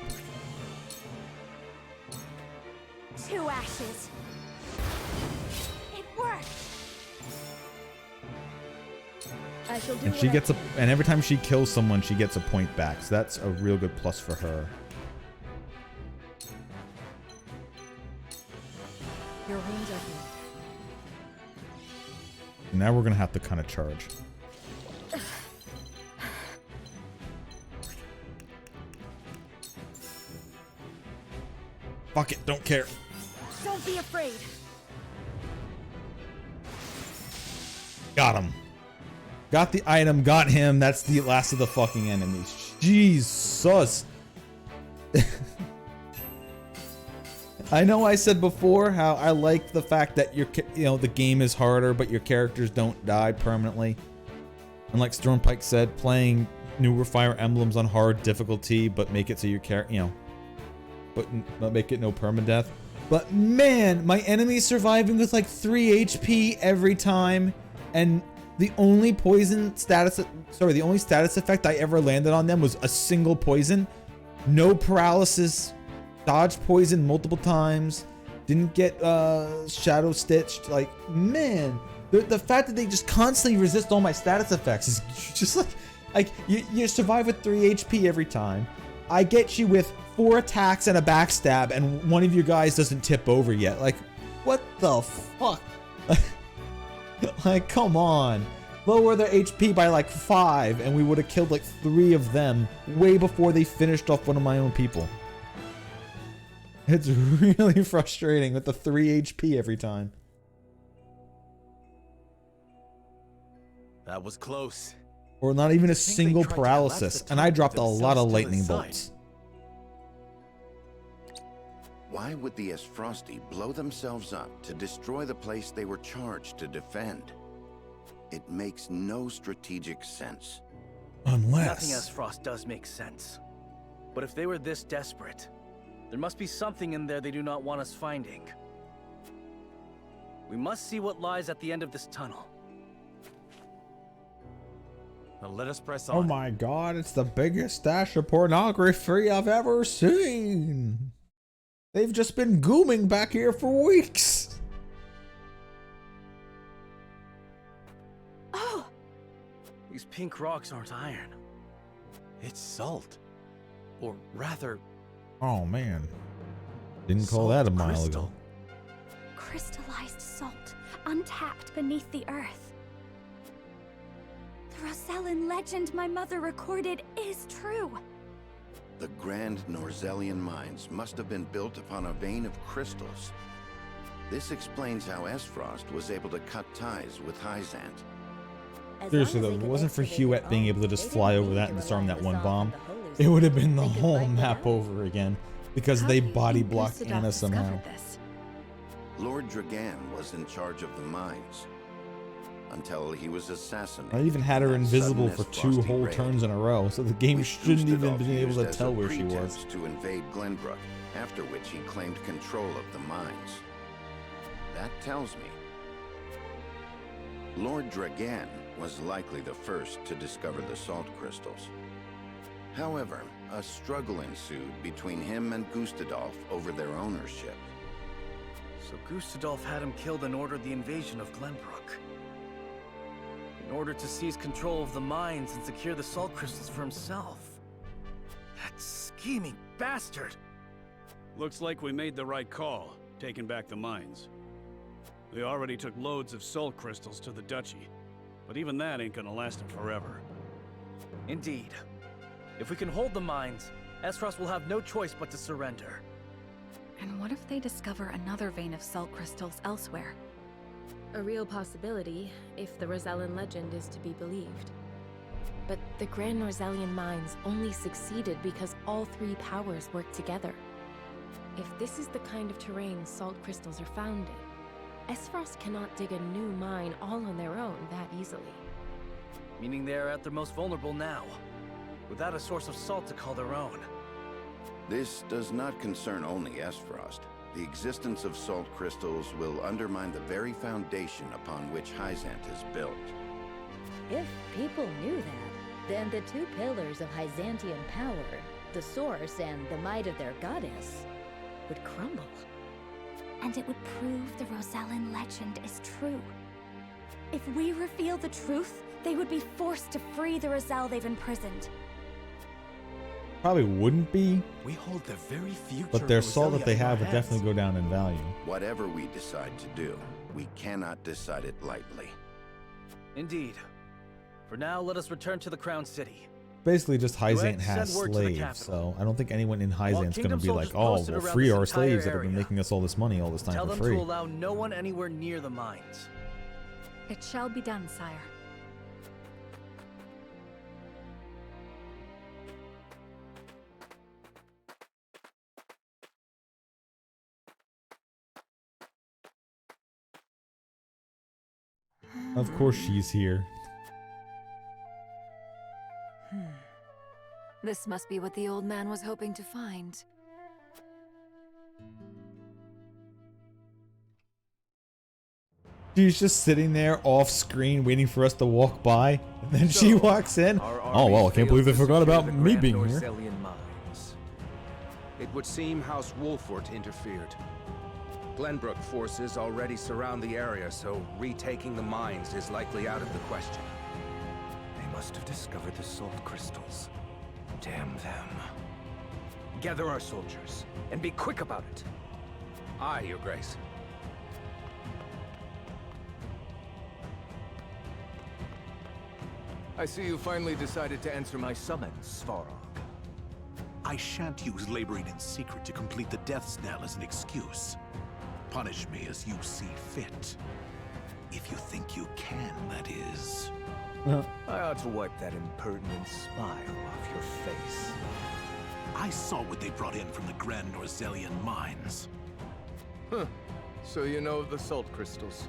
2 ashes. It worked. I shall do And she gets and every time she kills someone, she gets a point back. So that's a real good plus for her. Your wounds are healed. Now we're gonna have to kind of charge. Fuck it, don't care. Don't be afraid. Got him. Got the item, got him. That's the last of the fucking enemies. Jesus. I know I said before how I like the fact that the game is harder, but your characters don't die permanently. And like Stormpike said, playing newer Fire Emblems on hard difficulty, but make it so your character, but make it no permadeath. But man, my enemy's surviving with like 3 HP every time, and the only status effect I ever landed on them was a single poison. No paralysis, dodged poison multiple times, didn't get shadow stitched. Like, man, the fact that they just constantly resist all my status effects is just like you survive with 3 HP every time. I get you with 4 attacks and a backstab, and one of your guys doesn't tip over yet. Like, what the fuck? Like, come on. Lower their HP by like 5, and we would have killed like 3 of them way before they finished off one of my own people. It's really frustrating with the 3 HP every time. That was close. Or not even a single paralysis, and I dropped a lot of lightning bolts. Why would the Esfrosti blow themselves up to destroy the place they were charged to defend? It makes no strategic sense. Unless... Nothing Esfrost does make sense. But if they were this desperate, there must be something in there they do not want us finding. We must see what lies at the end of this tunnel. Now let us press on. Oh my god, it's the biggest stash of pornography I've ever seen. They've just been gooming back here for weeks. Oh! These pink rocks aren't iron. It's salt. Or rather... Oh man. Didn't call that a mile ago. Crystallized salt, untapped beneath the earth. The Rosellan legend my mother recorded is true. The grand Norzellian mines must have been built upon a vein of crystals. This explains how Esfrost was able to cut ties with Hyzant. Seriously though, if it wasn't for Huette being able to just fly over that and disarm that one bomb, it would have been the whole map over again, because they body blocked Anna somehow. Lord Dragan was in charge of the mines until he was assassinated. I even had her invisible for 2 whole turns in a row, so the game shouldn't even been able to tell where she was. To invade Glenbrook, after which he claimed control of the mines. That tells me Lord Dragan was likely the first to discover the salt crystals. However, a struggle ensued between him and Gustadolf over their ownership. So Gustadolf had him killed and ordered the invasion of Glenbrook, in order to seize control of the mines and secure the salt crystals for himself. That scheming bastard! Looks like we made the right call, taking back the mines. They already took loads of salt crystals to the Duchy, but even that ain't gonna last them forever. Indeed. If we can hold the mines, Esros will have no choice but to surrender. And what if they discover another vein of salt crystals elsewhere? A real possibility, if the Rosellan legend is to be believed. But the Grand Norzelian mines only succeeded because all 3 powers worked together. If this is the kind of terrain salt crystals are found in, Esros cannot dig a new mine all on their own that easily. Meaning they are at their most vulnerable now, without a source of salt to call their own. This does not concern only Esfrost. The existence of salt crystals will undermine the very foundation upon which Hyzant is built. If people knew that, then the 2 pillars of Hyzantian power, the source and the might of their goddess, would crumble. And it would prove the Rosellan legend is true. If we reveal the truth, they would be forced to free the Roselle they've imprisoned. Probably wouldn't be, We hold the very future but their of salt that Roselia they in have our would hands. definitely go down in value. Whatever we decide to do, we cannot decide it lightly. Indeed. For now, let us return to the Crown City. Basically, just Hyzant Huette, has send word to the slaves, capital. so I don't think anyone in Hyzant's going to Kingdom be like, soldiers oh, posted we'll around free this our entire slaves that have been area. making us all this money all this time Tell for them free. to allow no one anywhere near the mines. It shall be done, sire. Of course she's here. This must be what the old man was hoping to find. She's just sitting there off screen waiting for us to walk by, and then she walks in. Oh well, I can't believe they forgot about me being here. Mines. It would seem House Wolfort interfered. Glenbrook forces already surround the area, so retaking the mines is likely out of the question. They must have discovered the salt crystals. Damn them. Gather our soldiers, and be quick about it. Aye, Your Grace. I see you finally decided to answer my summons, Svarog. I shan't use laboring in secret to complete the death knell as an excuse. Punish me as you see fit. If you think you can, that is. I ought to wipe that impertinent smile off your face. I saw what they brought in from the Grand Norzelian mines. Huh. So you know of the salt crystals?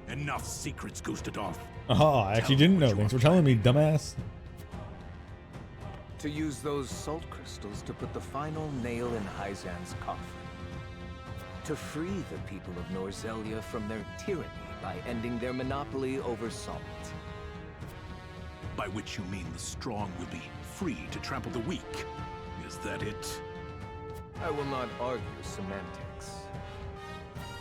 Enough secrets, Gustadolf. Oh, I actually didn't know. Thanks for telling me, dumbass. To use those salt crystals to put the final nail in Hyzant's coffin. To free the people of Norzelia from their tyranny by ending their monopoly over salt. By which you mean the strong will be free to trample the weak. Is that it? I will not argue semantics.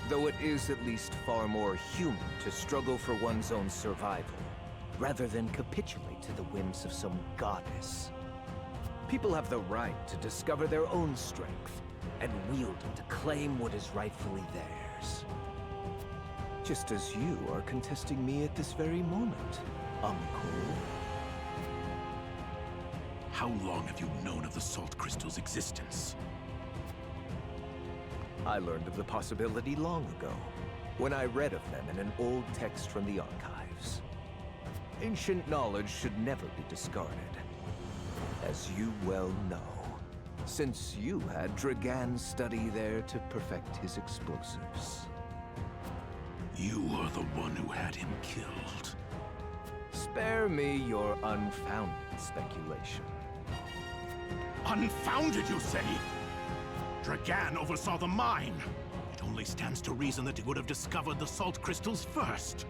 Though it is at least far more human to struggle for one's own survival, rather than capitulate to the whims of some goddess. People have the right to discover their own strength, and wield it to claim what is rightfully theirs. Just as you are contesting me at this very moment, Uncle. How long have you known of the salt crystal's existence? I learned of the possibility long ago, when I read of them in an old text from the archives. ancient knowledge should never be discarded. As you well know, since you had Dragan study there to perfect his explosives. You are the one who had him killed. Spare me your unfounded speculation. Unfounded, you say? Dragan oversaw the mine. It only stands to reason that he would have discovered the salt crystals first.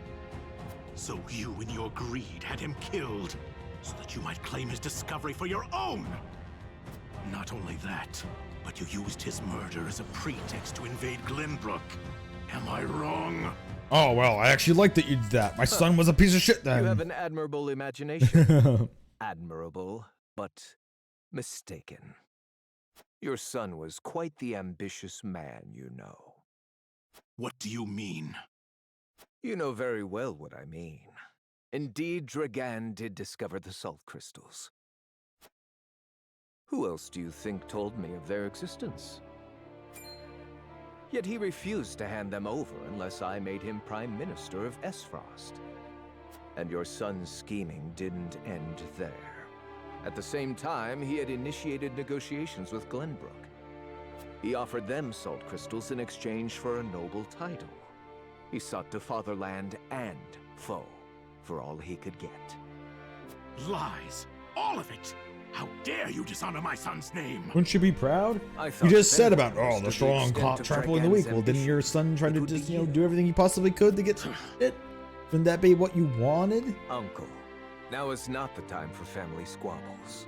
So you, in your greed, had him killed, so that you might claim his discovery for your own! Not only that, but you used his murder as a pretext to invade Glenbrook. Am I wrong? Oh, well, I actually like that you did that. My son was a piece of shit then. You have an admirable imagination. Admirable, but mistaken. Your son was quite the ambitious man, you know. What do you mean? You know very well what I mean. Indeed, Dragan did discover the salt crystals. Who else do you think told me of their existence? Yet he refused to hand them over unless I made him Prime Minister of Esfrost. And your son's scheming didn't end there. At the same time, he had initiated negotiations with Glenbrook. He offered them salt crystals in exchange for a noble title. He sought to fatherland and foe for all he could get. Lies! All of it! How dare you dishonor my son's name? Wouldn't you be proud? I You thought just said Benedict about, oh, the understood strong extent of trampling the Dragan's weak. Well, didn't your son try to would just, be you know, do everything he possibly could to get it? Wouldn't that be what you wanted? Uncle, now is not the time for family squabbles.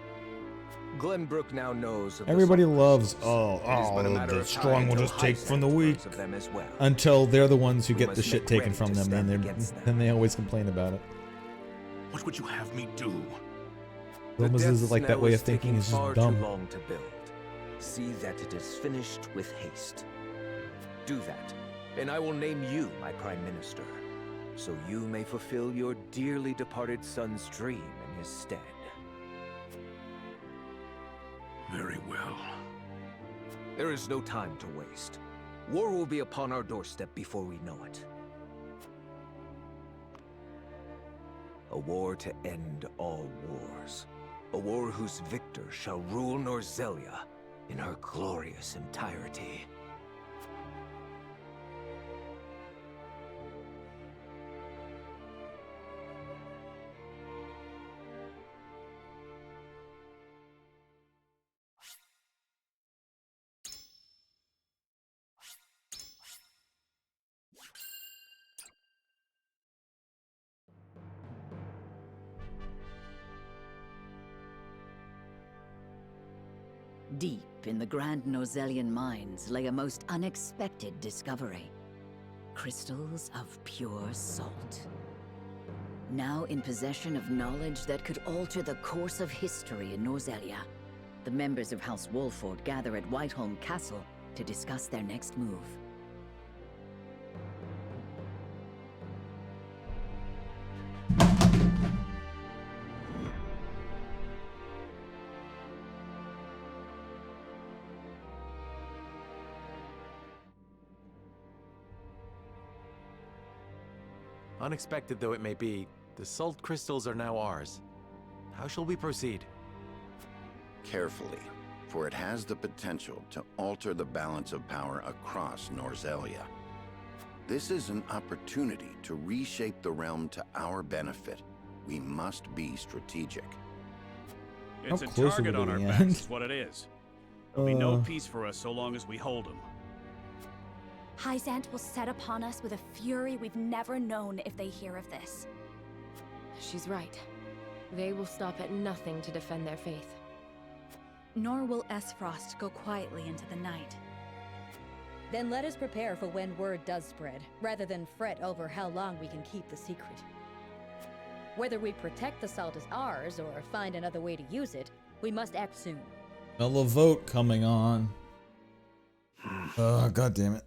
Glenbrook now knows of the Everybody salt loves, crystals. It is but a matter the of strong time will till just take from the Hyzante weak. learns of them as well. Until they're the ones who We get the must shit make taken ready from to them, stand then against them. then they always complain about it. What would you have me do? The Almost Death is like that Snell way is of thinking taking is just far dumb. too long to build. See that it is finished with haste. Do that, and I will name you my Prime Minister, so you may fulfill your dearly departed son's dream in his stead. Very well. There is no time to waste. War will be upon our doorstep before we know it. A war to end all wars. A war whose victor shall rule Norzelia in her glorious entirety. Deep in the Grand Norzelian mines lay a most unexpected discovery. Crystals of pure salt. Now in possession of knowledge that could alter the course of history in Norzelia, the members of House Wolford gather at Whiteholm Castle to discuss their next move. Unexpected though it may be, the salt crystals are now ours. How shall we proceed? Carefully, for it has the potential to alter the balance of power across Norzelia. This is an opportunity to reshape the realm to our benefit. We must be strategic. It's a close are we target to on our the backs, end? is what it is. There'll be no peace for us so long as we hold him. Hyzante will set upon us with a fury we've never known if they hear of this. She's right. They will stop at nothing to defend their faith. Nor will Esfrost go quietly into the night. Then let us prepare for when word does spread, rather than fret over how long we can keep the secret. Whether we protect the salt as ours or find another way to use it, we must act soon. Another vote coming on. Oh, God damn it.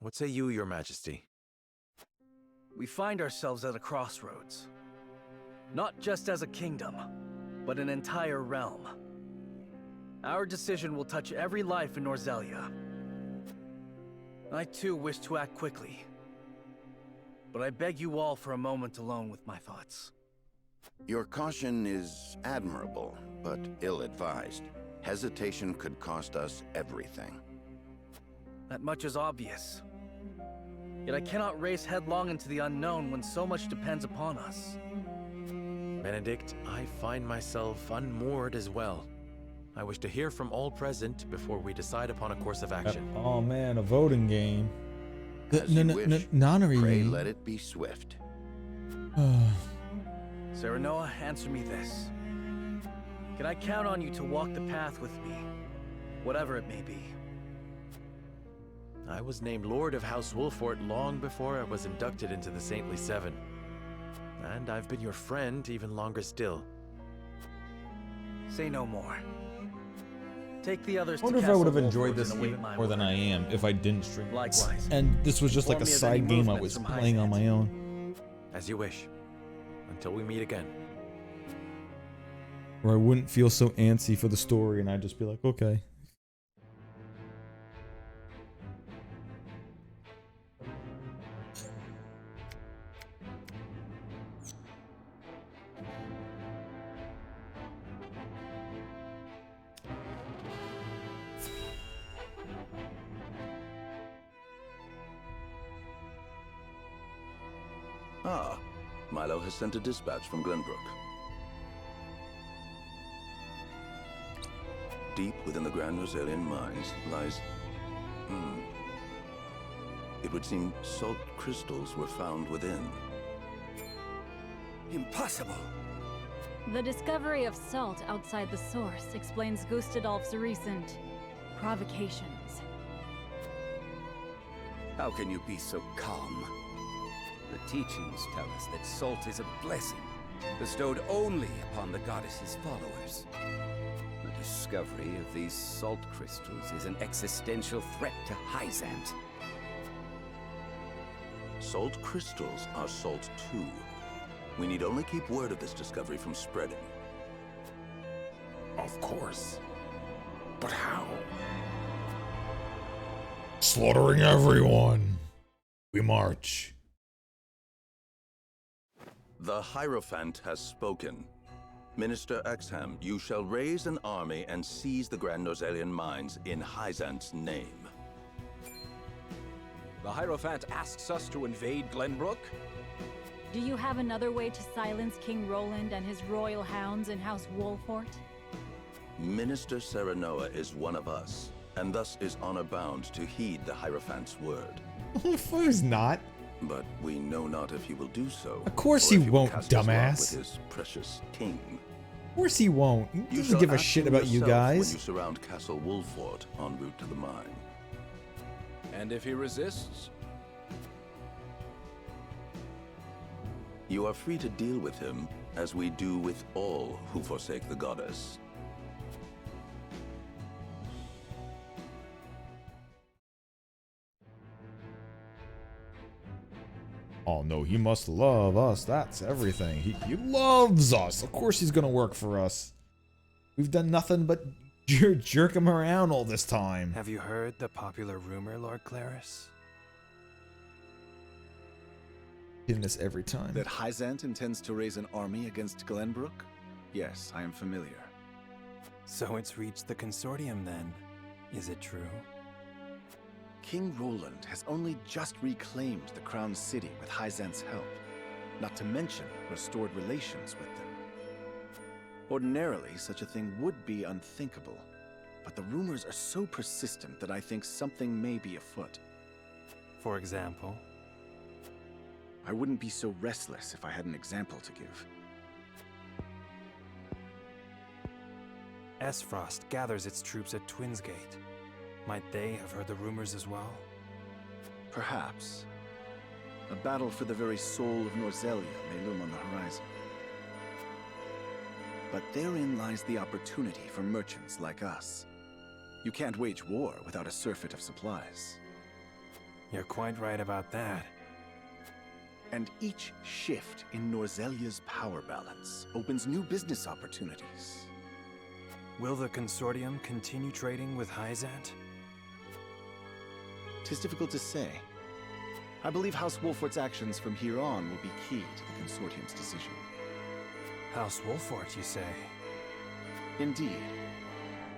What say you, Your Majesty? We find ourselves at a crossroads. Not just as a kingdom, but an entire realm. Our decision will touch every life in Norzelia. I too wish to act quickly. but I beg you all for a moment alone with my thoughts. Your caution is admirable, but ill-advised. Hesitation could cost us everything. That much is obvious. Yet I cannot race headlong into the unknown when so much depends upon us. Benedict, I find myself unmoored as well. I wish to hear from all present before we decide upon a course of action. Oh man, a voting game. As you wish. Nonary. Pray let it be swift. Serenoa, answer me this. Can I count on you to walk the path with me, whatever it may be? I was named Lord of House Wolfort long before I was inducted into the Saintly Seven. And I've been your friend even longer still. Say no more. Take the others I wonder to if I would have Castle enjoyed Wolfort this and game await my more than I am if I didn't stream. Likewise. And this was just like a Inform me of any side game I movements was from playing on Hyzant. my own. As you wish. Until we meet again. Where I wouldn't feel so antsy for the story and I'd just be like, okay. Ah, Milo has sent a dispatch from Glenbrook. Deep within the Grand Rosalian mines lies... It would seem salt crystals were found within. Impossible! The discovery of salt outside the source explains Gustadolf's recent provocations. How can you be so calm? The teachings tell us that salt is a blessing, bestowed only upon the goddess's followers. The discovery of these salt crystals is an existential threat to Hyzant. Salt crystals are salt too. We need only keep word of this discovery from spreading. Of course. But how? Slaughtering everyone. We march. The Hierophant has spoken. Minister Exham, you shall raise an army and seize the Grand Rosalian mines in Hyzant's name. The Hierophant asks us to invade Glenbrook? Do you have another way to silence King Roland and his royal hounds in House Wolfort? Minister Serenoa is one of us, and thus is honor-bound to heed the Hierophant's word. Who's not? But we know not if he will do so. Of course or he if will won't, cast his lot dumbass. with his precious king. Of course he won't. He You doesn't shall give a ask shit him about you yourself guys. when you surround Castle Wolfort en route to the mine. And if he resists? You are free to deal with him, as we do with all who forsake the goddess. Oh no, he must love us. That's everything. He loves us. Of course he's gonna work for us. We've done nothing but jerk him around all this time. Have you heard the popular rumor, Lord Claris? Doing this every time. That Hyzant intends to raise an army against Glenbrook? Yes, I am familiar. So it's reached the consortium then. Is it true? King Roland has only just reclaimed the Crown City with Hyzant's help, not to mention restored relations with them. Ordinarily, such a thing would be unthinkable, but the rumors are so persistent that I think something may be afoot. For example? I wouldn't be so restless if I had an example to give. Esfrost gathers its troops at Twinsgate. Might they have heard the rumors as well? Perhaps. A battle for the very soul of Norzelia may loom on the horizon. But therein lies the opportunity for merchants like us. You can't wage war without a surfeit of supplies. You're quite right about that. And each shift in Norzelia's power balance opens new business opportunities. Will the consortium continue trading with Hyzant? 'Tis difficult to say. I believe House Wolfort's actions from here on will be key to the Consortium's decision. House Wolfort, you say? Indeed.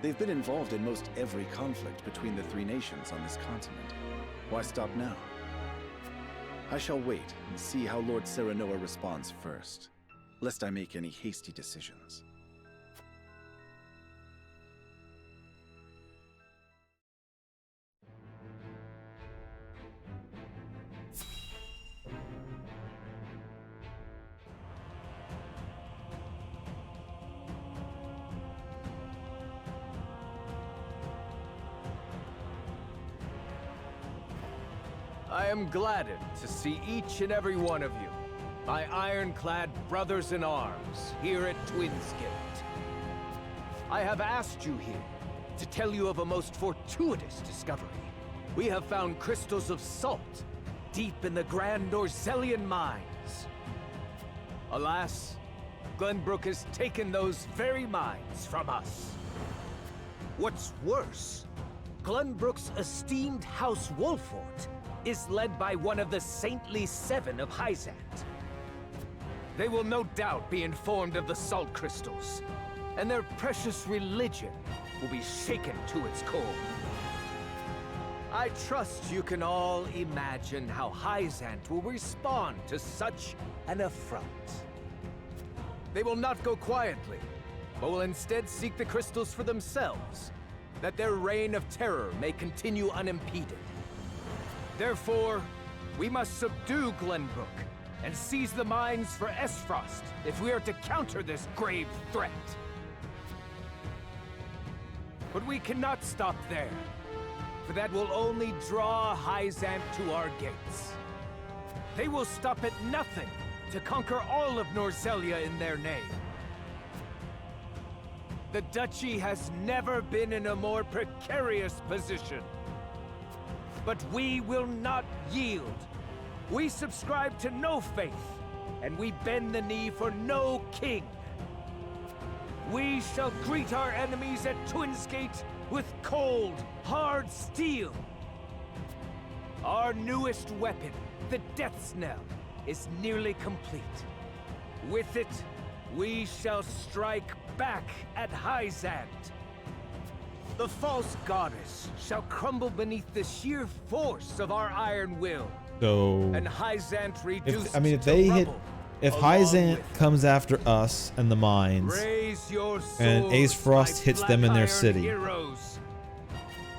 They've been involved in most every conflict between the three nations on this continent. Why stop now? I shall wait and see how Lord Serenoa responds first, lest I make any hasty decisions. I am gladdened to see each and every one of you, my ironclad brothers in arms, here at Twins Gate. I have asked you here to tell you of a most fortuitous discovery. We have found crystals of salt deep in the Grand Norzelian mines. Alas, Glenbrook has taken those very mines from us. What's worse, Glenbrook's esteemed House Wolfort is led by one of the Saintly Seven of Hyzant. They will no doubt be informed of the salt crystals, and their precious religion will be shaken to its core. I trust you can all imagine how Hyzant will respond to such an affront. They will not go quietly, but will instead seek the crystals for themselves, that their reign of terror may continue unimpeded. Therefore, we must subdue Glenbrook and seize the mines for Esfrost if we are to counter this grave threat. But we cannot stop there, for that will only draw Hyzant to our gates. They will stop at nothing to conquer all of Norzelia in their name. The Duchy has never been in a more precarious position. But we will not yield. We subscribe to no faith, and we bend the knee for no king. We shall greet our enemies at Twins Gate with cold, hard steel. Our newest weapon, the Death's Knell, is nearly complete. With it, we shall strike back at Hyzant. The false goddess shall crumble beneath the sheer force of our iron will. So, and Hyzant reduced if Hyzant comes after us and the mines, and Aesfrost hits them in their city, heroes.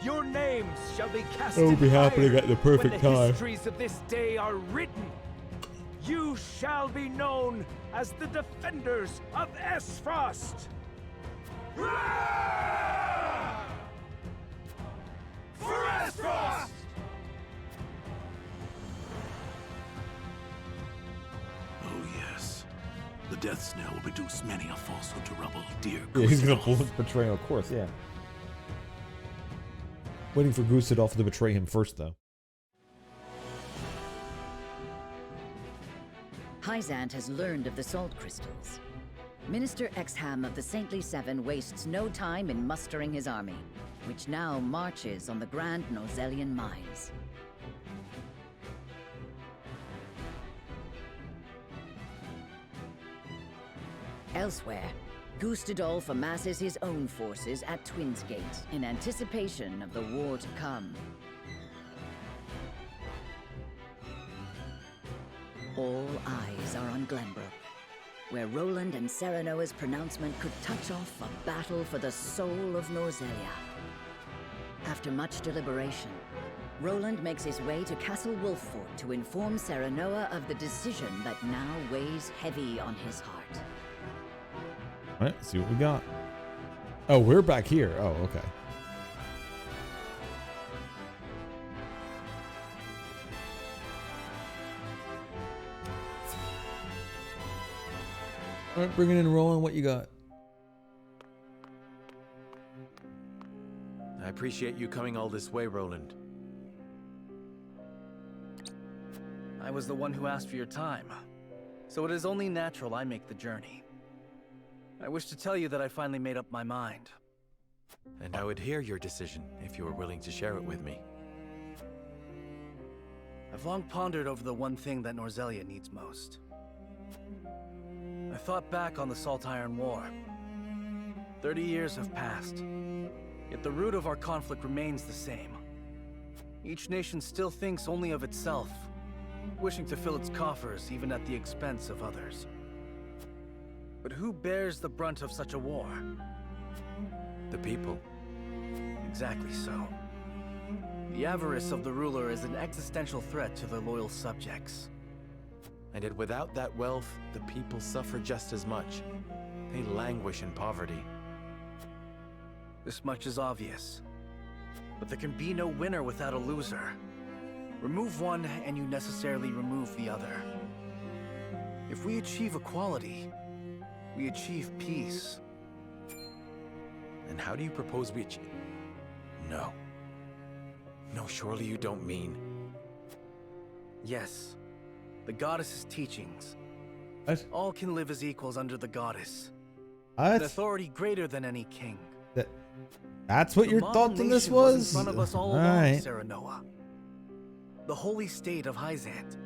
Your names shall be cast it will be happening at the perfect when the time. histories of this day are written. You shall be known as the defenders of Esfrost. For Esfrost! Oh yes. The Death's Knell will reduce many a falsehood to rubble, dear yeah, he's gonna Gustadolf. pull his betrayal, of course, yeah. Waiting for Gustadolf to betray him first, though. Hyzant has learned of the salt crystals. Minister Exham of the Saintly Seven wastes no time in mustering his army, which now marches on the Grand Norzelian mines. Elsewhere, Gustadolf amasses his own forces at Twins Gate in anticipation of the war to come. All eyes are on Glenbrook, where Roland and Serenoa's pronouncement could touch off a battle for the soul of Norzelia. After much deliberation, Roland makes his way to Castle Wolffort to inform Serenoa of the decision that now weighs heavy on his heart. Alright, see what we got. Oh, we're back here. Oh, okay. Alright, bring it in, Roland. What you got? I appreciate you coming all this way, Roland. I was the one who asked for your time, so it is only natural I make the journey. I wish to tell you that I finally made up my mind. And I would hear your decision if you were willing to share it with me. I've long pondered over the one thing that Norzelia needs most. I thought back on the Salt Iron War. 30 years have passed, yet the root of our conflict remains the same. Each nation still thinks only of itself, wishing to fill its coffers even at the expense of others. But who bears the brunt of such a war? The people. Exactly so. The avarice of the ruler is an existential threat to their loyal subjects. And yet without that wealth, the people suffer just as much. They languish in poverty. This much is obvious. But there can be no winner without a loser. Remove one, and you necessarily remove the other. If we achieve equality, we achieve peace. And how do you propose we achieve? No. No, surely you don't mean... Yes. The goddess's teachings. What? All can live as equals under the goddess. What? An authority greater than any king. That's what The your model thought on this nation was? in front of us all All along, right. Serenoa. The holy state of Hyzant.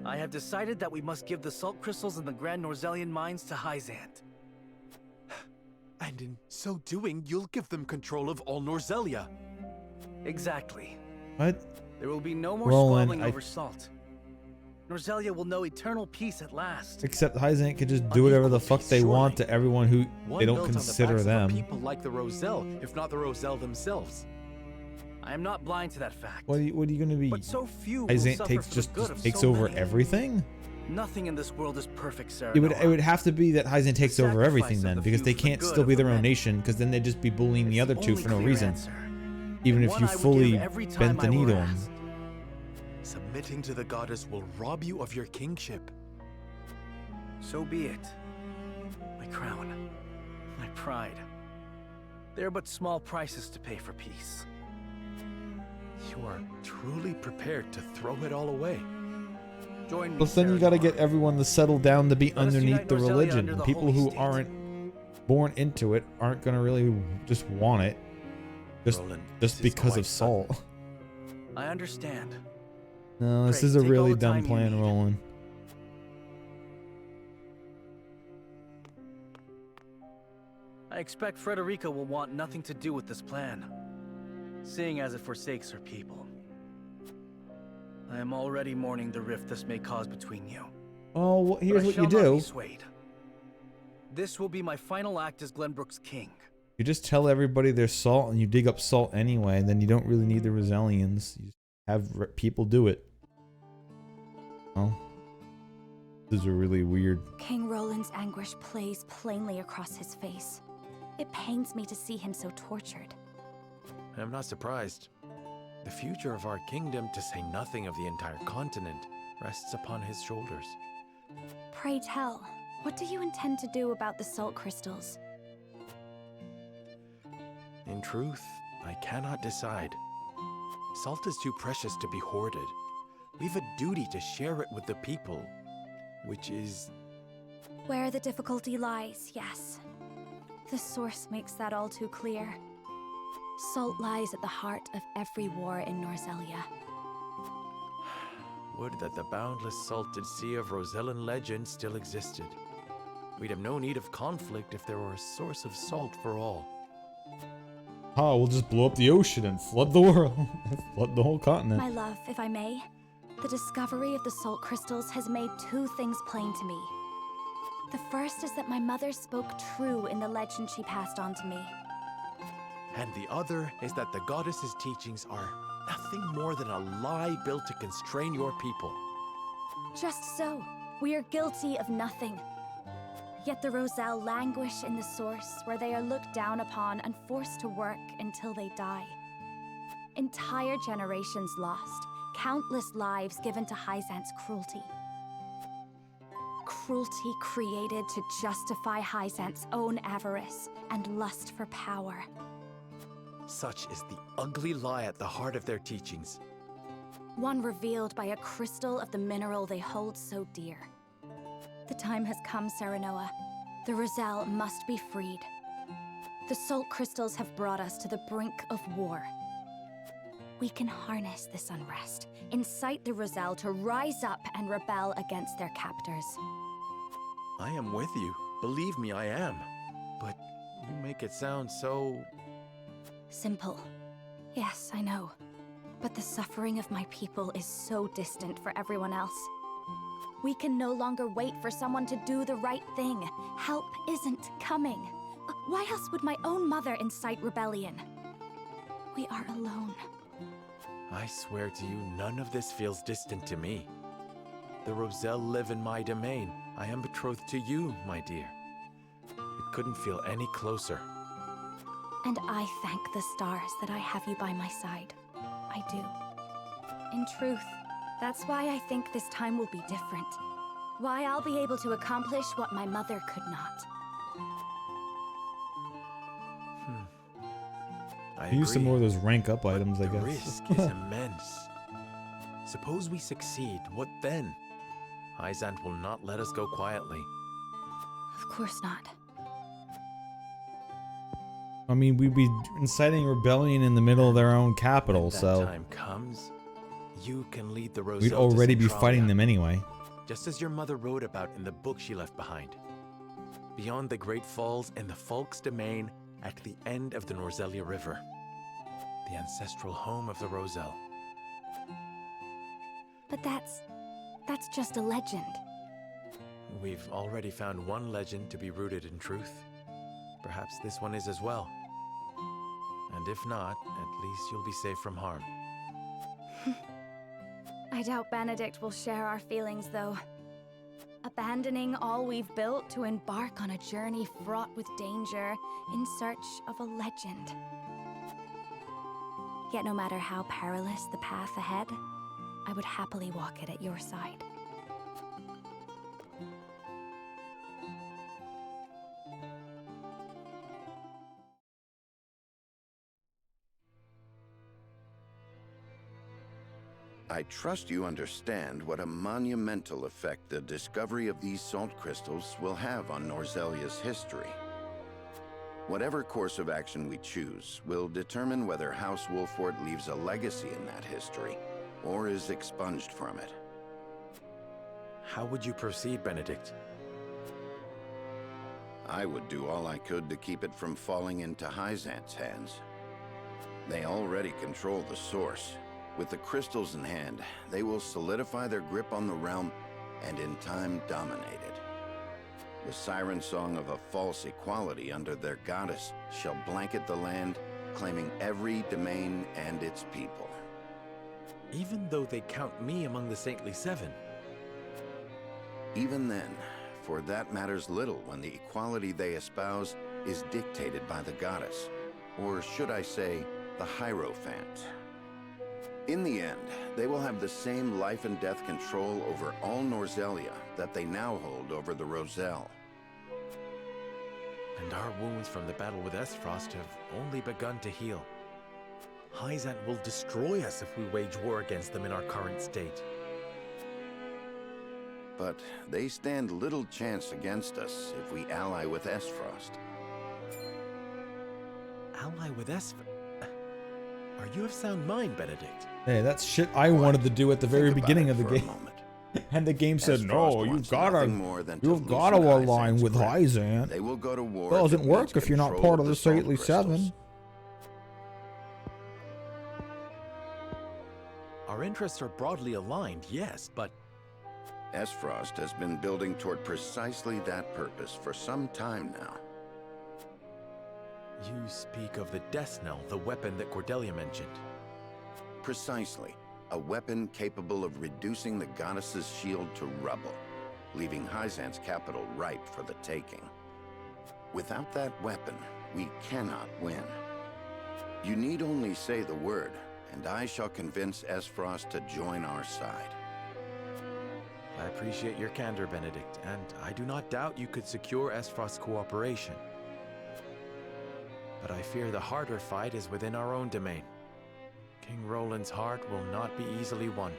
I have decided that we must give the salt crystals in the Grand Norzelian mines to Hyzant. And in so doing, you'll give them control of all Norzelia. Exactly. What? There will be no more Roland, squabbling over salt. Norzelia will know eternal peace at last. Except Hyzant can just do whatever the fuck they want to everyone who they don't consider them. People like the Roselle, if not the Roselle themselves. I am not blind to that fact. What are you gonna be? But so few will Hyzant suffer for the good of takes so over many. everything? Nothing in this world is perfect, Serenoa. It would have to be that Hyzant takes over Sacrifice everything of then, the because few they for the can't good still of be the their own many. nation, because then they'd just be bullying the other two only for no clear reason. answer. Even And if one you I would fully give every time bent the I were needle. asked. Submitting to the goddess will rob you of your kingship. So be it. My crown. My pride. They are but small prices to pay for peace. You are truly prepared to throw it all away. Join me, But then you gotta get everyone to settle down to be Let us underneath unite the Norzelia religion. under the People holy who state. aren't born into it aren't gonna really just want it. Just Roland, just this is because quite of salt. I understand. No, this Pray, is a take all really the dumb time you plan, need. Roland. I expect Frederica will want nothing to do with this plan, seeing as it forsakes her people. I am already mourning the rift this may cause between you. Oh, well, But here's I what shall you not do. be swayed. This will be my final act as Glenbrook's king. You just tell everybody there's salt, and you dig up salt anyway, and then you don't really need the Rosellians. You just have people do it. Oh, this is a really weird. King Roland's anguish plays plainly across his face. It pains me to see him so tortured. I'm not surprised. The future of our kingdom, to say nothing of the entire continent, rests upon his shoulders. Pray tell, what do you intend to do about the salt crystals? In truth, I cannot decide. Salt is too precious to be hoarded. We've a duty to share it with the people, which is... Where the difficulty lies, yes. The source makes that all too clear. Salt lies at the heart of every war in Norzelia. Would that the boundless salted sea of Rosellan legend still existed. We'd have no need of conflict if there were a source of salt for all. Oh, we'll just blow up the ocean and flood the world. Flood the whole continent. My love, if I may, the discovery of the salt crystals has made two things plain to me. The first is that my mother spoke true in the legend she passed on to me. And the other is that the goddess's teachings are nothing more than a lie built to constrain your people. Just so, we are guilty of nothing. Yet the Roselle languish in the source, where they are looked down upon and forced to work until they die. Entire generations lost, countless lives given to Hyzant's cruelty. Cruelty created to justify Hyzant's own avarice and lust for power. Such is the ugly lie at the heart of their teachings. One revealed by a crystal of the mineral they hold so dear. The time has come, Serenoa. The Roselle must be freed. The salt crystals have brought us to the brink of war. We can harness this unrest, incite the Roselle to rise up and rebel against their captors. I am with you. Believe me, I am. But you make it sound so... Simple. Yes, I know. But the suffering of my people is so distant for everyone else. We can no longer wait for someone to do the right thing. Help isn't coming. Why else would my own mother incite rebellion? We are alone. I swear to you, none of this feels distant to me. The Roselle live in my domain. I am betrothed to you, my dear. It couldn't feel any closer. And I thank the stars that I have you by my side. I do. In truth, that's why I think this time will be different. Why I'll be able to accomplish what my mother could not. I Use some agree. more of those rank up items, I The guess. risk is immense. Suppose we succeed, what then? Hyzant will not let us go quietly. Of course not. I mean, we'd be inciting rebellion in the middle of their own capital, When that so time comes, you can lead the Roselle we'd to already be Centralia, fighting them anyway. just as your mother wrote about in the book she left behind. Beyond the Great Falls in the Falk's domain at the end of the Norzelia River. The ancestral home of the Roselle. But that's just a legend. We've already found one legend to be rooted in truth. Perhaps this one is as well. And if not, at least you'll be safe from harm. I doubt Benedict will share our feelings, though. Abandoning all we've built to embark on a journey fraught with danger in search of a legend. Yet no matter how perilous the path ahead, I would happily walk it at your side. I trust you understand what a monumental effect the discovery of these salt crystals will have on Norzelia's history. Whatever course of action we choose will determine whether House Wolffort leaves a legacy in that history, or is expunged from it. How would you proceed, Benedict? I would do all I could to keep it from falling into Hyzant's hands. They already control the source. With the crystals in hand, they will solidify their grip on the realm and in time dominate it. The siren song of a false equality under their goddess shall blanket the land, claiming every domain and its people. Even though they count me among the Saintly Seven. Even then, for that matters little when the equality they espouse is dictated by the goddess, or should I say, the Hierophant. In the end, they will have the same life and death control over all Norzelia that they now hold over the Roselle. And our wounds from the battle with Esfrost have only begun to heal. Hyzant will destroy us if we wage war against them in our current state. But they stand little chance against us if we ally with Esfrost. Ally with Esfrost? Are you of sound mind, Benedict? Hey, that's shit I wanted to do at the very beginning of the game. And the game said, no, you've gotta align with Hyzant. They will go to war. Doesn't work if you're not part of the Saintly Seven. Our interests are broadly aligned, yes, but... Esfrost has been building toward precisely that purpose for some time now. You speak of the Death Knell, the weapon that Cordelia mentioned. Precisely. A weapon capable of reducing the goddess's shield to rubble, leaving Hyzant's capital ripe for the taking. Without that weapon, we cannot win. You need only say the word, and I shall convince Esfrost to join our side. I appreciate your candor, Benedict, and I do not doubt you could secure Esfrost's cooperation. But I fear the harder fight is within our own domain. King Roland's heart will not be easily won.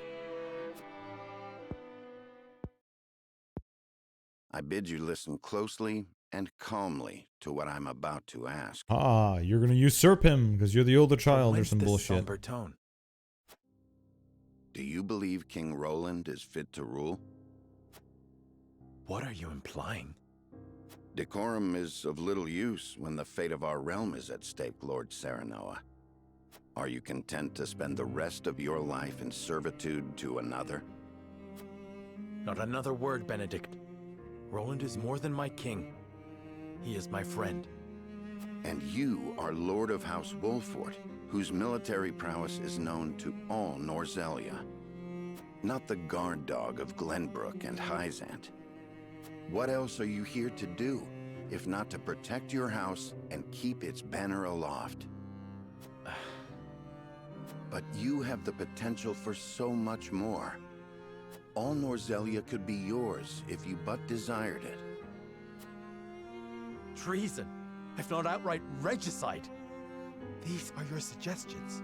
I bid you listen closely and calmly to what I'm about to ask. Ah, you're gonna usurp him because you're the older child or Whence some this bullshit. somber tone? Do you believe King Roland is fit to rule? What are you implying? Decorum is of little use when the fate of our realm is at stake, Lord Serenoa. Are you content to spend the rest of your life in servitude to another? Not another word, Benedict. Roland is more than my king. He is my friend. And you are Lord of House Wolfort, whose military prowess is known to all Norzelia. Not the guard dog of Glenbrook and Hyzant. What else are you here to do, if not to protect your house and keep its banner aloft? But you have the potential for so much more. All Norzelia could be yours if you but desired it. Treason, if not outright regicide. These are your suggestions.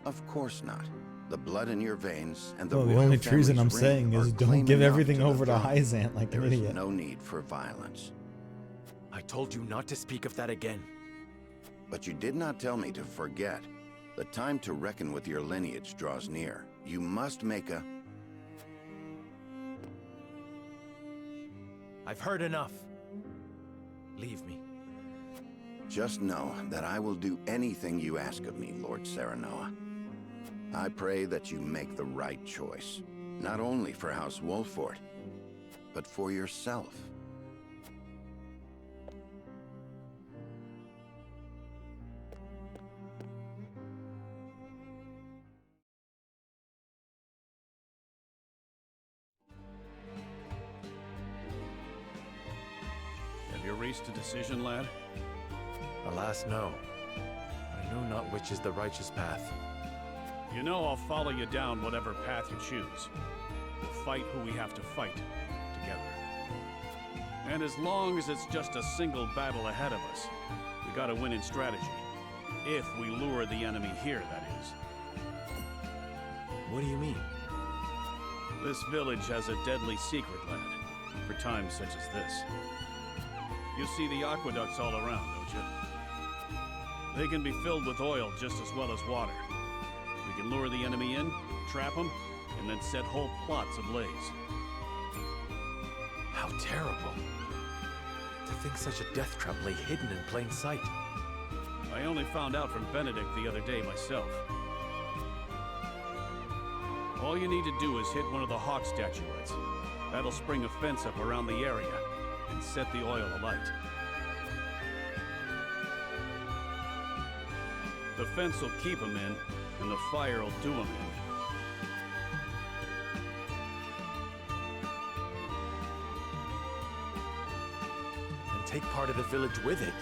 Of course not. The blood in your veins and the Well, the royal only treason I'm family's saying ring is are don't claim give enough everything to the over to throne. Hyzant like an There is idiot. no need for violence. I told you not to speak of that again. But you did not tell me to forget. The time to reckon with your lineage draws near. You must make a... I've heard enough. Leave me. Just know that I will do anything you ask of me, Lord Serenoa. I pray that you make the right choice, not only for House Wolfort, but for yourself. Have you reached a decision, lad? Alas, no. I know not which is the righteous path. You know I'll follow you down whatever path you choose. We'll fight who we have to fight, together. And as long as it's just a single battle ahead of us, we gotta win in strategy. If we lure the enemy here, that is. What do you mean? This village has a deadly secret, lad, for times such as this. You see the aqueducts all around, don't you? They can be filled with oil just as well as water. We can lure the enemy in, trap them, and then set whole plots ablaze. How terrible. To think such a death trap lay hidden in plain sight. I only found out from Benedict the other day myself. All you need to do is hit one of the hawk statuettes. That'll spring a fence up around the area and set the oil alight. The fence will keep them in, and the fire will do them in. And take part of the village with it.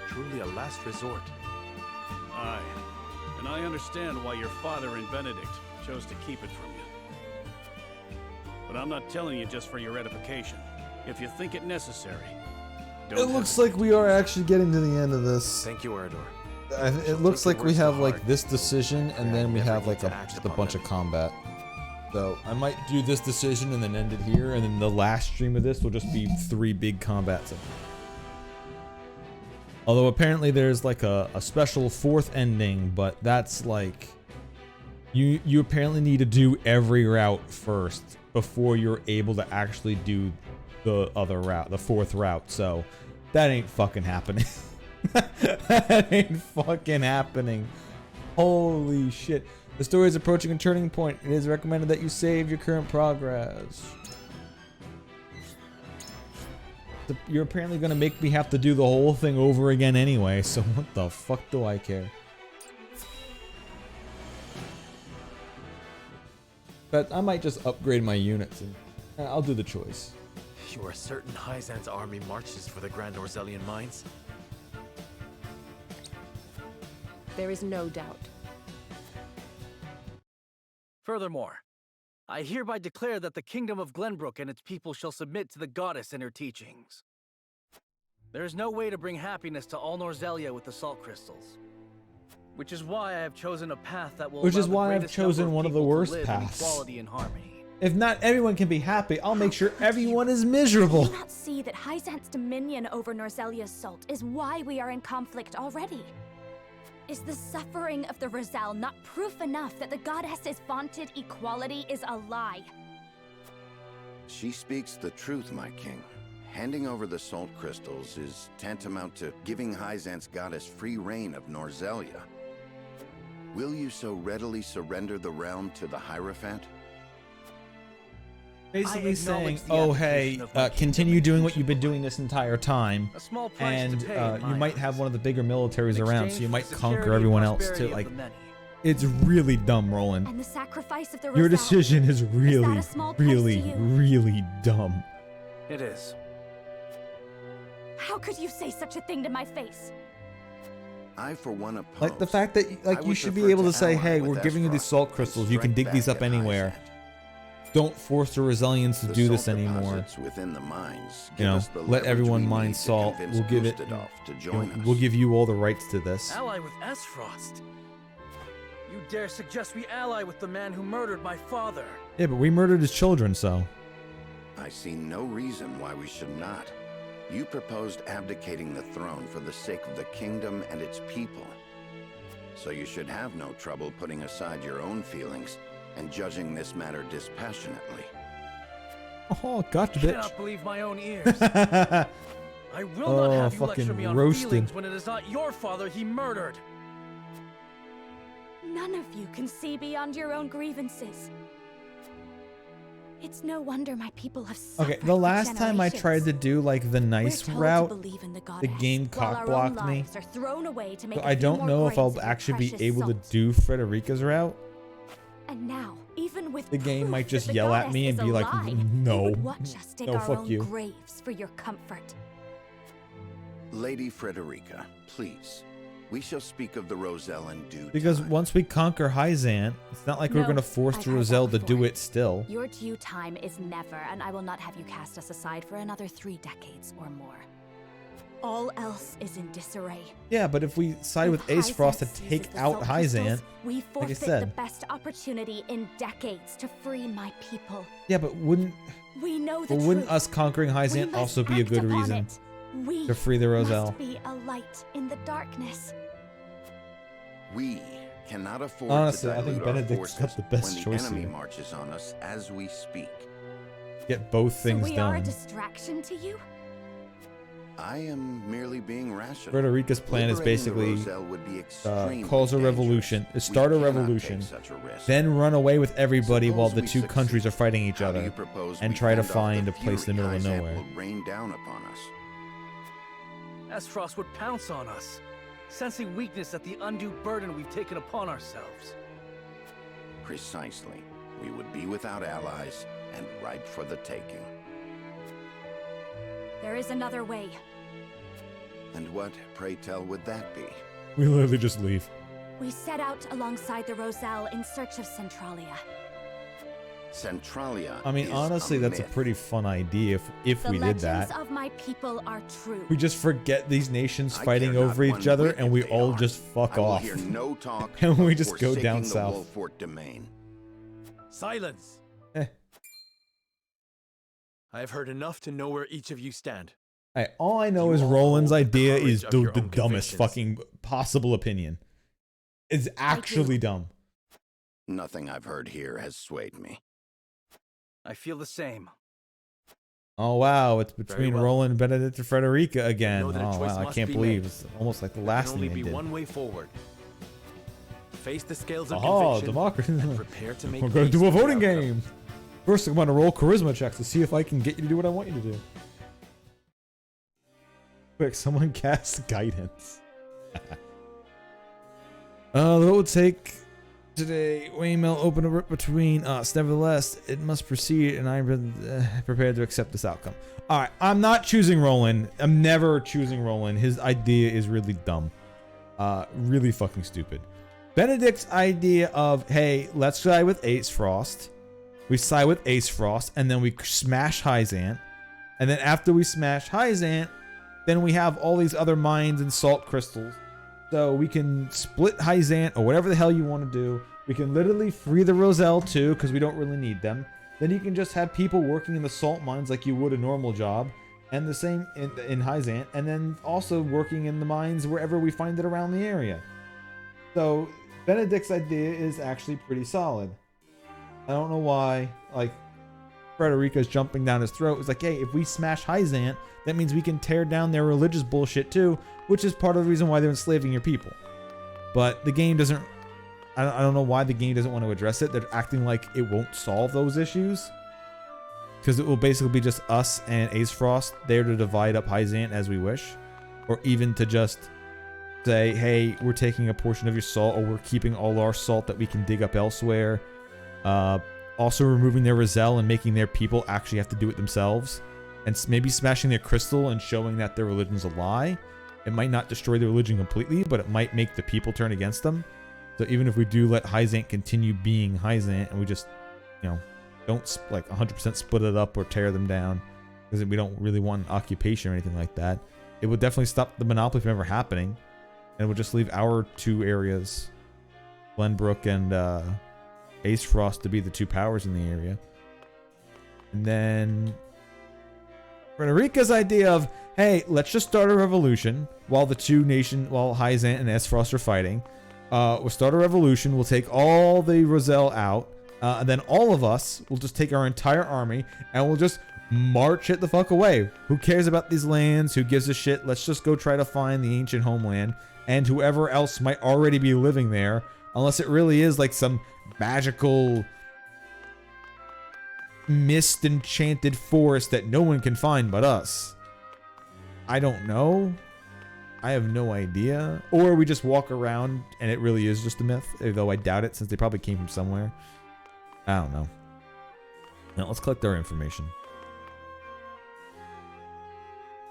Truly a last resort. Aye. And I understand why your father and Benedict chose to keep it from you. But I'm not telling you just for your edification. If you think it necessary, don't It looks like we are actually getting to the end of this. Thank you, Ardor. It looks like we have like this decision, and then we have like just a bunch of combat. So I might do this decision and then end it here, and then the last stream of this will just be 3 big combats. Although apparently there's like a special 4th ending, but that's like you apparently need to do every route first before you're able to actually do the other route, the 4th route. So that ain't fucking happening. That ain't fucking happening. Holy shit. The story is approaching a turning point. It is recommended that you save your current progress. You're apparently going to make me have to do the whole thing over again anyway, so what the fuck do I care? But I might just upgrade my units and I'll do the choice. You are certain Hyzant's army marches for the Grand Norzelian mines? There is no doubt. Furthermore, I hereby declare that the kingdom of Glenbrook and its people shall submit to the goddess and her teachings. There is no way to bring happiness to all Norzelia with the salt crystals. Which is why I have chosen a path that will Which is allow the why I've greatest chosen number one of the people to worst live in paths. equality and harmony. If not everyone can be happy, I'll make sure everyone is miserable. Do you not see that Hyzant's dominion over Norzelia's salt is why we are in conflict already? Is the suffering of the Roselle not proof enough that the goddess's vaunted equality is a lie? She speaks the truth, my king. Handing over the salt crystals is tantamount to giving Hyzant's goddess free reign of Norzelia. Will you so readily surrender the realm to the Hierophant? Basically saying, oh hey, continue doing what you've been doing this entire time, and you might have one of the bigger militaries around, so you might conquer everyone else too. Like, it's really dumb, Roland. And the sacrifice of the Your Roselle, decision is really, really, really dumb. It is. How could you say such a thing to my face? I, for one, oppose. Like the fact that you should be able to say, hey, we're giving you these salt crystals. You can dig these up anywhere. Don't force the Rosalians to do this anymore. Within the mines, you know, let everyone mine salt. We'll give it. We'll give you all the rights to this. Ally with Esfrost? You dare suggest we ally with the man who murdered my father? Yeah, but we murdered his children, so. I see no reason why we should not. You proposed abdicating the throne for the sake of the kingdom and its people. So you should have no trouble putting aside your own feelings and judging this matter dispassionately. Oh, gotcha, I bitch. cannot believe my own ears. I will not have you lecture me on roasted. feelings when it is not your father he murdered. None of you can see beyond your own grievances. It's no wonder my people have suffered. Okay, the for last time I tried to do like the nice We're told to route, believe in the the goddess, game while cock our own blocked me. lives are thrown away to make So a I few don't more know if grains I'll of your actually be precious able to salt. do Frederica's route. And now, even with The game proof might just that the yell at goddess me and is be like, alive, no. you would watch us dig No, our fuck own you. graves for your comfort. Lady Frederica, please. We shall speak of the Roselle in due Because once we conquer Hyzant, it's not like we're No, going to force I've the heard that Roselle to before. do it still. Your due time is never, and I will not have you cast us aside for another 3 decades or more. All else is in disarray. Yeah, but if we side with Ace Frost to take out Hyzant, We like I forfeit the said. best opportunity in decades to free my people. Yeah, but wouldn't We know the wouldn't truth. us conquering We Hyzant must also be a act good upon reason it. We to free the Roselle? must be a light in the darkness. We cannot afford Honestly, to I think dilute our Benedict's got forces the best when choice the enemy here. marches on us as we speak. Get both things so we are a done. distraction to you? I am merely being rational. Frederica's plan is Liberating the basically Roselle would be extremely cause a revolution, start a cannot revolution, take such a risk. then run away with everybody while the we two succeed. countries are fighting each How do other, you propose and we try to fend off find the a place in the fury middle of Hyzant nowhere. will rain down upon us? Esfrost would pounce on us, sensing weakness at the undue burden we've taken upon ourselves. Precisely. We would be without allies and ripe for the taking. There is another way. And what, pray tell, would that be? We literally just leave. We set out alongside the Roselle in search of Centralia. Centralia. I mean, is honestly, that's a myth. pretty fun idea if The we did legends that. of my people are true. We just forget these nations I fighting care not over one each other, whit and if we they all are. just fuck I will off. hear no talk And we of just go down forsaking the south. Wolfort domain. Silence! I have heard enough to know where each of you stand. Hey, all I know You is all Roland's hold the idea courage is of the your own dumbest convictions. fucking possible opinion. It's actually dumb. Nothing I've heard here has swayed me. I feel the same. Oh wow, it's between well. Roland, Benedict, and Frederica again. know that a Oh choice wow, I must can't be believe made. it's almost like the There last can only thing be they did. one way forward. Face the scales of Oh, conviction democracy. and prepare to make We're going to peace do a with the voting outcome. game. First, I'm going to roll charisma checks to see if I can get you to do what I want you to do. Quick, someone cast guidance. The vote would take today. Waymail open a rip between us. Nevertheless, it must proceed, and I'm prepared to accept this outcome. All right, I'm not choosing Roland. I'm never choosing Roland. His idea is really dumb. Really fucking stupid. Benedict's idea of, hey, let's side with Ace Frost. We side with Ace Frost, and then we smash Hyzant. And then after we smash Hyzant, then we have all these other mines and salt crystals. So we can split Hyzant or whatever the hell you want to do. We can literally free the Roselle too, because we don't really need them. Then you can just have people working in the salt mines like you would a normal job. And the same in Hyzant. And then also working in the mines wherever we find it around the area. So Benedict's idea is actually pretty solid. I don't know why, like, Frederica's jumping down his throat. It's like, hey, if we smash Hyzant, that means we can tear down their religious bullshit too, which is part of the reason why they're enslaving your people. But the game doesn't, I don't know why the game doesn't want to address it. They're acting like it won't solve those issues. Because it will basically be just us and Aesfrost there to divide up Hyzant as we wish. Or even to just say, hey, we're taking a portion of your salt, or we're keeping all our salt that we can dig up elsewhere. Also removing their Roselle and making their people actually have to do it themselves. And maybe smashing their crystal and showing that their religion's a lie. It might not destroy the religion completely, but it might make the people turn against them. So even if we do let Hyzant continue being Hyzant, and we just, you know, don't like 100% split it up or tear them down, because we don't really want an occupation or anything like that, it would definitely stop the monopoly from ever happening. And it would just leave our two areas, Glenbrook and Aesfrost, to be the two powers in the area. And then Frederica's idea of, hey, let's just start a revolution while while Hyzant and Aesfrost are fighting. We'll start a revolution. We'll take all the Roselle out. And then all of us will just take our entire army and we'll just march it the fuck away. Who cares about these lands? Who gives a shit? Let's just go try to find the ancient homeland and whoever else might already be living there, unless it really is like some magical mist enchanted forest that no one can find but us. I don't know. I have no idea. Or we just walk around and it really is just a myth, though I doubt it since they probably came from somewhere. I don't know. Now let's collect our information.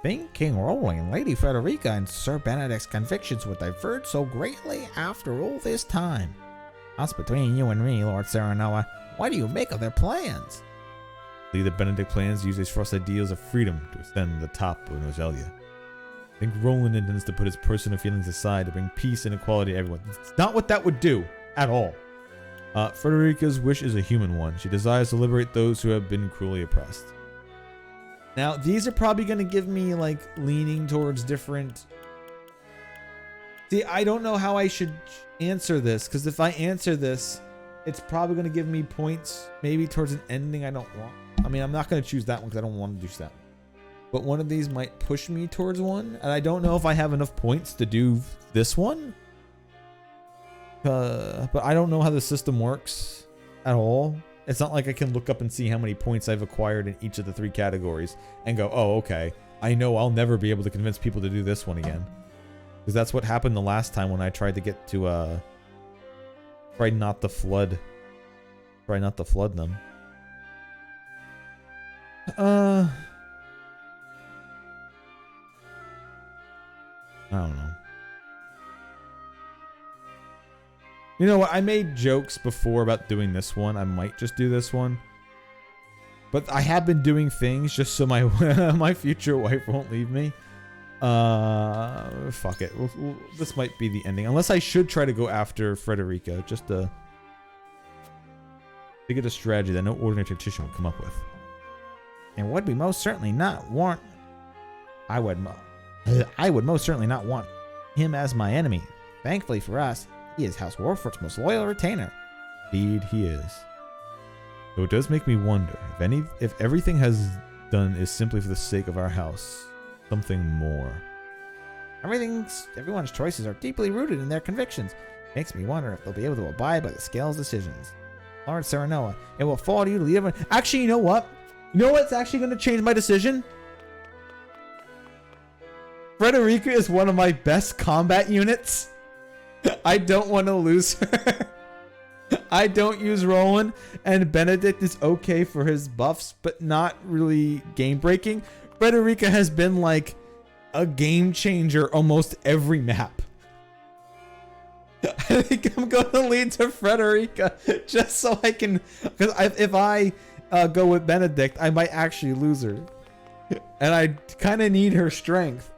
Think King Roland, Lady Frederica, and Sir Benedict's convictions would diverge so greatly after all this time. Us between you and me, Lord Serenoa, what do you make of their plans? The Benedict plans use Aesfrost's ideals of freedom to ascend the top of Noselia. I think Roland intends to put his personal feelings aside to bring peace and equality to everyone. It's not what that would do at all. Frederica's wish is a human one. She desires to liberate those who have been cruelly oppressed. Now, these are probably going to give me, like, leaning towards different... See, I don't know how I should answer this, because if I answer this, it's probably going to give me points maybe towards an ending I don't want. I mean, I'm not going to choose that one because I don't want to do that. But one of these might push me towards one, and I don't know if I have enough points to do this one. But I don't know how the system works at all. It's not like I can look up and see how many points I've acquired in each of the 3 categories and go, oh, okay, I know I'll never be able to convince people to do this one again. Because that's what happened the last time when I tried to get to, try not to flood them. I don't know. You know what? I made jokes before about doing this one. I might just do this one. But I have been doing things just so my my future wife won't leave me. Fuck it. This might be the ending. Unless I should try to go after Frederica. Just to get a strategy that no ordinary tactician would come up with. And would be most certainly not want... I would most certainly not want him as my enemy. Thankfully for us, he is House Wolfort's most loyal retainer. Indeed, he is. Though it does make me wonder if everything has done is simply for the sake of our house, something more. Everyone's choices are deeply rooted in their convictions. Makes me wonder if they'll be able to abide by the Scale's decisions. Lord Serenoa, it will fall to you to lead everyone. Actually, you know what? You know what's actually going to change my decision? Frederica is one of my best combat units. I don't want to lose her. I don't use Roland, and Benedict is okay for his buffs, but not really game breaking. Frederica has been like a game changer almost every map. I think I'm going to lead to Frederica just so I can, because if I go with Benedict, I might actually lose her, and I kind of need her strength.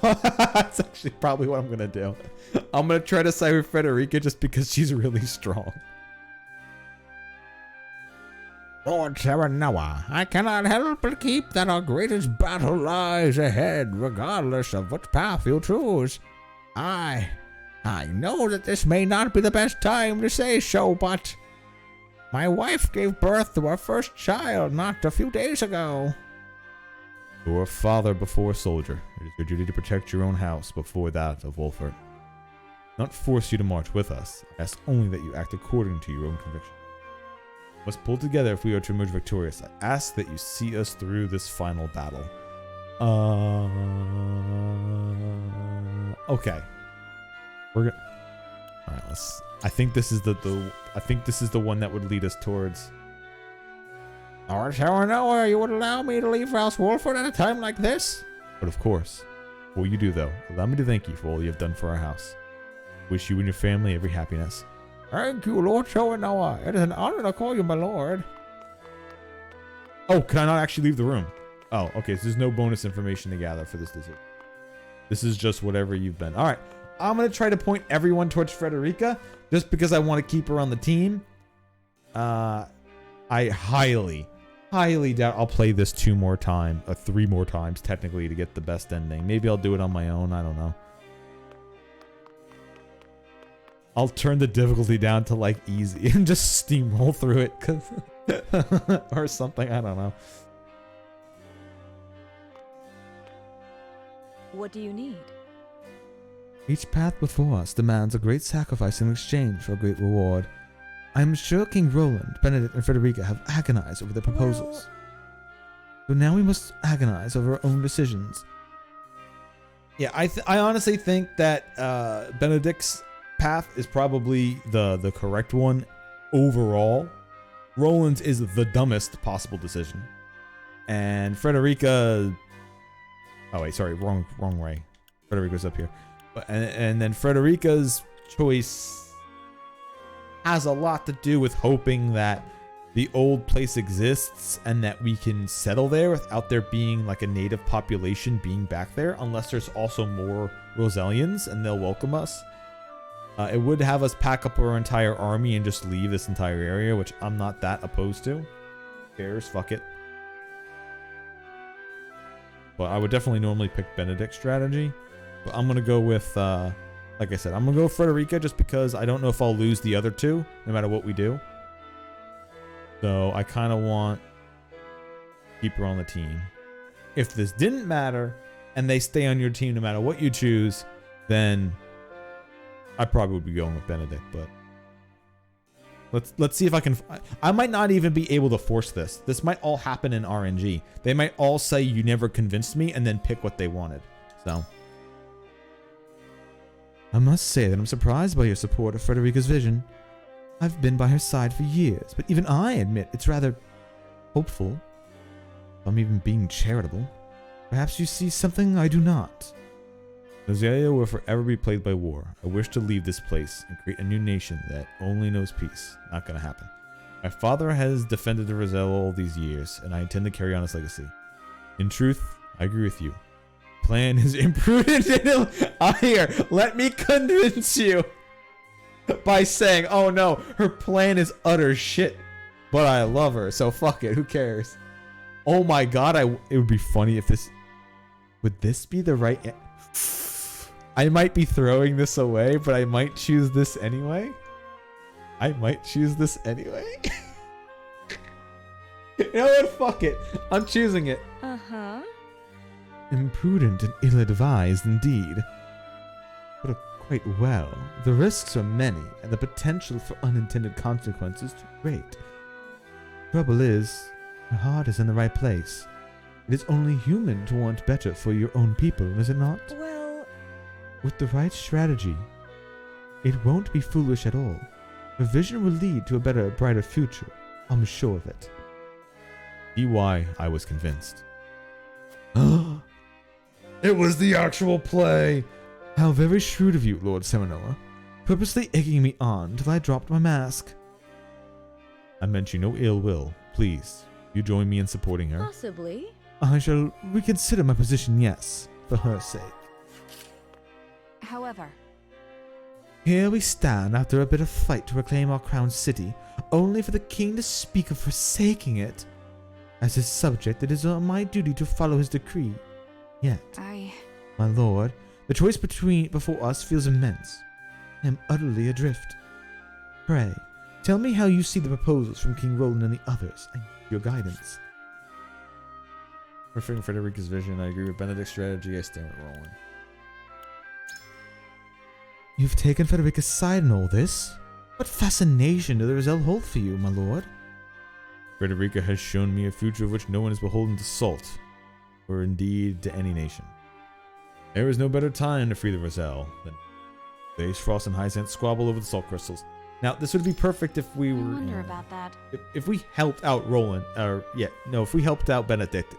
That's actually probably what I'm gonna do. I'm gonna try to side with Frederica just because she's really strong. Lord Serenoa, I cannot help but keep that our greatest battle lies ahead, regardless of which path you choose. I know that this may not be the best time to say so, but my wife gave birth to our first child not a few days ago. You're a father before a soldier. It is your duty to protect your own house before that of Wolfert. Not force you to march with us. I ask only that you act according to your own conviction. We must pull together if we are to emerge victorious. I ask that you see us through this final battle. Okay. We're gonna. All right. Let's. I think this is I think this is the one that would lead us towards. Lord Terranova, you would allow me to leave House Wolfert at a time like this? But of course. Before you do, though, allow me to thank you for all you have done for our house. Wish you and your family every happiness. Thank you, Lord Terranova. It is an honor to call you my lord. Oh, can I not actually leave the room? Oh, okay. So there's no bonus information to gather for this decision. This is just whatever you've been. All right. I'm going to try to point everyone towards Frederica just because I want to keep her on the team. I highly doubt I'll play this 3 more times technically to get the best ending. Maybe I'll do it on my own. I don't know. I'll turn the difficulty down to like easy and just steamroll through it or something. I don't know. What do you need? Each path before us demands a great sacrifice in exchange for a great reward. I am sure King Roland, Benedict, and Frederica have agonized over their proposals. So now we must agonize over our own decisions. Yeah, I honestly think that Benedict's path is probably the correct one overall. Roland's is the dumbest possible decision. And Frederica... Oh wait, sorry, wrong way. Frederica's up here. And then Frederica's choice has a lot to do with hoping that the old place exists and that we can settle there without there being like a native population being back there, unless there's also more Rosalians and they'll welcome us. It would have us pack up our entire army and just leave this entire area, which I'm not that opposed to. Who cares? Fuck it. But I would definitely normally pick Benedict's strategy. But I'm going to go with, like I said, I'm going to go with Frederica just because I don't know if I'll lose the other two, no matter what we do. So I kind of want to keep her on the team. If this didn't matter, and they stay on your team no matter what you choose, then I probably would be going with Benedict, but let's see if I can. I might not even be able to force this. This might all happen in RNG. They might all say you never convinced me and then pick what they wanted. So I must say that I'm surprised by your support of Frederica's vision. I've been by her side for years, but even I admit it's rather hopeful. If I'm even being charitable. Perhaps you see something I do not. Noselia will forever be plagued by war. I wish to leave this place and create a new nation that only knows peace. Not gonna happen. My father has defended the Roselle all these years, and I intend to carry on his legacy. In truth, I agree with you. Plan is imprudent and here, let me convince you by saying, oh no, her plan is utter shit, but I love her, so fuck it, who cares? Oh my god, it would be funny if this... Would this be the right... I might be throwing this away, but I might choose this anyway. You know what? Fuck it. I'm choosing it. Uh-huh. Imprudent and ill-advised indeed. But quite well. The risks are many, and the potential for unintended consequences too great. Trouble is, your heart is in the right place. It is only human to want better for your own people, is it not? Well... With the right strategy, it won't be foolish at all. Your vision will lead to a better, brighter future. I'm sure of it. See why I was convinced. It was the actual play! How very shrewd of you, Lord Seminoa. Purposely egging me on till I dropped my mask. I meant you no ill will. Please, you join me in supporting her. Possibly. I shall reconsider my position, yes, for her sake. However, here we stand after a bit of fight to reclaim our crown city, only for the king to speak of forsaking it. As his subject, it is my duty to follow his decree. Yet, my lord, The choice before us feels immense. I am utterly adrift. Pray, tell me how you see the proposals from King Roland and the others. I need your guidance. Referring Frederica's vision, I agree with Benedict's strategy. I stand with Roland. You've taken Frederica's side in all this? What fascination do the Roselle hold for you, my lord? Frederica has shown me a future of which no one is beholden to Salt, or indeed to any nation. There is no better time to free the Roselle than Aesfrost and Hyzant squabble over the salt crystals. Now, this would be perfect if we were... I wonder about that. If we helped out Roland, if we helped out Benedict.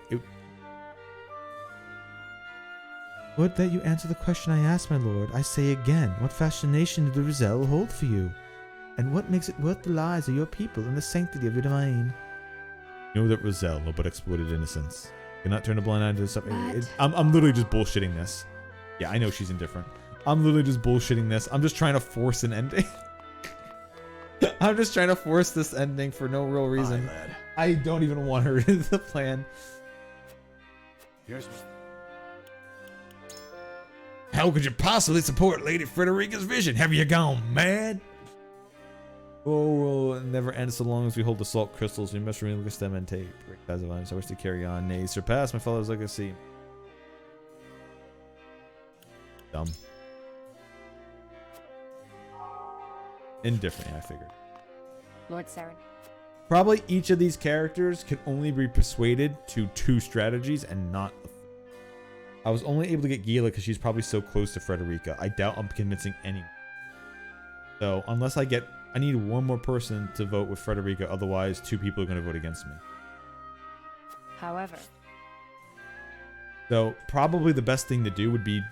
Would that you answer the question I asked, my lord. I say again, what fascination do the Roselle hold for you? And what makes it worth the lives of your people and the sanctity of your domain? You know that Roselle know but exploited innocence. Cannot turn a blind eye to something. I'm literally just bullshitting this. Yeah, I know she's indifferent. I'm literally just bullshitting this. I'm just trying to force an ending. I'm just trying to force this ending for no real reason. I don't even want her in the plan. Here's... How could you possibly support Lady Frederica's vision? Have you gone mad? Oh, well, it never ends so long as we hold the salt crystals. We must relinquish them and take great size of items. I wish to carry on. Nay, surpass my father's legacy. Dumb. Indifferent, I figured. Lord Saren. Probably each of these characters can only be persuaded to 2 strategies and not a I was only able to get Gila because she's probably so close to Frederica. I doubt I'm convincing anyone. So, unless I need one more person to vote with Frederica, otherwise 2 people are going to vote against me. However. So, probably the best thing to do would be...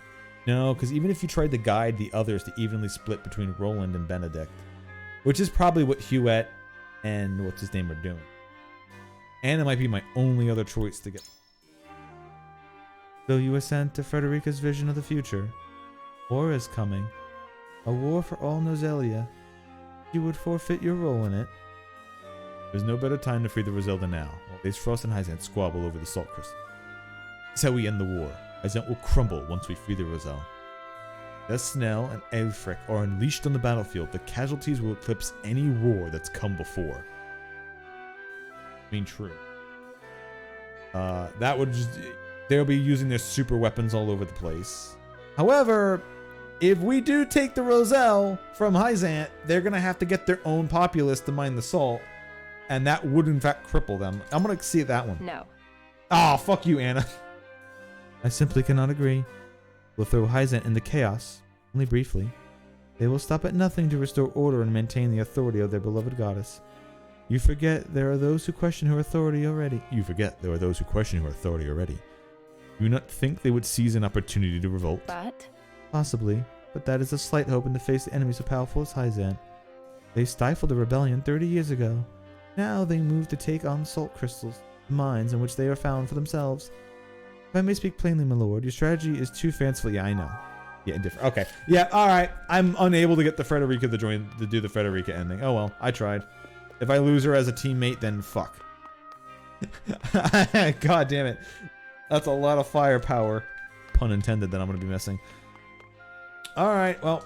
No, because even if you tried to guide the others to evenly split between Roland and Benedict, which is probably what Huette and what's his name are doing. And it might be my only other choice to get... Though you assent to Frederica's vision of the future, war is coming. A war for all Nozelia. You would forfeit your role in it. There's no better time to free the Roselle than now, while Aesfrost and Hyzant squabble over the salt crystal. That's how we end the war. Hyzant will crumble once we free the Roselle. As Snell and Aelfric are unleashed on the battlefield, the casualties will eclipse any war that's come before. I mean, true. That would just... They'll be using their super weapons all over the place. However, if we do take the Roselle from Hyzant, they're going to have to get their own populace to mine the salt. And that would, in fact, cripple them. I'm going to see that one. No. Oh, fuck you, Anna. I simply cannot agree. We'll throw Hyzant into chaos, only briefly. They will stop at nothing to restore order and maintain the authority of their beloved goddess. You forget there are those who question her authority already. Do you not think they would seize an opportunity to revolt? But? Possibly, but that is a slight hope in the face of enemies so powerful as Hyzant. They stifled a rebellion 30 years ago. Now they move to take on salt crystals, the mines in which they are found for themselves. If I may speak plainly, my lord, your strategy is too fanciful. Yeah, I know. Yeah, indifferent. Okay. Yeah, alright. I'm unable to get the Frederica to do the Frederica ending. Oh well, I tried. If I lose her as a teammate, then fuck. God damn it. That's a lot of firepower, pun intended, that I'm going to be missing. Alright, well.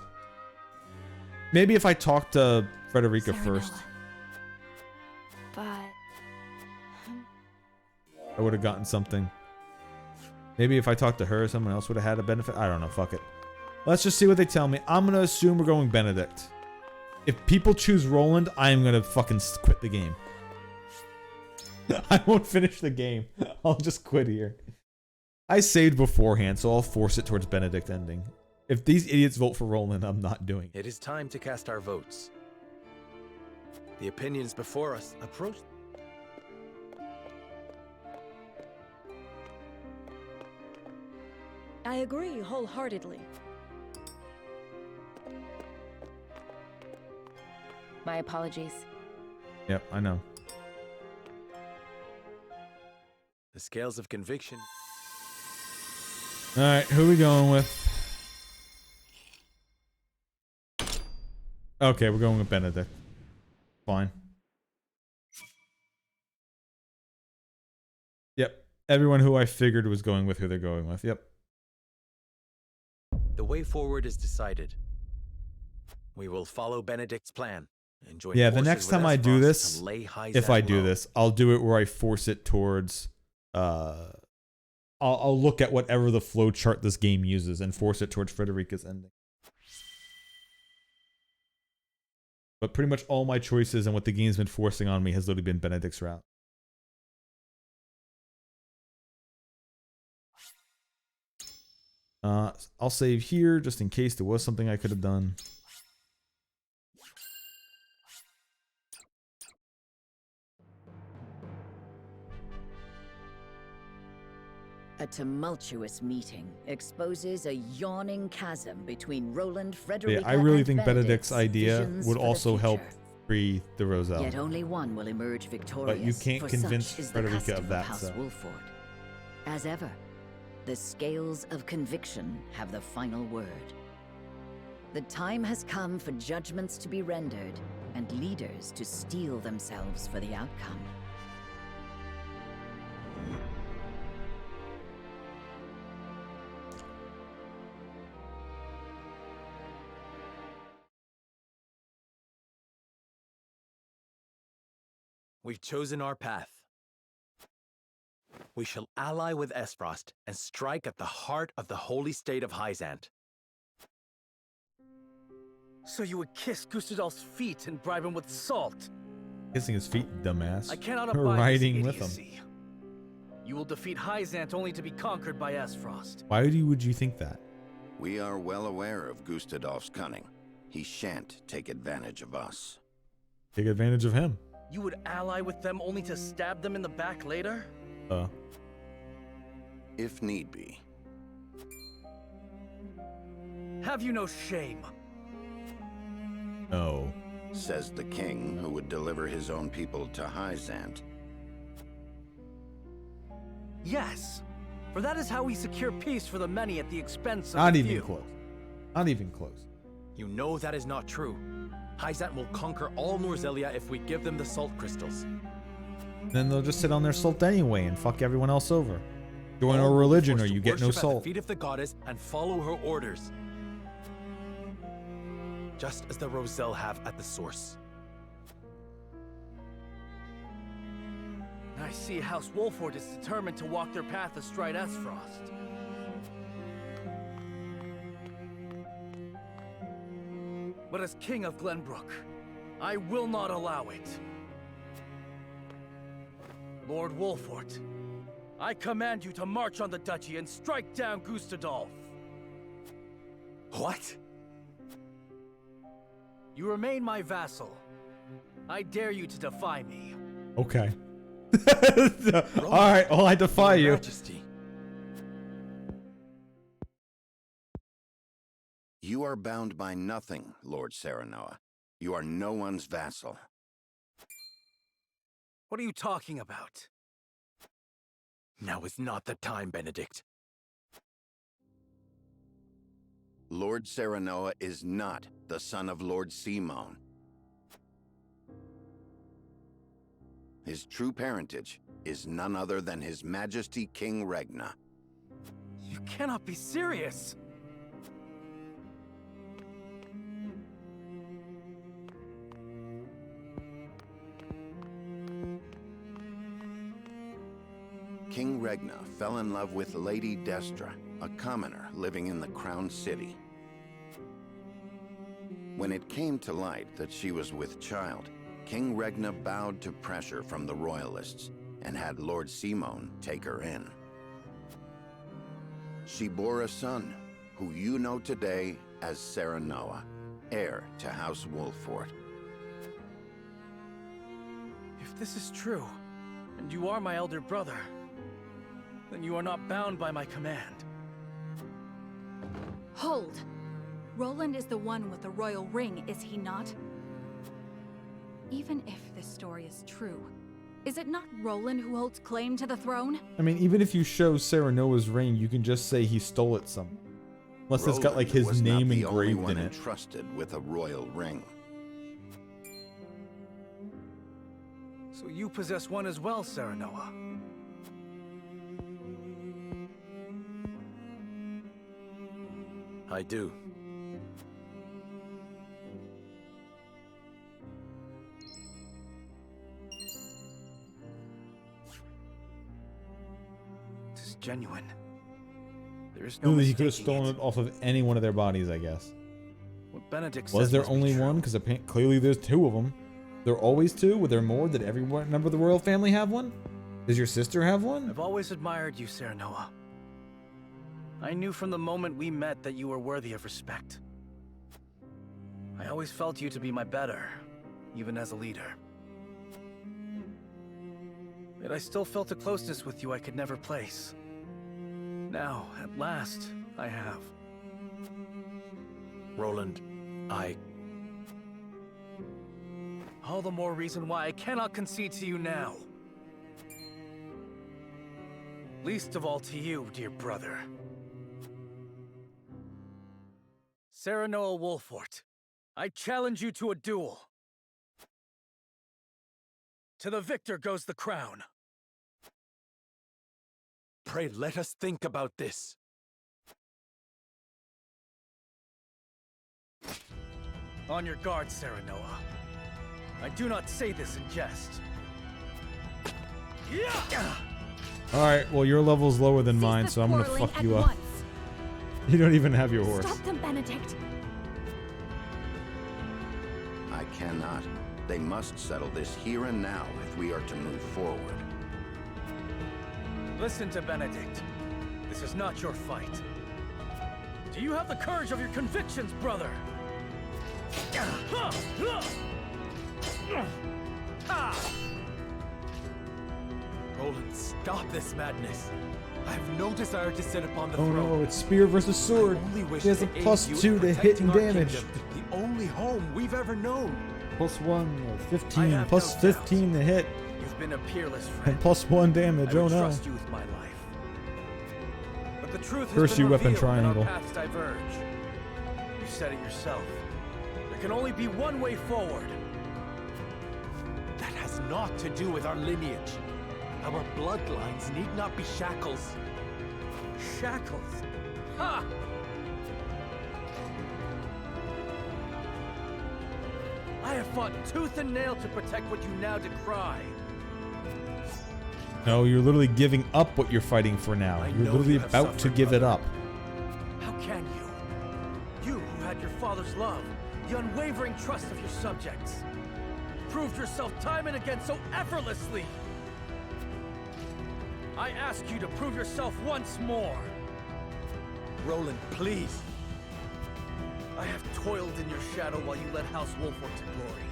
Maybe if I talk to Frederica first. But... I would have gotten something. Maybe if I talked to her, someone else would have had a benefit. I don't know, fuck it. Let's just see what they tell me. I'm going to assume we're going Benedict. If people choose Roland, I'm going to fucking quit the game. I won't finish the game. I'll just quit here. I saved beforehand, so I'll force it towards Benedict ending. If these idiots vote for Roland, I'm not doing it. It is time to cast our votes. The opinions before us approach... I agree wholeheartedly. My apologies. Yep, I know. The scales of conviction. Alright, who are we going with? Okay, we're going with Benedict. Fine. Yep. Everyone who I figured was going with who they're going with. Yep. The way forward is decided. We will follow Benedict's plan and join Yeah, the forces next with time I do Esfrost this, to lay Hyzan if I do low. this, I'll do it where I force it towards I'll look at whatever the flow chart this game uses and force it towards Frederica's ending. But pretty much all my choices and what the game's been forcing on me has literally been Benedict's route. I'll save here just in case there was something I could have done. A tumultuous meeting exposes a yawning chasm between Roland, Frederica, Yeah, I really and think Benedict's idea visions would for the also help future. free the Roselle. Yet only one will emerge victorious. But you can't for convince such is the Frederica custom of that, House so. Wolford. As ever, the scales of conviction have the final word. The time has come for judgments to be rendered and leaders to steel themselves for the outcome. We've chosen our path. We shall ally with Esfrost and strike at the heart of the holy state of Hyzant. So you would kiss Gustadolf's feet and bribe him with salt? Kissing his feet, dumbass. I cannot We're abide riding this with him. idiocy. You will defeat Hyzant only to be conquered by Esfrost. Why would you think that? We are well aware of Gustadolf's cunning. He shan't take advantage of us. Take advantage of him. You would ally with them only to stab them in the back later? If need be. Have you no shame? No. Says the king who would deliver his own people to Hyzant. Yes, for that is how we secure peace for the many at the expense of Not the even few. close. Not even close. You know that is not true. Hyzant will conquer all Norzelia if we give them the salt crystals. Then they'll just sit on their salt anyway and fuck everyone else over. Join All our will be religion forced or to you get no worship at the salt. feet of the goddess and follow her orders. Just as the Roselle have at the source. I see House Wolford is determined to walk their path astride Esfrost. But as King of Glenbrook, I will not allow it. Lord Wolford, I command you to march on the duchy and strike down Gustadolf. What? You remain my vassal. I dare you to defy me. Okay. Alright, well I defy you. Majesty. You are bound by nothing, Lord Serenoa. You are no one's vassal. What are you talking about? Now is not the time, Benedict. Lord Serenoa is not the son of Lord Simon. His true parentage is none other than His Majesty King Regna. You cannot be serious! King Regna fell in love with Lady Destra, a commoner living in the Crown City. When it came to light that she was with child, King Regna bowed to pressure from the royalists and had Lord Simon take her in. She bore a son, who you know today as Serenoa, heir to House Wolford. If this is true, and you are my elder brother, then you are not bound by my command. Hold! Roland is the one with the royal ring, is he not? Even if this story is true, is it not Roland who holds claim to the throne? I mean, even if you show Serenoa's ring, you can just say he stole it some. Unless it's got like Roland his was not name the only engraved one in it. entrusted with a royal ring. So you possess one as well, Serenoa. I do. This is genuine. There is no He could have mistaking stolen it off of any one of their bodies, I guess. What Benedict Was says there must be only true. one? Because clearly there's two of them. There are always two? Were there more? Did every member of the royal family have one? Does your sister have one? I've always admired you, Serenoa. I knew from the moment we met that you were worthy of respect. I always felt you to be my better, even as a leader. Yet I still felt a closeness with you I could never place. Now, at last, I have. Roland, All the more reason why I cannot concede to you now. Least of all to you, dear brother. Serenoa Wolfort, I challenge you to a duel. To the victor goes the crown. Pray let us think about this. On your guard, Serenoa. I do not say this in jest. Alright, well your level's lower than mine, so I'm gonna fuck you up. You don't even have your horse. Stop them, Benedict. I cannot. They must settle this here and now if we are to move forward. Listen to Benedict. This is not your fight. Do you have the courage of your convictions, brother? Roland, stop this madness. I have no desire to sit upon the Oh throne. no, it's spear versus sword. I only wish He has a to aid plus you 2 in to hit protecting and our damage. kingdom, the only home we've ever known. Plus 1, or I 15, have plus no 15 to hit, You've been a peerless friend. and plus 1 damage. I Oh would no. trust you with my life. But the truth Curse has been you, weapon revealed and triangle. our paths diverge. You said it yourself. There can only be one way forward. That has naught to do with our lineage. Our bloodlines need not be shackles. Shackles? Ha! I have fought tooth and nail to protect what you now decry. No, you're literally giving up what you're fighting for now. You're know literally you have about to suffered, give it brother. up. How can you? You who had your father's love, the unwavering trust of your subjects, proved yourself time and again so effortlessly. I ask you to prove yourself once more. Roland, please. I have toiled in your shadow while you led House Wolfort to glory.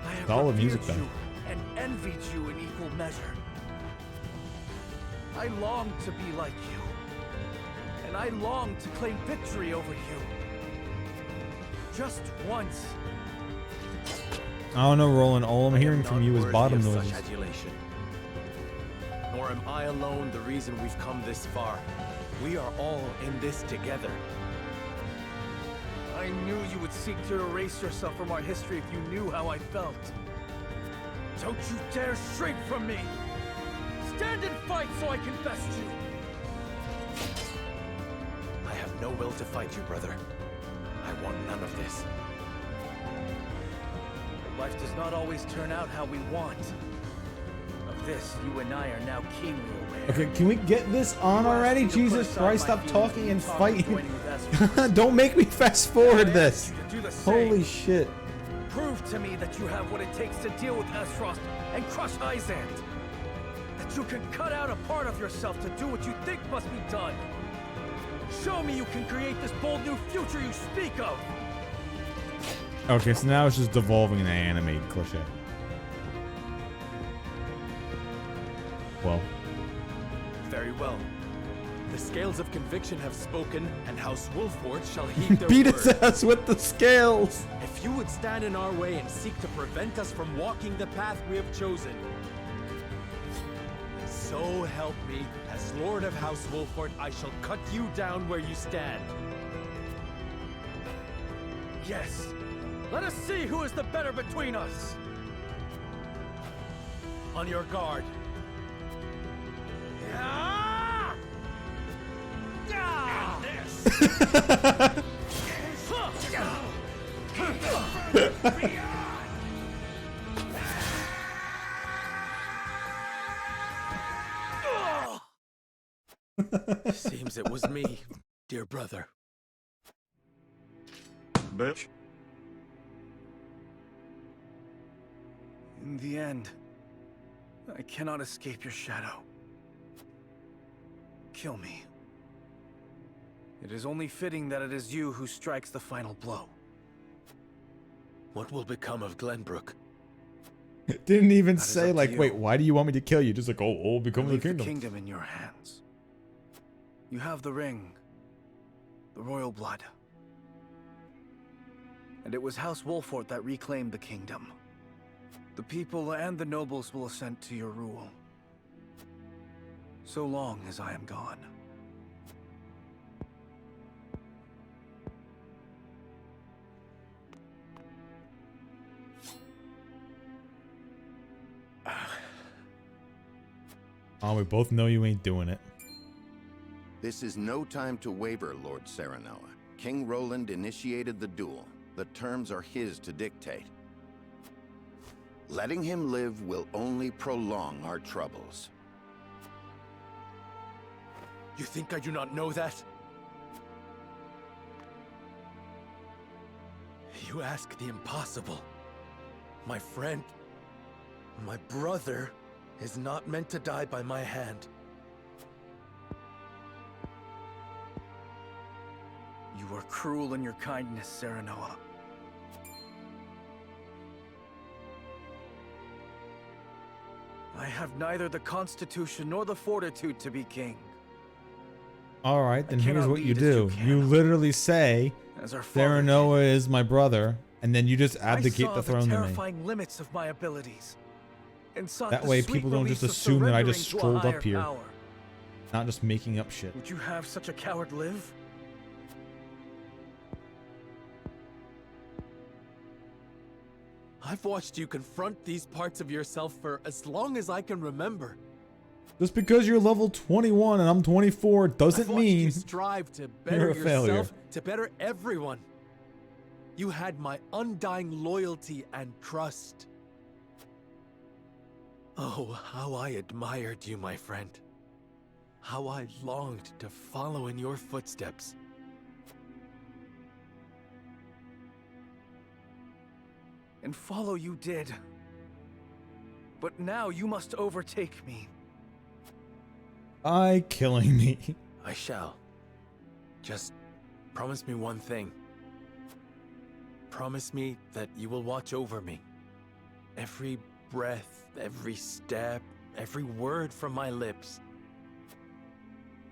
I have Solid music, revered then. you and envied you in equal measure. I long to be like you, and I long to claim victory over you. Just once. I don't know, Roland. All I'm hearing from you is Worthy bottom of such noises. adulation. Nor am I alone the reason we've come this far. We are all in this together. I knew you would seek to erase yourself from our history if you knew how I felt. Don't you dare shrink from me! Stand and fight so I can best you! I have no will to fight you, brother. I want none of this. Life does not always turn out how we want. Of this, you and I are now keenly aware. Okay, can we get this on already? Jesus Christ, stop talking and fighting. Don't make me fast forward this. Holy shit. Prove to me that you have what it takes to deal with Esfrost and crush Izand. That you can cut out a part of yourself to do what you think must be done. Show me you can create this bold new future you speak of. Okay, so now it's just devolving into anime cliche. Well. Very well. The scales of conviction have spoken, and House Wolfort shall heed their Beat word. his ass with the scales! If you would stand in our way and seek to prevent us from walking the path we have chosen, so help me, as Lord of House Wolfort, I shall cut you down where you stand. Yes. Let us see who is the better between us. On your guard. Ah! Ah! Seems it was me, dear brother. Bitch. In the end, I cannot escape your shadow. Kill me. It is only fitting that it is you who strikes the final blow. What will become of Glenbrook? Didn't even say like, wait, why do you want me to kill you? Just like, oh, become the Leave kingdom. the kingdom in your hands. You have the ring, the royal blood. And it was House Wolfort that reclaimed the kingdom. The people and the nobles will assent to your rule. So long as I am gone. Oh, we both know you ain't doing it. This is no time to waver, Lord Serenoa. King Roland initiated the duel. The terms are his to dictate. Letting him live will only prolong our troubles. You think I do not know that? You ask the impossible. My friend, my brother, is not meant to die by my hand. You are cruel in your kindness, Serenoa. I have neither the constitution nor the fortitude to be king. All right, then here's cannot what you lead as do. you You literally say, As our father Serenoa is my brother, and then you just I abdicate saw the throne to me. terrifying limits of my abilities, and sought That the way sweet people don't just release of assume that I just surrendering to a strolled up higher here. power. Not just making up shit. Would you have such a coward live? I've watched you confront these parts of yourself for as long as I can remember. Just because you're level 21 and I'm 24 doesn't I've watched mean you strive to better you're a failure. yourself, to better everyone. You had my undying loyalty and trust. Oh, how I admired you, my friend. How I longed to follow in your footsteps. And follow you did. But now you must overtake me. by killing me. I shall. Just promise me one thing. Promise me that you will watch over me. Every breath, every step, every word from my lips.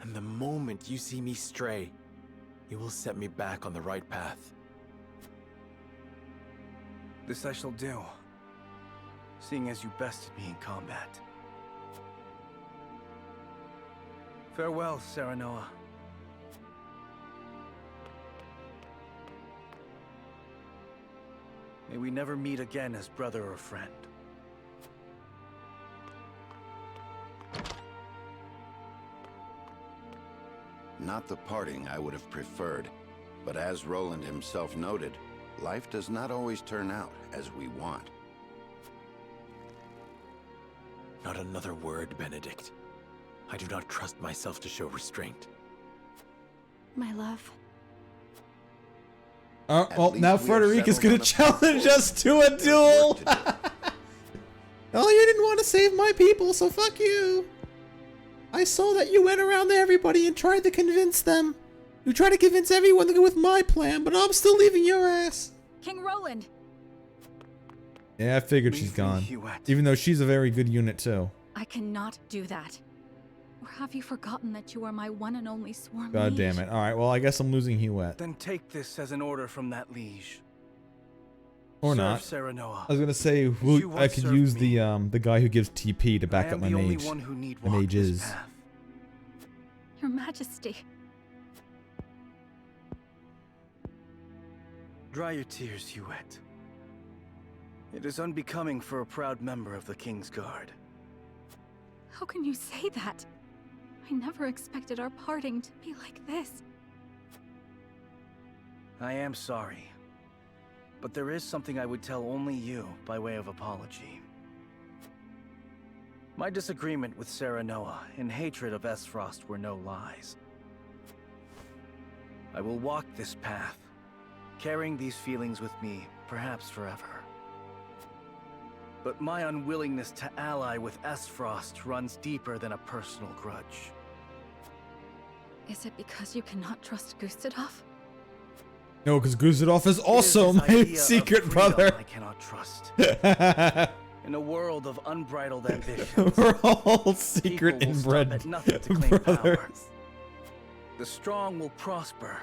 And the moment you see me stray, you will set me back on the right path. This I shall do, seeing as you bested me in combat. Farewell, Serenoa. May we never meet again as brother or friend. Not the parting I would have preferred, but as Roland himself noted, life does not always turn out as we want. Not another word, Benedict. I do not trust myself to show restraint. My love. Well, now Frederica's gonna challenge us to a duel! Oh, you didn't want to save my people, so fuck you! I saw that you went around to everybody and tried to convince them. You tried to convince everyone to go with my plan, but I'm still leaving your ass. King Roland! Yeah, I figured she's gone. Even though she's a very good unit, too. I cannot do that. Or have you forgotten that you are my one and only sworn God liege? damn it. Alright, well, I guess I'm losing Huette. Then take this as an order from that liege. Or Serve not. Serenoa. I was gonna say, you I once could served use me. the guy who gives TP to back I up am my the only mage. one who need My walk mage this is. path. Your Majesty. Dry your tears, Huette. It is unbecoming for a proud member of the King's Guard. How can you say that? I never expected our parting to be like this. I am sorry. But there is something I would tell only you by way of apology. My disagreement with Serenoa and hatred of Esfrost were no lies. I will walk this path, carrying these feelings with me, perhaps forever. But my unwillingness to ally with Esfrost runs deeper than a personal grudge. Is it because you cannot trust Gustadolf? No, because Gustadolf is also my secret brother. I cannot trust. In a world of unbridled ambitions, we're all secret inbred at nothing to claim brothers. Power. The strong will prosper,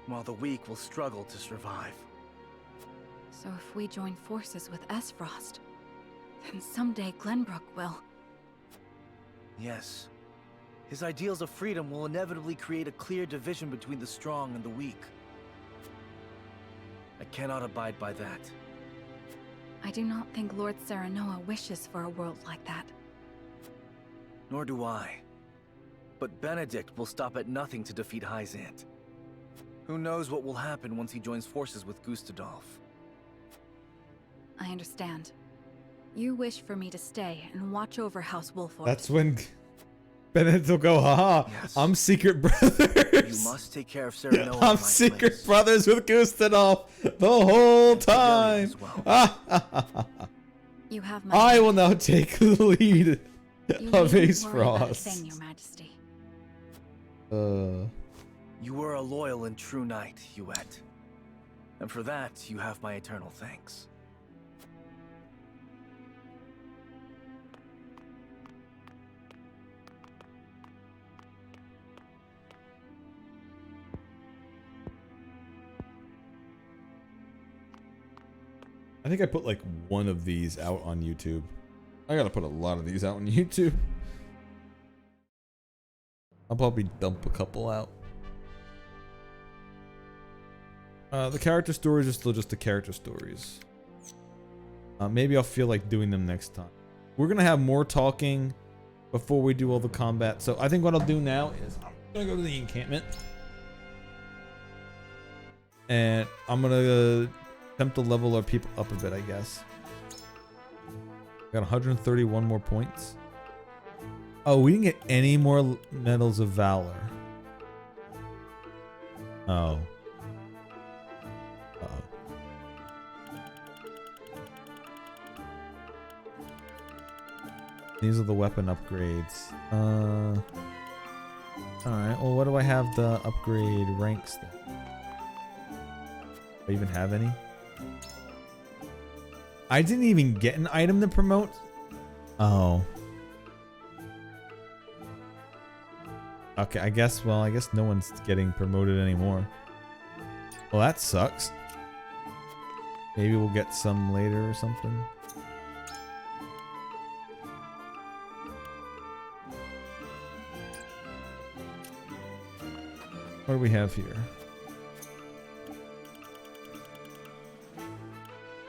while the weak will struggle to survive. So if we join forces with Esfrost, then someday Glenbrook will... Yes. His ideals of freedom will inevitably create a clear division between the strong and the weak. I cannot abide by that. I do not think Lord Serenoa wishes for a world like that. Nor do I. But Benedict will stop at nothing to defeat Hyzant. Who knows what will happen once he joins forces with Gustadolf? I understand. You wish for me to stay and watch over House Wolford. That's when Benedict will go, haha, yes. I'm secret brothers. You must take care of Serenoa. I'm secret brothers with Gustadolf the whole time. You have my I will now take the lead of Aesfrost. Thing, Your Majesty. You were a loyal and true knight, Huet. And for that, you have my eternal thanks. I think I put like one of these out on YouTube. I gotta put a lot of these out on YouTube. I'll probably dump a couple out. The character stories are still just the character stories. Maybe I'll feel like doing them next time. We're gonna have more talking before we do all the combat. So I think what I'll do now is I'm gonna go to the encampment. And I'm gonna attempt to level our people up a bit, I guess. Got 131 more points. Oh, we didn't get any more medals of valor. Oh. Uh-oh. These are the weapon upgrades. Alright, well, what do I have the upgrade ranks then? Do I even have any? I didn't even get an item to promote. Oh. Okay, I guess no one's getting promoted anymore. Well, that sucks. Maybe we'll get some later or something. What do we have here?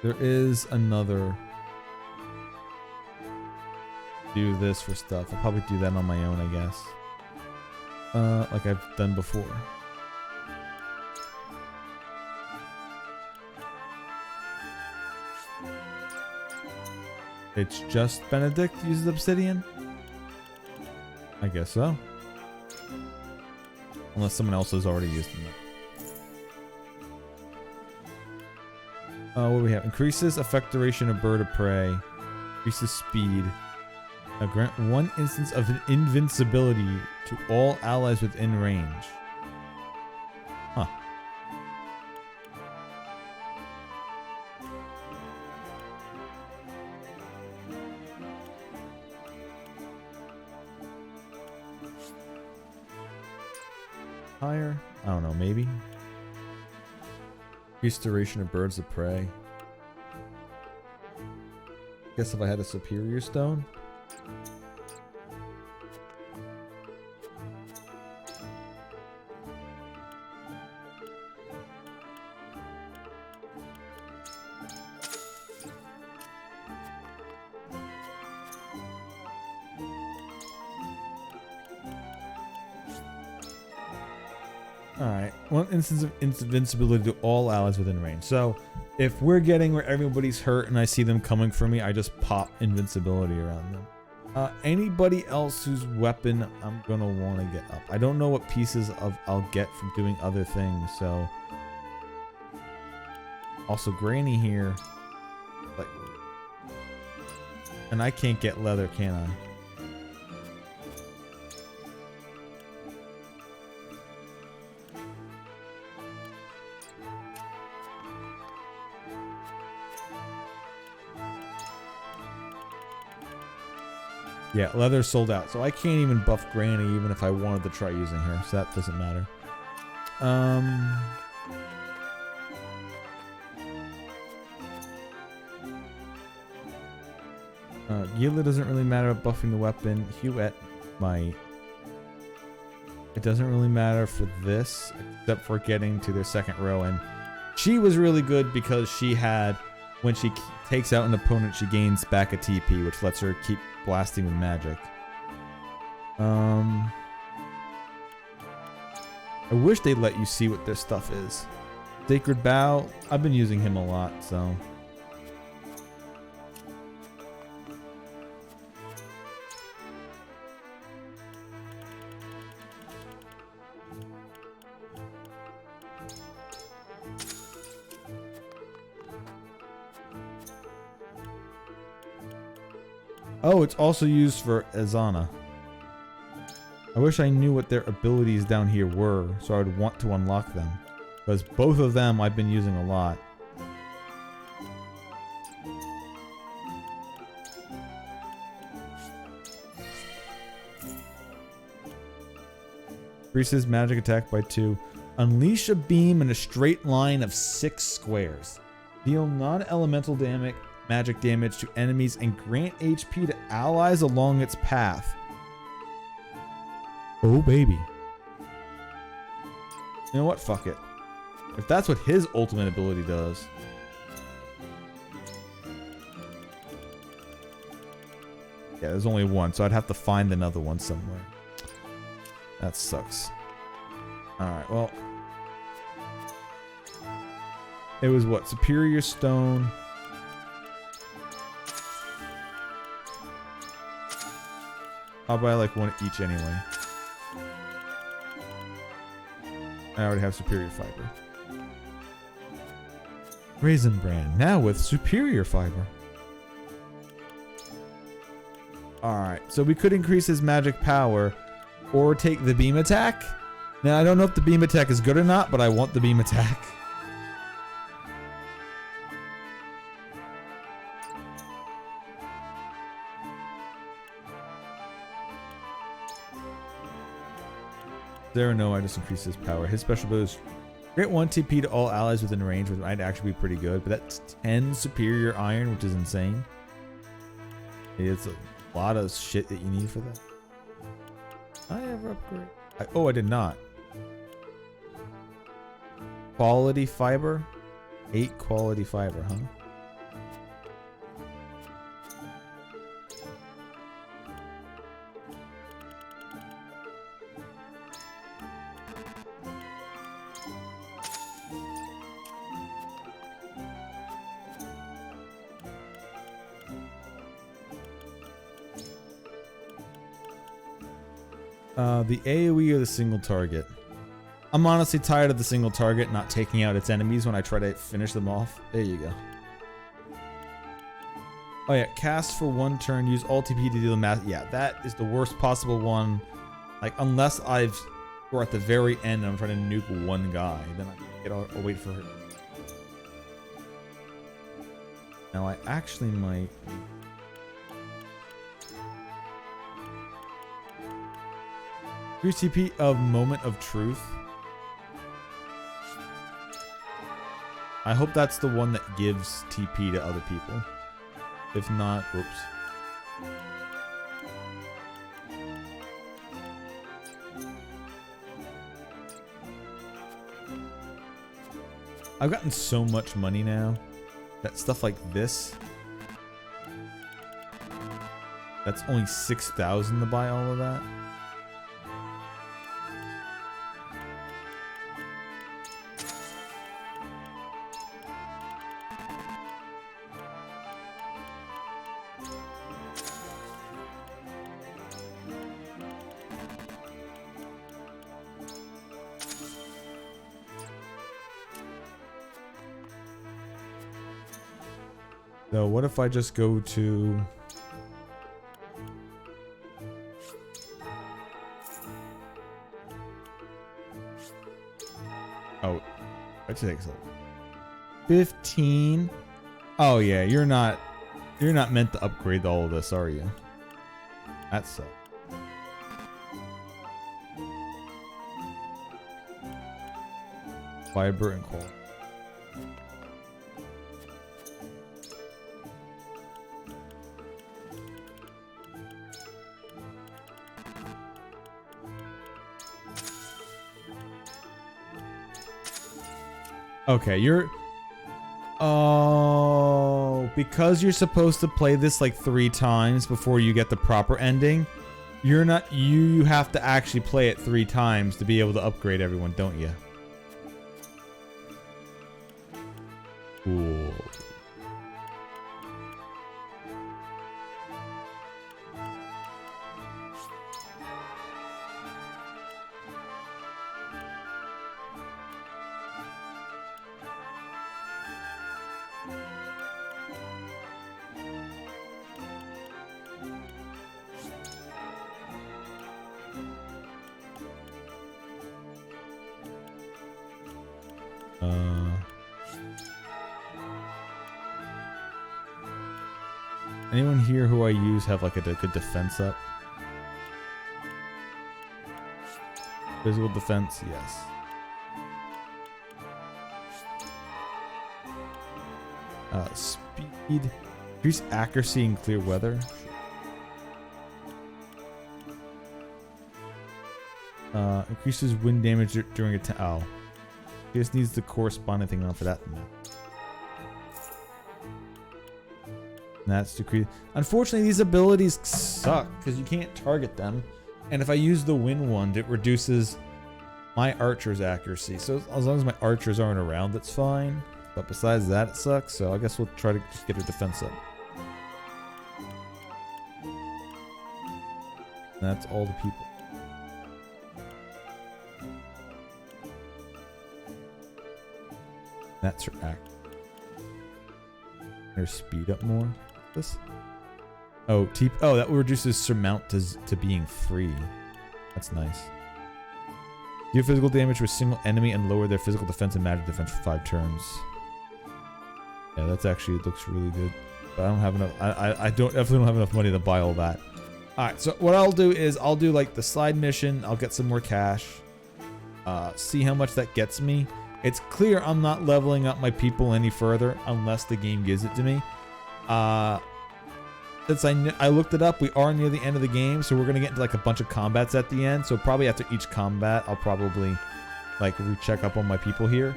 There is another do this for stuff. I'll probably do that on my own, I guess. Like I've done before. It's just Benedict uses obsidian? I guess so. Unless someone else has already used them. What do we have? Increases effect duration of bird of prey. Increases speed. Now grant one instance of an invincibility to all allies within range. Huh. Higher? I don't know, maybe? Increased duration of birds of prey. Guess if I had a superior stone? Alright. 1 instance of invincibility to all allies within range. So, if we're getting where everybody's hurt and I see them coming for me, I just pop invincibility around them. Anybody else whose weapon I'm gonna want to get up. I don't know what pieces of I'll get from doing other things, so... Also, Granny here... Like... And I can't get leather, can I? Yeah, leather sold out, so I can't even buff Granny even if I wanted to try using her, so that doesn't matter. Gila doesn't really matter about buffing the weapon. Huette might. It doesn't really matter for this, except for getting to their second row, and she was really good because she had, when she takes out an opponent, she gains back a TP, which lets her keep blasting with magic. I wish they'd let you see what their stuff is. Sacred Bow, I've been using him a lot, so... Oh, it's also used for Azana. I wish I knew what their abilities down here were, so I would want to unlock them. Because both of them I've been using a lot. Increases magic attack by 2. Unleash a beam in a straight line of 6 squares. Deal non-elemental magic damage to enemies and grant HP to allies along its path. Oh baby. You know what? Fuck it. If that's what his ultimate ability does. Yeah, there's only one, so I'd have to find another one somewhere. That sucks. Alright, well. It was what? Superior Stone. I'll buy like one each anyway. I already have Superior Fiber. Raisin Bran, now with Superior Fiber. Alright, so we could increase his magic power or take the beam attack. Now, I don't know if the beam attack is good or not, but I want the beam attack. There or no, I just increased his power. His special ability is grant 1 TP to all allies within range, which might actually be pretty good, but that's 10 superior iron, which is insane. It's a lot of shit that you need for that. I ever upgrade? Oh, I did not. Quality fiber? 8 quality fiber, huh? The AoE or the single target. I'm honestly tired of the single target not taking out its enemies when I try to finish them off. There you go. Oh yeah, cast for 1 turn, use all TP to deal mass. Yeah, that is the worst possible one. Like, unless we're at the very end and I'm trying to nuke one guy, then I'll wait for her. Now I actually might... Increase TP of Moment of Truth. I hope that's the one that gives TP to other people. If not, whoops. I've gotten so much money now that stuff like this, that's only 6,000 to buy all of that. So what if I just go to... Oh, let's take some. 15. Oh yeah, you're not meant to upgrade all of this, are you? That sucks. Fiber and coal. Okay, you're... Oh, because you're supposed to play this like 3 times before you get the proper ending, you're not... You have to actually play it 3 times to be able to upgrade everyone, don't you? Cool. Anyone here who I use have like a good defense up? Physical defense, yes. Speed, increase accuracy in clear weather. Increases wind damage during a oh. He just needs the corresponding thing on for that. No. That's decreased. Unfortunately, these abilities suck because you can't target them. And if I use the wind wand, it reduces my archer's accuracy. So as long as my archers aren't around, it's fine. But besides that, it sucks. So I guess we'll try to just get her defense up. That's all the people. That's her act. Her speed up more. This. Oh, that reduces surmount to being free. That's nice. Deal physical damage to a single enemy and lower their physical defense and magic defense for 5 turns. Yeah, that's actually looks really good. But I don't have enough. I definitely don't have enough money to buy all that. All right, so what I'll do is I'll do like the side mission. I'll get some more cash. See how much that gets me. It's clear I'm not leveling up my people any further unless the game gives it to me. Since I looked it up, we are near the end of the game, so we're gonna get into like a bunch of combats at the end. So probably after each combat, I'll probably like recheck up on my people here.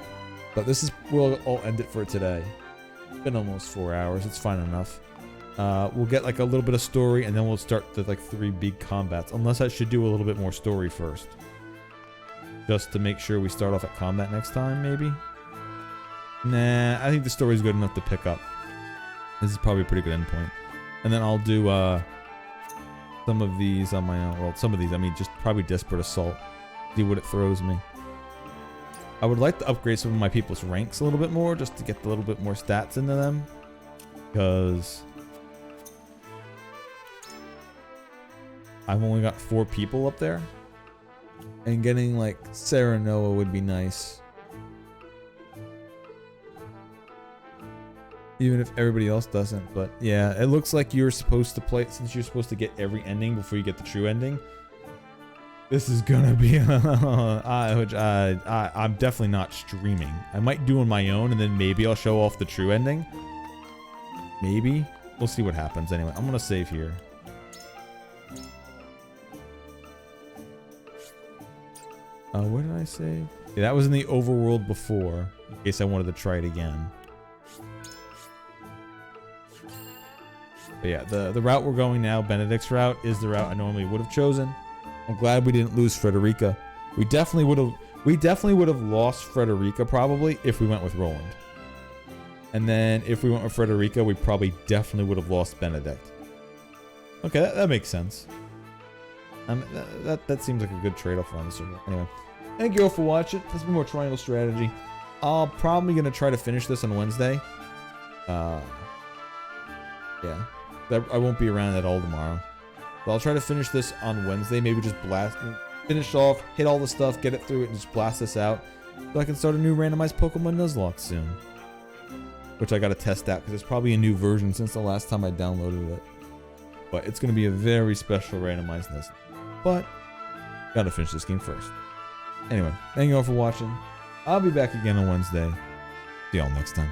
But we'll end it for today. It's been almost 4 hours. It's fine enough. We'll get like a little bit of story, and then we'll start the like 3 big combats. Unless I should do a little bit more story first, just to make sure we start off at combat next time, maybe. Nah, I think the story's good enough to pick up. This is probably a pretty good endpoint. And then I'll do some of these on my own. Well, some of these, I mean, just probably Desperate Assault. See what it throws me. I would like to upgrade some of my people's ranks a little bit more, just to get a little bit more stats into them. Because I've only got 4 people up there. And getting like Sarah Noah would be nice. Even if everybody else doesn't. But yeah, it looks like you're supposed to play, since you're supposed to get every ending before you get the true ending. This is gonna be I'm definitely not streaming. I might do on my own, and then maybe I'll show off the true ending. Maybe. We'll see what happens. Anyway, I'm gonna save here. Where did I save? Yeah, that was in the overworld before, in case I wanted to try it again. But yeah, the route we're going now, Benedict's route, is the route I normally would have chosen. I'm glad we didn't lose Frederica. We definitely would have lost Frederica probably if we went with Roland. And then if we went with Frederica, we probably definitely would have lost Benedict. Okay, that makes sense. That seems like a good trade-off on this server. Anyway, thank you all for watching. This has been more Triangle Strategy. I'm probably gonna try to finish this on Wednesday. Yeah. I won't be around at all tomorrow. But I'll try to finish this on Wednesday. Maybe just finish off, hit all the stuff, get it through it, and just blast this out. So I can start a new randomized Pokemon Nuzlocke soon. Which I gotta test out, because it's probably a new version since the last time I downloaded it. But it's gonna be a very special randomized Nuzlocke. But, gotta finish this game first. Anyway, thank you all for watching. I'll be back again on Wednesday. See y'all next time.